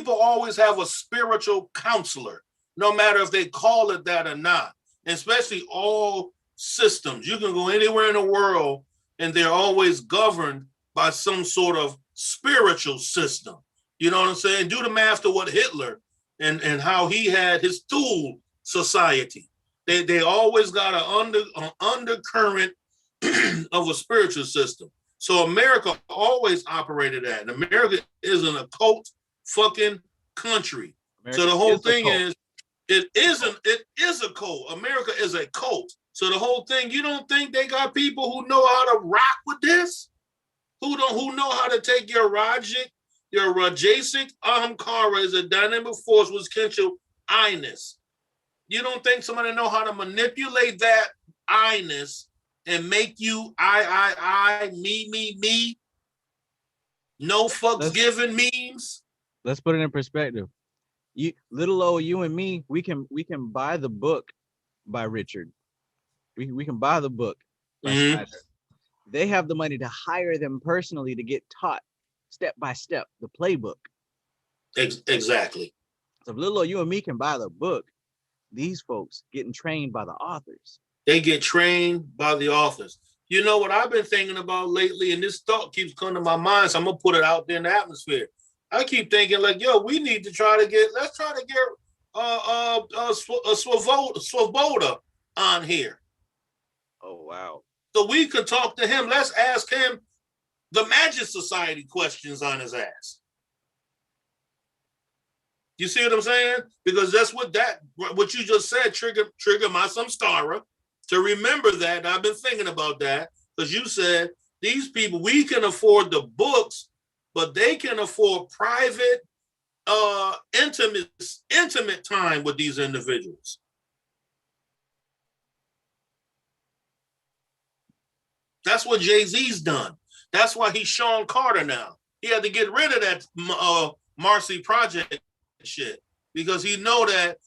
always have a spiritual counselor, no matter if they call it that or not, especially all systems. You can go anywhere in the world and they're always governed by some sort of spiritual system. You know what I'm saying? Do the math to what Hitler and how he had his tool society. They always got an undercurrent of a spiritual system. So America always operated that. And America is an occult fucking country. America, so the whole thing is, it is a cult. America is a cult. So the whole thing, you don't think they got people who know how to rock with this? Who know how to take your Rajic, your Rajasic ahamkara is a dynamic force which kindles I-ness. You don't think somebody know how to manipulate that I-ness and make you I, me, no fucks given memes? Let's put it in perspective. You, little old you and me, we can buy the book by Richard. We can buy the book by Snyder. They have the money to hire them personally to get taught step by step the playbook. Exactly. So if little old you and me can buy the book, these folks getting trained by the authors. They get trained by the authors. You know what I've been thinking about lately, and this thought keeps coming to my mind, so I'm gonna put it out there in the atmosphere. I keep thinking like, yo, we need to let's try to get Svoboda on here. Oh wow. So we could talk to him. Let's ask him the Magic Society questions on his ass. You see what I'm saying? Because that's what you just said trigger my samskara to remember that. I've been thinking about that because you said these people, we can afford the books, but they can afford private, intimate time with these individuals. That's what Jay-Z's done. That's why he's Sean Carter now. He had to get rid of that Marcy Project shit because he know that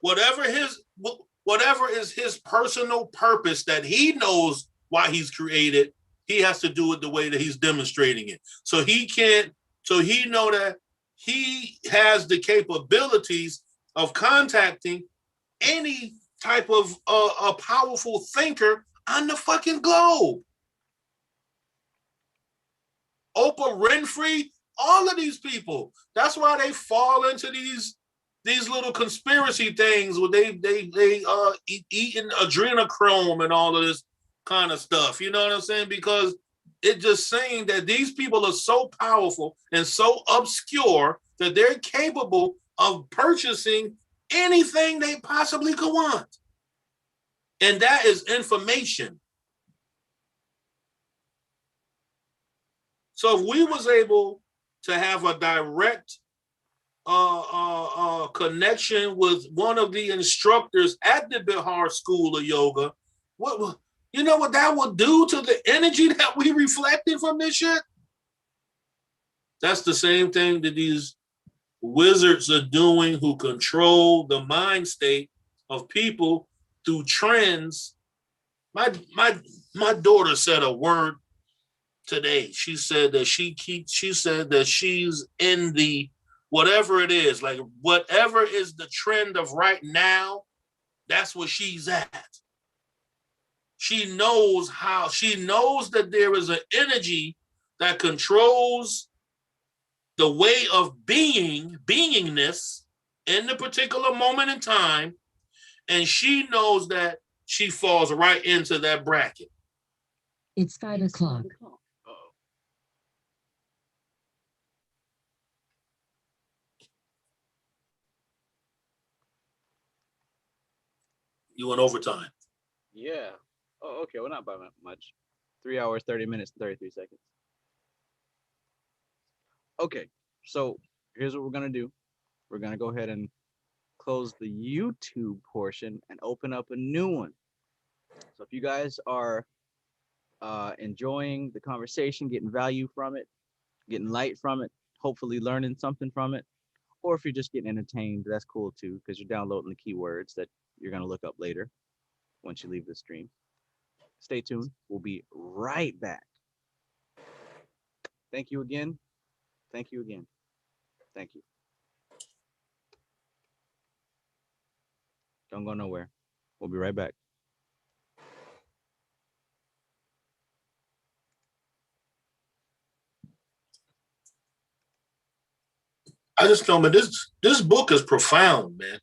whatever is his personal purpose that he knows why he's created, he has to do it the way that he's demonstrating it. So he know that he has the capabilities of contacting any type of a powerful thinker on the fucking globe. Oprah Winfrey, all of these people. That's why they fall into these little conspiracy things where they eating adrenochrome and all of this kind of stuff. You know what I'm saying? Because it's just saying that these people are so powerful and so obscure that they're capable of purchasing anything they possibly could want. And that is information. So if we was able to have a direct connection with one of the instructors at the Bihar School of Yoga, what you know what that would do to the energy that we reflected from this shit? That's the same thing that these wizards are doing who control the mind state of people through trends. My daughter said a word today. She said that she said that she's in the whatever it is, like whatever is the trend of right now, that's where she's at. She knows that there is an energy that controls the way of beingness in the particular moment in time, and she knows that she falls right into that bracket. It's 5 o'clock. You went overtime. Yeah. Oh, okay. Well, not by much. 3 hours, 30 minutes, 33 seconds. Okay. So here's what we're going to do. We're going to go ahead and close the YouTube portion and open up a new one. So if you guys are enjoying the conversation, getting value from it, getting light from it, hopefully learning something from it, or if you're just getting entertained, that's cool too, because you're downloading the keywords that you're going to look up later once you leave the stream. Stay tuned. We'll be right back. Thank you again. Thank you again. Thank you. Don't go nowhere. We'll be right back. I just know, man, this book is profound, man.